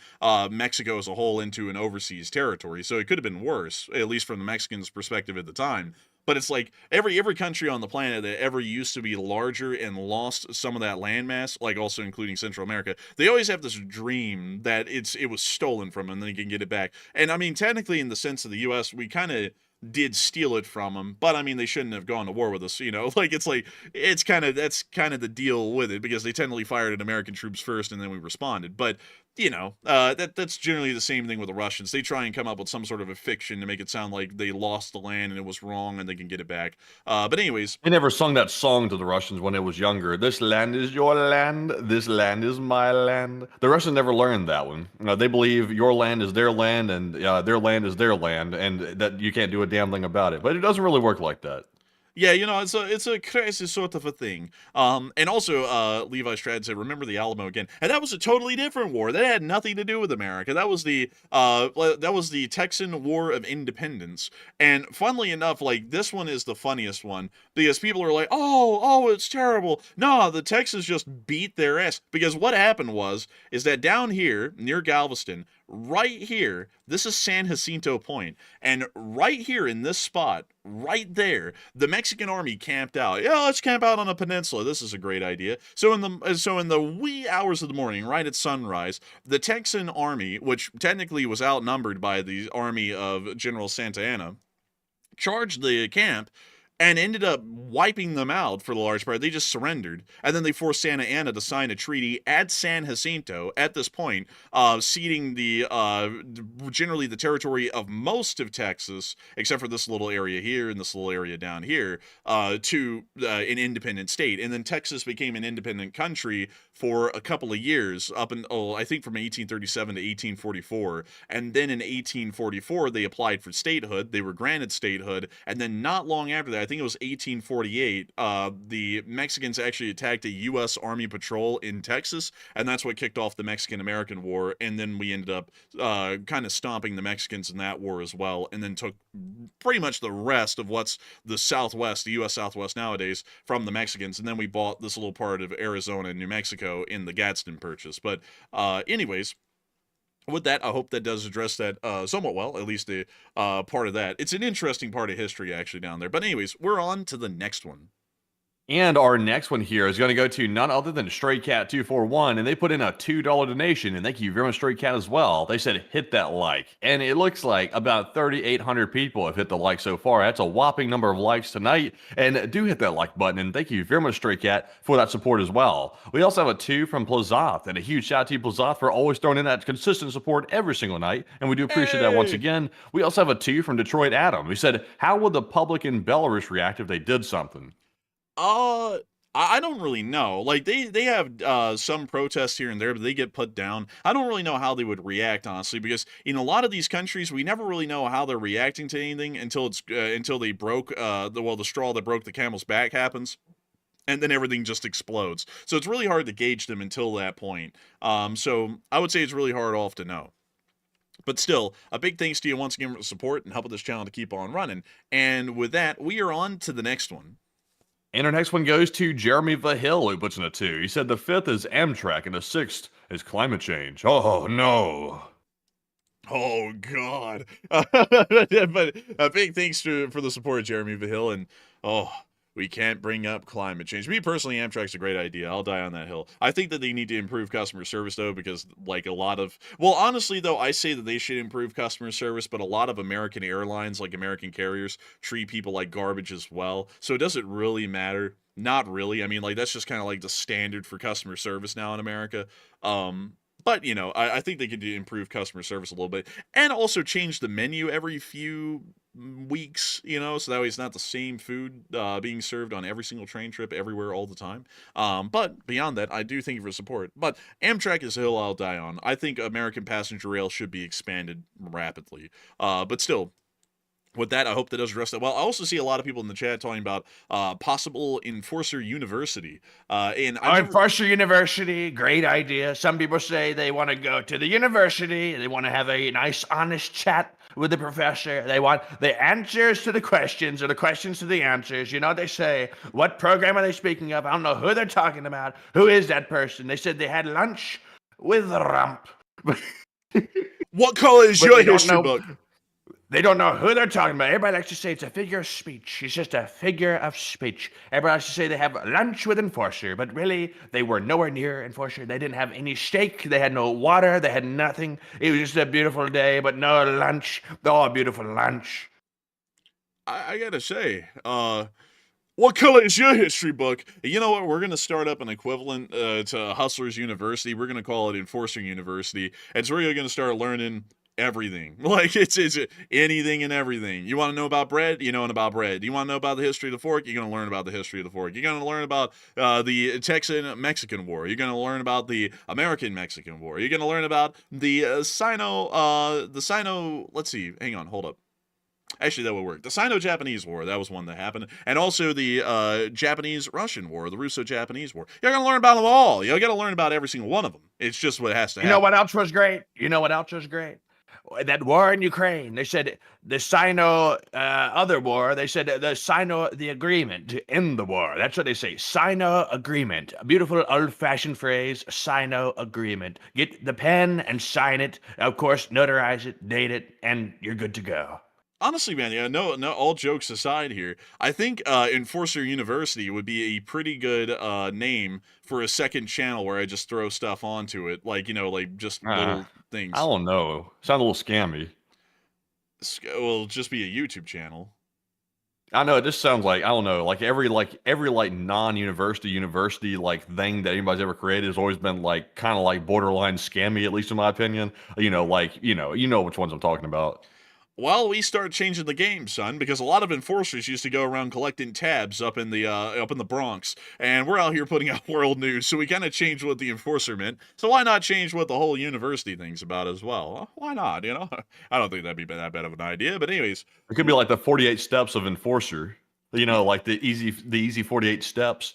Mexico as a whole into an overseas territory. So it could have been worse, at least from the Mexicans' perspective at the time. But it's like every country on the planet that ever used to be larger and lost some of that landmass, like also including Central America, they always have this dream that it was stolen from them and they can get it back. And I mean, technically, in the sense of the U.S., we kind of did steal it from them, but I mean, they shouldn't have gone to war with us, that's kind of the deal with it, because they technically fired at American troops first and then we responded. But that's generally the same thing with the Russians. They try and come up with some sort of a fiction to make it sound like they lost the land and it was wrong and they can get it back. But anyways, They never sung that song to the Russians when it was younger. This land is your land. This land is my land. The Russians never learned that one. They believe your land is their land and their land is their land, and that you can't do a damn thing about it. But it doesn't really work like that. yeah, it's a crazy sort of a thing. And also, Levi Strad said, "Remember the Alamo again," and that was a totally different war. That had nothing to do with America. That was the Texan War of Independence. And funnily enough, like, this one is the funniest one, because people are like, "Oh, it's terrible." No, the Texans just beat their ass, because what happened is that down here near Galveston, right here, this is San Jacinto Point, and right here in this spot, right there, the Mexican army camped out. Yeah, let's camp out on a peninsula. This is a great idea. So in the wee hours of the morning, right at sunrise, the Texan army, which technically was outnumbered by the army of General Santa Anna, charged the camp and ended up wiping them out for the large part. They just surrendered, and then they forced Santa Anna to sign a treaty at San Jacinto at this point, ceding generally the territory of most of Texas, except for this little area here and this little area down here, to an independent state. And then Texas became an independent country for a couple of years, up until, I think, from 1837 to 1844. And then in 1844, they applied for statehood. They were granted statehood, and then not long after that, I think it was 1848, the Mexicans actually attacked a U.S. Army patrol in Texas, and that's what kicked off the Mexican-American War. And then we ended up kind of stomping the Mexicans in that war as well, and then took pretty much the rest of what's the Southwest, the U.S. Southwest nowadays, from the Mexicans. And then we bought this little part of Arizona and New Mexico in the Gadsden Purchase. But anyways, with that, I hope that does address that somewhat well, at least a part of that. It's an interesting part of history, actually, down there. But anyways, we're on to the next one. And our next one here is going to go to none other than Stray Cat 241, and they put in a $2 donation, and thank you very much, Stray Cat, as well. They said hit that like, and it looks like about 3,800 people have hit the like so far. That's a whopping number of likes tonight, and do hit that like button, and thank you very much, Stray Cat, for that support as well. We also have a 2 from Plazoth, and a huge shout out to you, Plazoth, for always throwing in that consistent support every single night, and we do appreciate that once again. We also have a 2 from Detroit Adam, who said, how would the public in Belarus react if they did something? I don't really know. Like, they have some protests here and there, but they get put down. I don't really know how they would react, honestly, because in a lot of these countries, we never really know how they're reacting to anything until they broke the straw that broke the camel's back happens, and then everything just explodes. So it's really hard to gauge them until that point. So I would say it's really hard off to know. But still, a big thanks to you once again for the support and helping this channel to keep on running. And with that, we are on to the next one. And our next one goes to Jeremy Vahill, who puts in a 2. He said the 5th is Amtrak and the 6th is climate change. Oh, no. Oh, God. But a big thanks for the support, Jeremy Vahill. And, we can't bring up climate change. Me personally, Amtrak's a great idea. I'll die on that hill. I think that they need to improve customer service, though, because like honestly, though, I say that they should improve customer service, but a lot of American airlines, like American carriers, treat people like garbage as well. So does it really matter? Not really. I mean, like, that's just kind of like the standard for customer service now in America. But, I think they could improve customer service a little bit, and also change the menu every few weeks, so that way it's not the same food being served on every single train trip everywhere all the time. But beyond that, I do thank you for support. But Amtrak is a hill I'll die on. I think American passenger rail should be expanded rapidly. But still, with that, I hope that does address that well. I also see a lot of people in the chat talking about possible Enforcer University. Enforcer University, great idea. Some people say they want to go to the university, they want to have a nice, honest chat with the professor. They want the answers to the questions or the questions to the answers. You know, they say, what program are they speaking of? I don't know who they're talking about. Who is that person? They said they had lunch with the rump. What color is But your they don't history know- book? They don't know who they're talking about. Everybody likes to say it's a figure of speech. It's just a figure of speech. Everybody likes to say they have lunch with Enforcer, but really, they were nowhere near Enforcer. They didn't have any steak. They had no water. They had nothing. It was just a beautiful day, but no lunch. Oh, a beautiful lunch. I gotta say, what color is your history book? You know what? We're gonna start up an equivalent to Hustlers University. We're gonna call it Enforcer University, and so we're gonna start learning everything. Like it's anything and everything. You want to know about bread? You know about bread. You want to know about the history of the fork? You're gonna learn about the history of the fork. You're gonna learn about the Texan-Mexican War. You're gonna learn about the American-Mexican War. You're gonna learn about the Sino. Let's see. Hang on. Hold up. Actually, that would work. The Sino-Japanese War, that was one that happened. And also the Japanese-Russian War, the Russo-Japanese War. You're going to learn about them all. You're going to learn about every single one of them. It's just what has to happen. You know what else was great? That war in Ukraine. They said the Sino other war. They said the agreement to end the war. That's what they say. Sino agreement. A beautiful old-fashioned phrase. Sino agreement. Get the pen and sign it. Of course, notarize it, date it, and you're good to go. Honestly, man, yeah, no, all jokes aside here, I think Enforcer University would be a pretty good name for a second channel where I just throw stuff onto it, like, you know, like just little things. I don't know. Sounds a little scammy. Well, just be a YouTube channel. I know it just sounds like, I don't know, like every non-university like thing that anybody's ever created has always been like kind of like borderline scammy, at least in my opinion. You know, like you know which ones I'm talking about. Well, we start changing the game, son, because a lot of enforcers used to go around collecting tabs up in the Bronx, and we're out here putting out world news, so we kind of changed what the enforcer meant. So why not change what the whole university thinks about as well? Why not? You know, I don't think that'd be that bad of an idea. But anyways, It could be like the 48 steps of Enforcer. You know, like the easy 48 steps.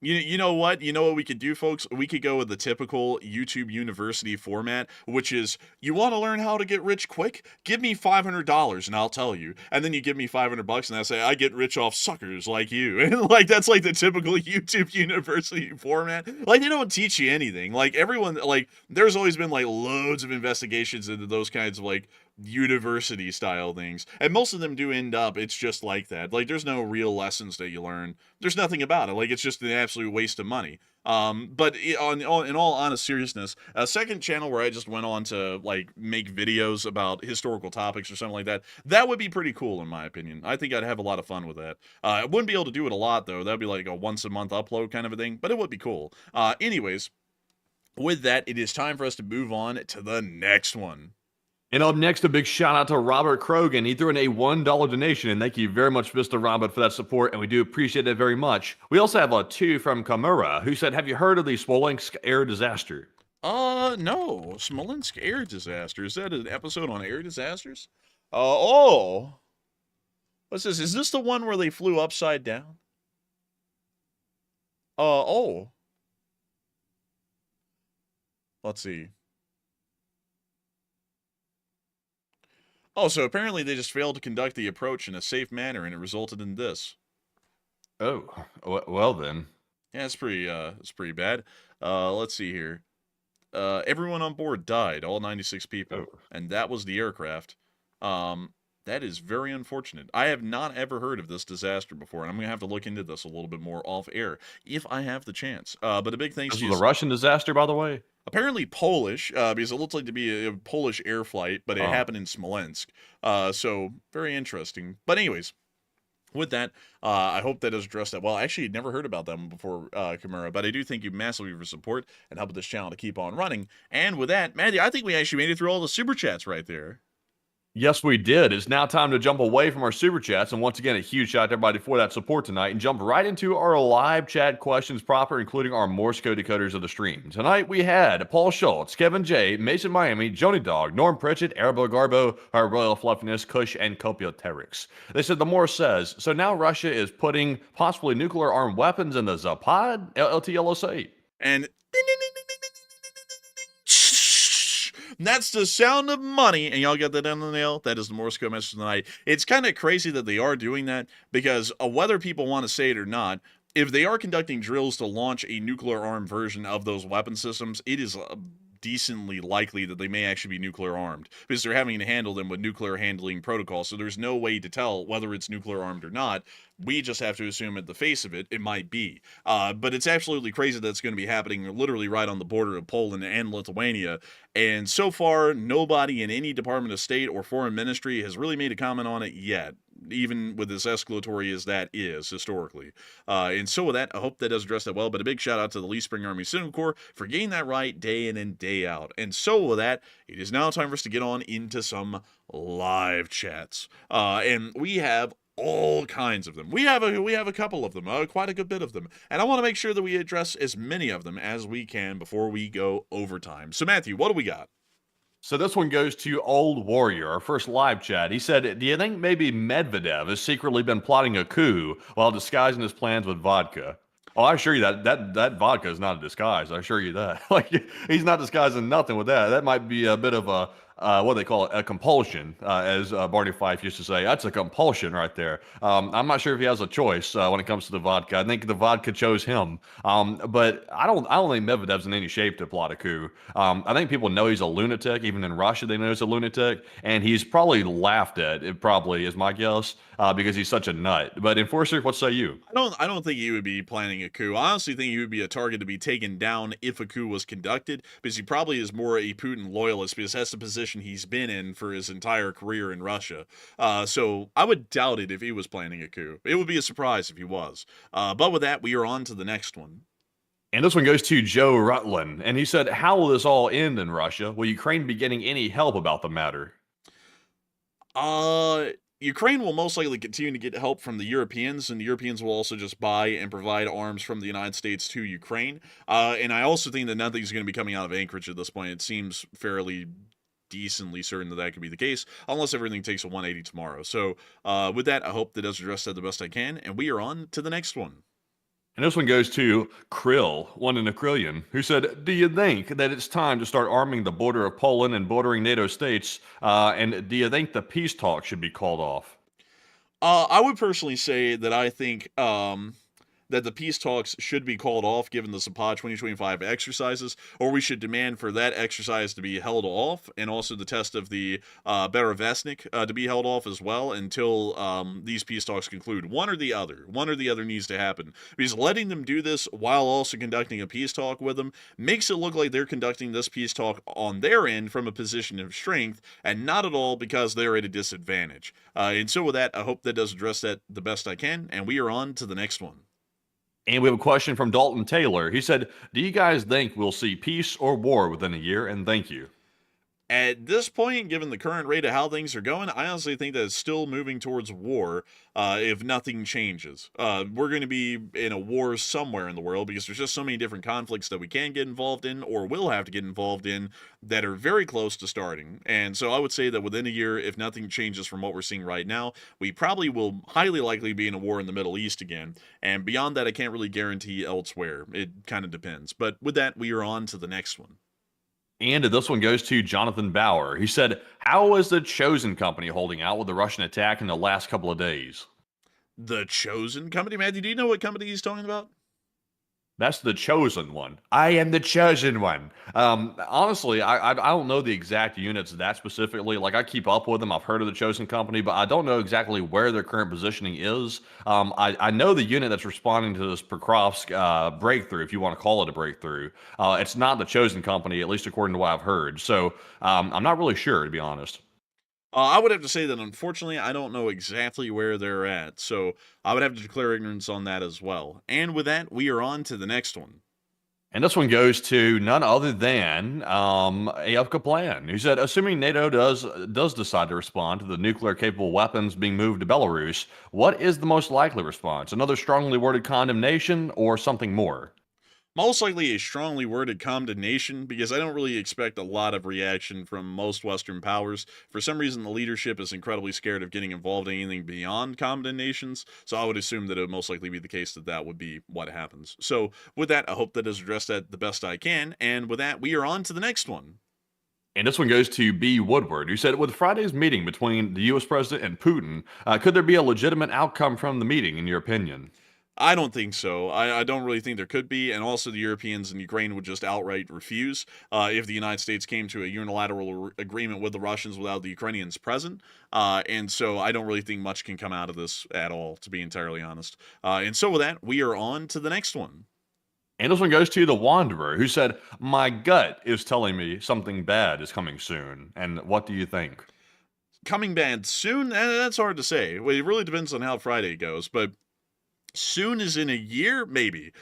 You know what? You know what we could do, folks? We could go with the typical YouTube University format, which is, you want to learn how to get rich quick? Give me $500 and I'll tell you. And then you give me $500 and I say, I get rich off suckers like you. And like, that's like the typical YouTube University format. Like, they don't teach you anything. Like, everyone, like, there's always been like loads of investigations into those kinds of like university style things, and most of them do end up, it's just like that. Like, there's no real lessons that you learn. There's nothing about it. Like, it's just an absolute waste of money. But in all honest seriousness, a second channel where I just went on to like make videos about historical topics or something like that, that would be pretty cool in my opinion. I think I'd have a lot of fun with that. I wouldn't be able to do it a lot though. That'd be like a once a month upload kind of a thing, but it would be cool. Anyways, with that, it is time for us to move on to the next one. And up next, a big shout out to Robert Krogan. He threw in a $1 donation, and thank you very much, Mr. Robert, for that support, and we do appreciate it very much. We also have a 2 from Kamura, who said, have you heard of the Smolensk air disaster? No. Smolensk air disaster. Is that an episode on air disasters? What's this? Is this the one where they flew upside down? Let's see. Oh, so apparently they just failed to conduct the approach in a safe manner, and it resulted in this. Oh, well then. Yeah, it's pretty bad. Let's see here. Everyone on board died, all 96 people, and that was the aircraft. That is very unfortunate. I have not ever heard of this disaster before, and I'm going to have to look into this a little bit more off air, if I have the chance. But a big thanks to This was a Russian disaster, by the way? Apparently Polish, because it looks like to be a Polish air flight, but it happened in Smolensk. So, very interesting. But anyways, with that, I hope that has addressed that. Well, actually, I'd never heard about that one before, Kamura, but I do thank you massively for support and helping this channel to keep on running. And with that, Matthew, I think we actually made it through all the Super Chats right there. Yes, we did. It's now time to jump away from our Super Chats. And once again, a huge shout out to everybody for that support tonight and jump right into our live chat questions proper, including our Morse code decoders of the stream. Tonight, we had Paul Schultz, Kevin J, Mason Miami, Joni Dog, Norm Pritchett, Arabo Garbo, our Royal Fluffiness, Kush, and Copioterix. They said the Morse says, so now Russia is putting possibly nuclear-armed weapons in the Zapad? LTLSA. And That's the sound of money. And y'all got that down the nail? That is the Morse code message of the night. It's kind of crazy that they are doing that because whether people want to say it or not, if they are conducting drills to launch a nuclear armed version of those weapon systems, it is decently likely that they may actually be nuclear armed because they're having to handle them with nuclear handling protocols. So there's no way to tell whether it's nuclear armed or not. We just have to assume at the face of it, it might be. But it's absolutely crazy that it's going to be happening literally right on the border of Poland and Lithuania. And so far, nobody in any Department of State or Foreign Ministry has really made a comment on it yet, even with as escalatory as that is historically. And so with that, I hope that does address that well. But a big shout out to the Lee Spring Army Synod Corps for getting that right day in and day out. And so with that, it is now time for us to get on into some live chats. And we have all kinds of them. We have a couple of them, quite a good bit of them, and I want to make sure that we address as many of them as we can before we go overtime. So Matthew, what do we got? So this one goes to Old Warrior, our first live chat. He said, do you think maybe Medvedev has secretly been plotting a coup while disguising his plans with vodka? Oh, I assure you that vodka is not a disguise. I assure you that. Like, he's not disguising nothing with that. That might be a bit of a what they call it, a compulsion, as Barney Fife used to say. That's a compulsion right there. I'm not sure if he has a choice when it comes to the vodka. I think the vodka chose him. But I don't think Medvedev's in any shape to plot a coup. I think people know he's a lunatic. Even in Russia, they know he's a lunatic, and he's probably laughed at. It probably is my guess because he's such a nut. But Enforcer, what say you? I don't think he would be planning a coup. I honestly think he would be a target to be taken down if a coup was conducted, because he probably is more a Putin loyalist because that's the position he's been in for his entire career in Russia. So I would doubt it if he was planning a coup. It would be a surprise if he was. But with that, we are on to the next one. And this one goes to Joe Rutland. And he said, how will this all end in Russia? Will Ukraine be getting any help about the matter? Ukraine will most likely continue to get help from the Europeans, and the Europeans will also just buy and provide arms from the United States to Ukraine. And I also think that nothing's going to be coming out of Anchorage at this point. It seems fairly decently certain that could be the case, unless everything takes a 180 tomorrow. So with that, I hope that does address that the best I can, and we are on to the next one. And this one goes to Krill, one in Akrillian, who said, do you think that it's time to start arming the border of Poland and bordering NATO states? And do you think the peace talks should be called off? I would personally say that I think that the peace talks should be called off given the Zapad 2025 exercises, or we should demand for that exercise to be held off, and also the test of the Belarus to be held off as well until these peace talks conclude. One or the other needs to happen, because letting them do this while also conducting a peace talk with them makes it look like they're conducting this peace talk on their end from a position of strength, and not at all because they're at a disadvantage. And so with that, I hope that does address that the best I can, and we are on to the next one. And we have a question from Dalton Taylor. He said, do you guys think we'll see peace or war within a year? And thank you. At this point, given the current rate of how things are going, I honestly think that it's still moving towards war if nothing changes. We're going to be in a war somewhere in the world because there's just so many different conflicts that we can get involved in or will have to get involved in that are very close to starting. And so I would say that within a year, if nothing changes from what we're seeing right now, we probably will highly likely be in a war in the Middle East again. And beyond that, I can't really guarantee elsewhere. It kind of depends. But with that, we are on to the next one. And this one goes to Jonathan Bauer. He said, how is the Chosen Company holding out with the Russian attack in the last couple of days? The Chosen Company? Matthew, do you know what company he's talking about? That's the chosen one. I am the chosen one. Honestly, I don't know the exact units that specifically. Like, I keep up with them. I've heard of the Chosen Company, but I don't know exactly where their current positioning is. I know the unit that's responding to this Pokrovsk breakthrough, if you want to call it a breakthrough. It's not the Chosen Company, at least according to what I've heard. So I'm not really sure, to be honest. I would have to say that, unfortunately, I don't know exactly where they're at, so I would have to declare ignorance on that as well. And with that, we are on to the next one. And this one goes to none other than Eyüp Kaplan, who said, assuming NATO does decide to respond to the nuclear-capable weapons being moved to Belarus, what is the most likely response? Another strongly worded condemnation or something more? Most likely a strongly worded condemnation, because I don't really expect a lot of reaction from most Western powers. For some reason, the leadership is incredibly scared of getting involved in anything beyond condemnations, so I would assume that it would most likely be the case that that would be what happens. So with that, I hope that has addressed that the best I can, and with that, we are on to the next one. And this one goes to B. Woodward, who said, with Friday's meeting between the U.S. president and Putin, could there be a legitimate outcome from the meeting, in your opinion? I don't think so. I don't really think there could be, and also the Europeans and Ukraine would just outright refuse if the United States came to a unilateral agreement with the Russians without the Ukrainians present. And so I don't really think much can come out of this at all, to be entirely honest. And so with that, we are on to the next one. And this one goes to the Wanderer, who said, my gut is telling me something bad is coming soon. And what do you think? Coming bad soon? That's hard to say. Well, it really depends on how Friday goes, but soon is in a year, maybe.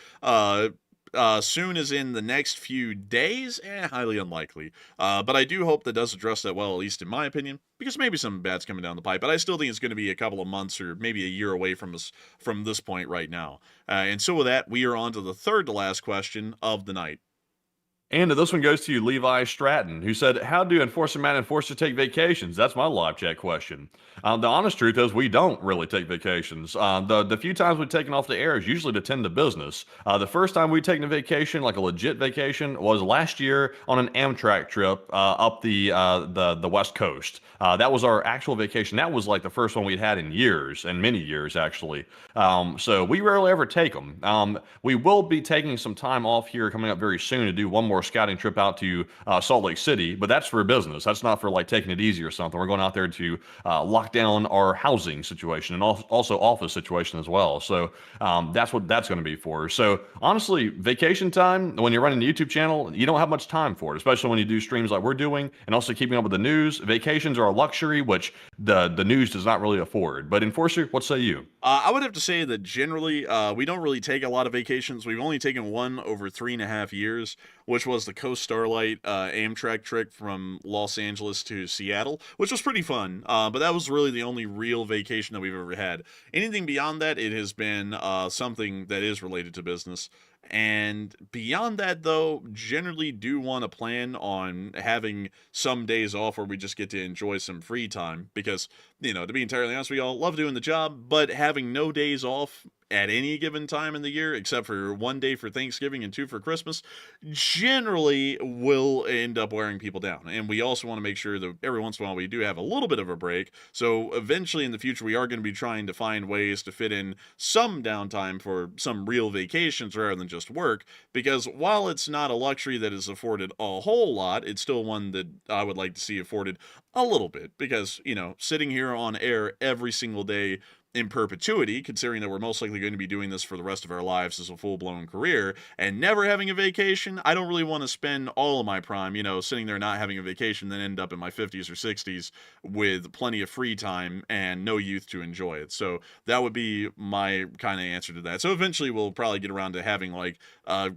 Soon is in the next few days, highly unlikely. But I do hope that does address that well, at least in my opinion, because maybe some bad's coming down the pipe. But I still think it's going to be a couple of months or maybe a year away from us from this point right now. And so with that, we are on to the third to last question of the night. And this one goes to Levi Stratton, who said, how do enforcement and enforcers take vacations? That's my live chat question. The honest truth is we don't really take vacations. The few times we've taken off the air is usually to tend to business. The first time we'd taken a vacation, like a legit vacation, was last year on an Amtrak trip up the West Coast. That was our actual vacation. That was like the first one we'd had in years, and many years actually. So we rarely ever take them. We will be taking some time off here coming up very soon to do one more scouting trip out to Salt Lake City, but that's for business. That's not for like taking it easy or something. We're going out there to lock down our housing situation and also office situation as well. So that's what that's going to be for. So honestly, vacation time, when you're running a YouTube channel, you don't have much time for it, especially when you do streams like we're doing and also keeping up with the news. Vacations are a luxury, which the news does not really afford. But Enforcer, what say you? I would have to say that generally we don't really take a lot of vacations. We've only taken one over 3.5 years, which was the Coast Starlight Amtrak trip from Los Angeles to Seattle, which was pretty fun. But that was really the only real vacation that we've ever had. Anything beyond that, it has been something that is related to business. And beyond that, though, generally do want to plan on having some days off where we just get to enjoy some free time. Because, to be entirely honest, we all love doing the job, but having no days off at any given time in the year, except for 1 day for Thanksgiving and 2 for Christmas, generally will end up wearing people down. And we also want to make sure that every once in a while we do have a little bit of a break. So eventually in the future, we are going to be trying to find ways to fit in some downtime for some real vacations rather than just work. Because while it's not a luxury that is afforded a whole lot, it's still one that I would like to see afforded a little bit. Because, sitting here on air every single day in perpetuity, considering that we're most likely going to be doing this for the rest of our lives as a full-blown career, and never having a vacation, I don't really want to spend all of my prime, sitting there not having a vacation, then end up in my 50s or 60s with plenty of free time and no youth to enjoy it. So that would be my kind of answer to that. So eventually we'll probably get around to having like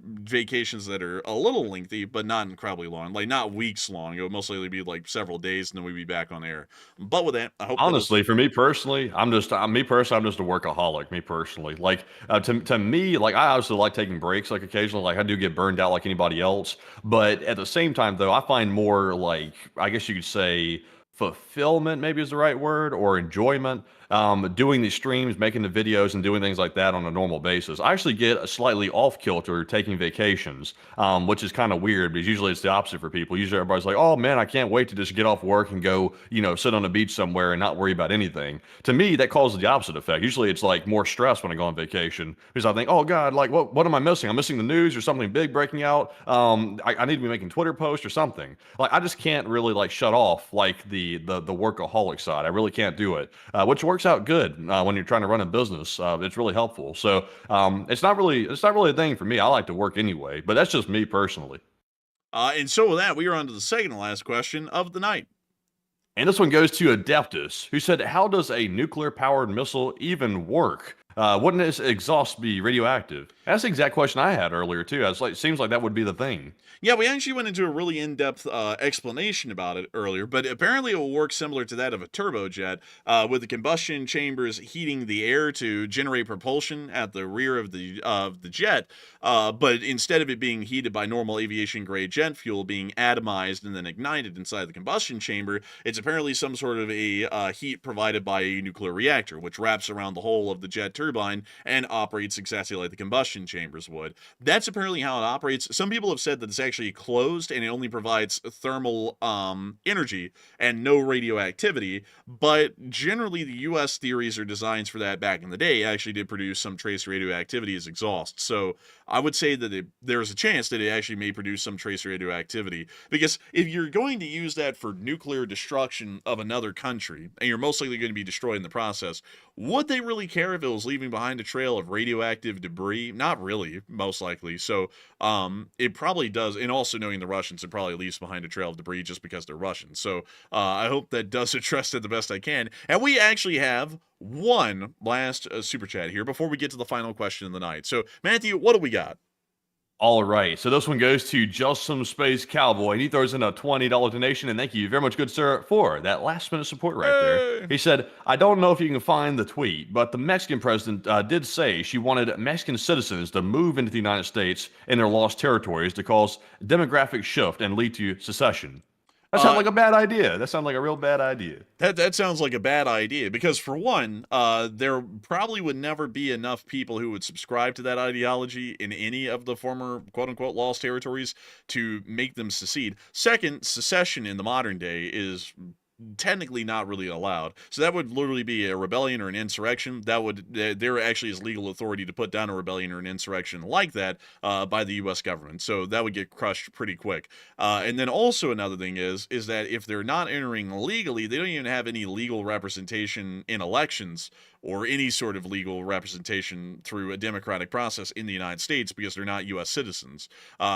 vacations that are a little lengthy, but not incredibly long, like not weeks long. It would most likely be like several days, and then we'd be back on air. But with that, I hope honestly, for me personally, I'm just a workaholic. Me personally, like to me, like I also like taking breaks, like occasionally, like I do get burned out like anybody else. But at the same time, though, I find more like I guess you could say fulfillment, maybe is the right word, or enjoyment. Doing these streams, making the videos, and doing things like that on a normal basis. I actually get a slightly off kilter taking vacations, which is kind of weird because usually it's the opposite for people. Usually everybody's like, oh man, I can't wait to just get off work and go, sit on a beach somewhere and not worry about anything. To me, that causes the opposite effect. Usually it's like more stress when I go on vacation because I think, oh God, like what am I missing? I'm missing the news or something big breaking out. I need to be making Twitter posts or something. Like I just can't really like shut off like the workaholic side. I really can't do it, which works out good when you're trying to run a business. It's really helpful. So it's not really a thing for me. I like to work anyway, but that's just me personally. And so with that, we are on to the second and last question of the night. And this one goes to Adeptus, who said, how does a nuclear-powered missile even work? Wouldn't its exhaust be radioactive? That's the exact question I had earlier, too. It seems like that would be the thing. Yeah, we actually went into a really in-depth explanation about it earlier, but apparently it will work similar to that of a turbojet, with the combustion chambers heating the air to generate propulsion at the rear of the jet, but instead of it being heated by normal aviation-grade jet fuel being atomized and then ignited inside the combustion chamber, it's apparently some sort of a heat provided by a nuclear reactor, which wraps around the whole of the jet turbine and operates exactly like the combustion combustion chambers would. That's apparently how it operates. Some people have said that it's actually closed and it only provides thermal energy and no radioactivity, but generally the US theories or designs for that back in the day actually did produce some trace radioactivity as exhaust. So I would say that there's a chance that it actually may produce some trace radioactivity, because if you're going to use that for nuclear destruction of another country, and you're most likely going to be destroyed in the process, would they really care if it was leaving behind a trail of radioactive debris? Not really, most likely. So it probably does, and also knowing the Russians, it probably leaves behind a trail of debris just because they're Russian. So I hope that does address it the best I can. And we actually have one last super chat here before we get to the final question of the night. So Matthew, what do we got? All right, so this one goes to Just Some Space Cowboy, and he throws in a $20 donation, and thank you very much, good sir, for that last-minute support right there. He said, I don't know if you can find the tweet, but the Mexican president did say she wanted Mexican citizens to move into the United States in their lost territories to cause demographic shift and lead to secession. That sounds like a bad idea. That sounds like a real bad idea. That sounds like a bad idea, because for one, there probably would never be enough people who would subscribe to that ideology in any of the former quote-unquote lost territories to make them secede. Second, secession in the modern day is technically not really allowed. So that would literally be a rebellion or an insurrection. That would, there actually is legal authority to put down a rebellion or an insurrection like that by the U.S. government. So that would get crushed pretty quick. And then also another thing is that if they're not entering legally, they don't even have any legal representation in elections or any sort of legal representation through a democratic process in the United States, because they're not U.S. citizens.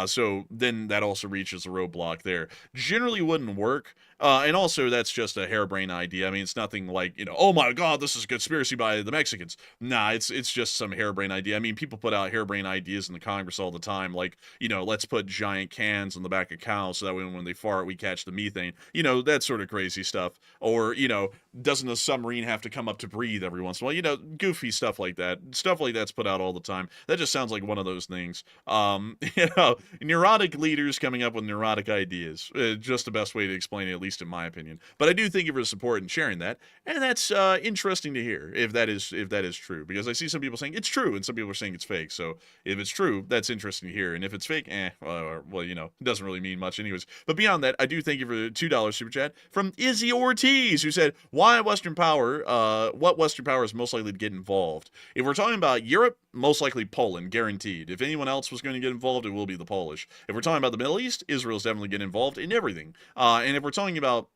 So then that also reaches a roadblock there. Generally wouldn't work. And also, that's just a harebrained idea. I mean, it's nothing like, oh my God, this is a conspiracy by the Mexicans. Nah, it's just some harebrained idea. I mean, people put out harebrained ideas in the Congress all the time, like, let's put giant cans on the back of cows so that when they fart, we catch the methane. That sort of crazy stuff. Or, doesn't a submarine have to come up to breathe every once in a while? Goofy stuff like that. Stuff like that's put out all the time. That just sounds like one of those things. Neurotic leaders coming up with neurotic ideas. Just the best way to explain it, at least in my opinion. But I do thank you for the support and sharing that, and that's interesting to hear if that is true, because I see some people saying it's true and some people are saying it's fake. So if it's true, that's interesting to hear, and if it's fake, well, it doesn't really mean much anyways. But beyond that, I do thank you for the $2 super chat from Izzy Ortiz, who said, what Western power is most likely to get involved? If we're talking about Europe, most likely Poland, guaranteed. If anyone else was going to get involved, it will be the Polish. If we're talking about the Middle East, Israel's definitely getting involved in everything. And if we're talking about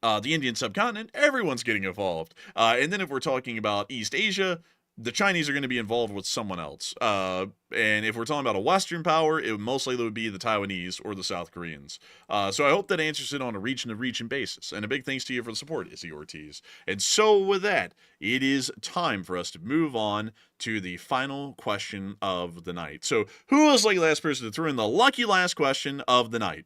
the Indian subcontinent, everyone's getting involved. And then if we're talking about East Asia, the Chinese are going to be involved with someone else. And if we're talking about a Western power, it most likely would be the Taiwanese or the South Koreans. So I hope that answers it on a region-to-region basis. And a big thanks to you for the support, Izzy Ortiz. And so with that, it is time for us to move on to the final question of the night. So who is like the last person to throw in the lucky last question of the night?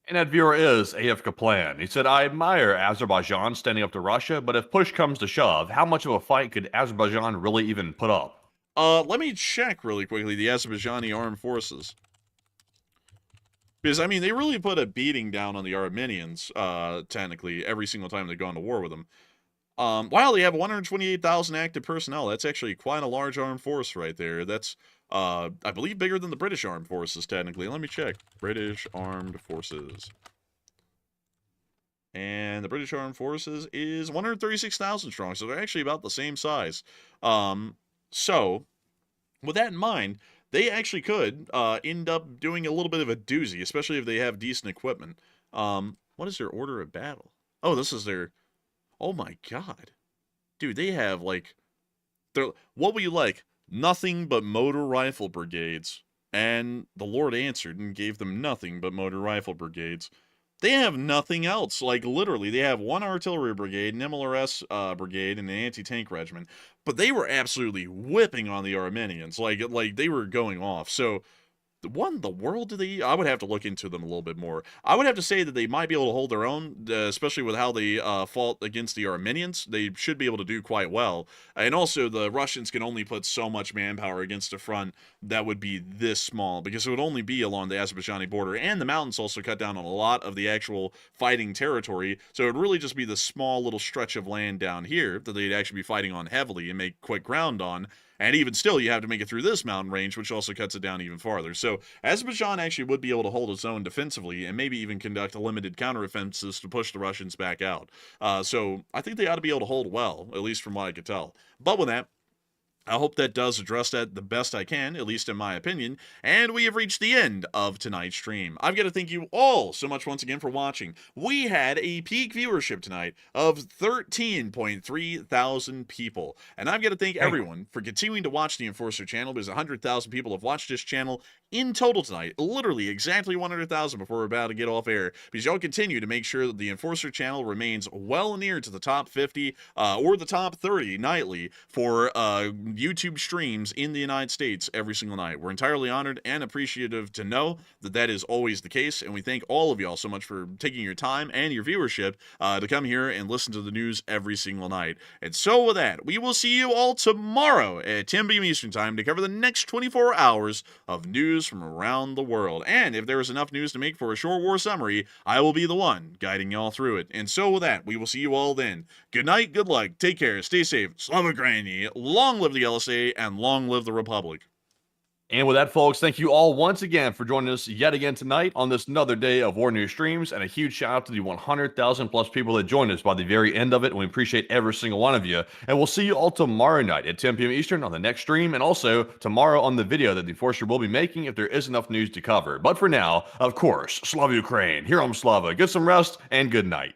And that viewer is AF Kaplan. He said, I admire Azerbaijan standing up to Russia, but if push comes to shove, how much of a fight could Azerbaijan really even put up? Let me check really quickly the Azerbaijani armed forces. Because, I mean, they really put a beating down on the Armenians, technically, every single time they've gone to war with them. Wow, they have 128,000 active personnel. That's actually quite a large armed force right there. That's, I believe, bigger than the British armed forces, technically. Let me check. British armed forces. And the British armed forces is 136,000 strong, so they're actually about the same size. So, with that in mind, they actually could end up doing a little bit of a doozy, especially if they have decent equipment. What is their order of battle? Oh, this is their... Oh my God. Dude, they have, like... What would you like? Nothing but motor rifle brigades. And the Lord answered and gave them nothing but motor rifle brigades. They have nothing else. Like, literally, they have one artillery brigade, an MLRS brigade, and an anti-tank regiment. But they were absolutely whipping on the Armenians. Like they were going off. So, what in the world do they... I would have to look into them a little bit more. I would have to say that they might be able to hold their own, especially with how they fought against the Armenians. They should be able to do quite well. And also, the Russians can only put so much manpower against a front that would be this small, because it would only be along the Azerbaijani border. And the mountains also cut down on a lot of the actual fighting territory. So it would really just be the small little stretch of land down here that they'd actually be fighting on heavily and make quick ground on. And even still, you have to make it through this mountain range, which also cuts it down even farther. So Azerbaijan actually would be able to hold its own defensively and maybe even conduct a limited counteroffensive to push the Russians back out. So I think they ought to be able to hold well, at least from what I could tell. But with that, I hope that does address that the best I can, at least in my opinion, and we have reached the end of tonight's stream. I've got to thank you all so much once again for watching. We had a peak viewership tonight of 13.3 thousand people, and I've got to thank everyone for continuing to watch the Enforcer channel, because 100,000 people have watched this channel in total tonight, literally exactly 100,000 before we're about to get off air, because y'all continue to make sure that the Enforcer channel remains well near to the top 50 or the top 30 nightly for YouTube streams in the United States every single night. We're entirely honored and appreciative to know that that is always the case, and we thank all of y'all so much for taking your time and your viewership to come here and listen to the news every single night. And so with that, we will see you all tomorrow at 10 p.m. Eastern Time to cover the next 24 hours of news from around the world. And if there is enough news to make for a short war summary, I will be the one guiding y'all through it. And so with that, we will see you all then. Good night, good luck, take care, stay safe, Slava Ukraini, long live the LSA, and long live the Republic. And with that, folks, thank you all once again for joining us yet again tonight on this another day of War News Streams, and a huge shout out to the 100,000 plus people that joined us by the very end of it, and we appreciate every single one of you. And we'll see you all tomorrow night at 10 p.m. Eastern on the next stream, and also tomorrow on the video that the Enforcer will be making if there is enough news to cover. But for now, of course, Slava Ukraine, here on Slava, get some rest, and good night.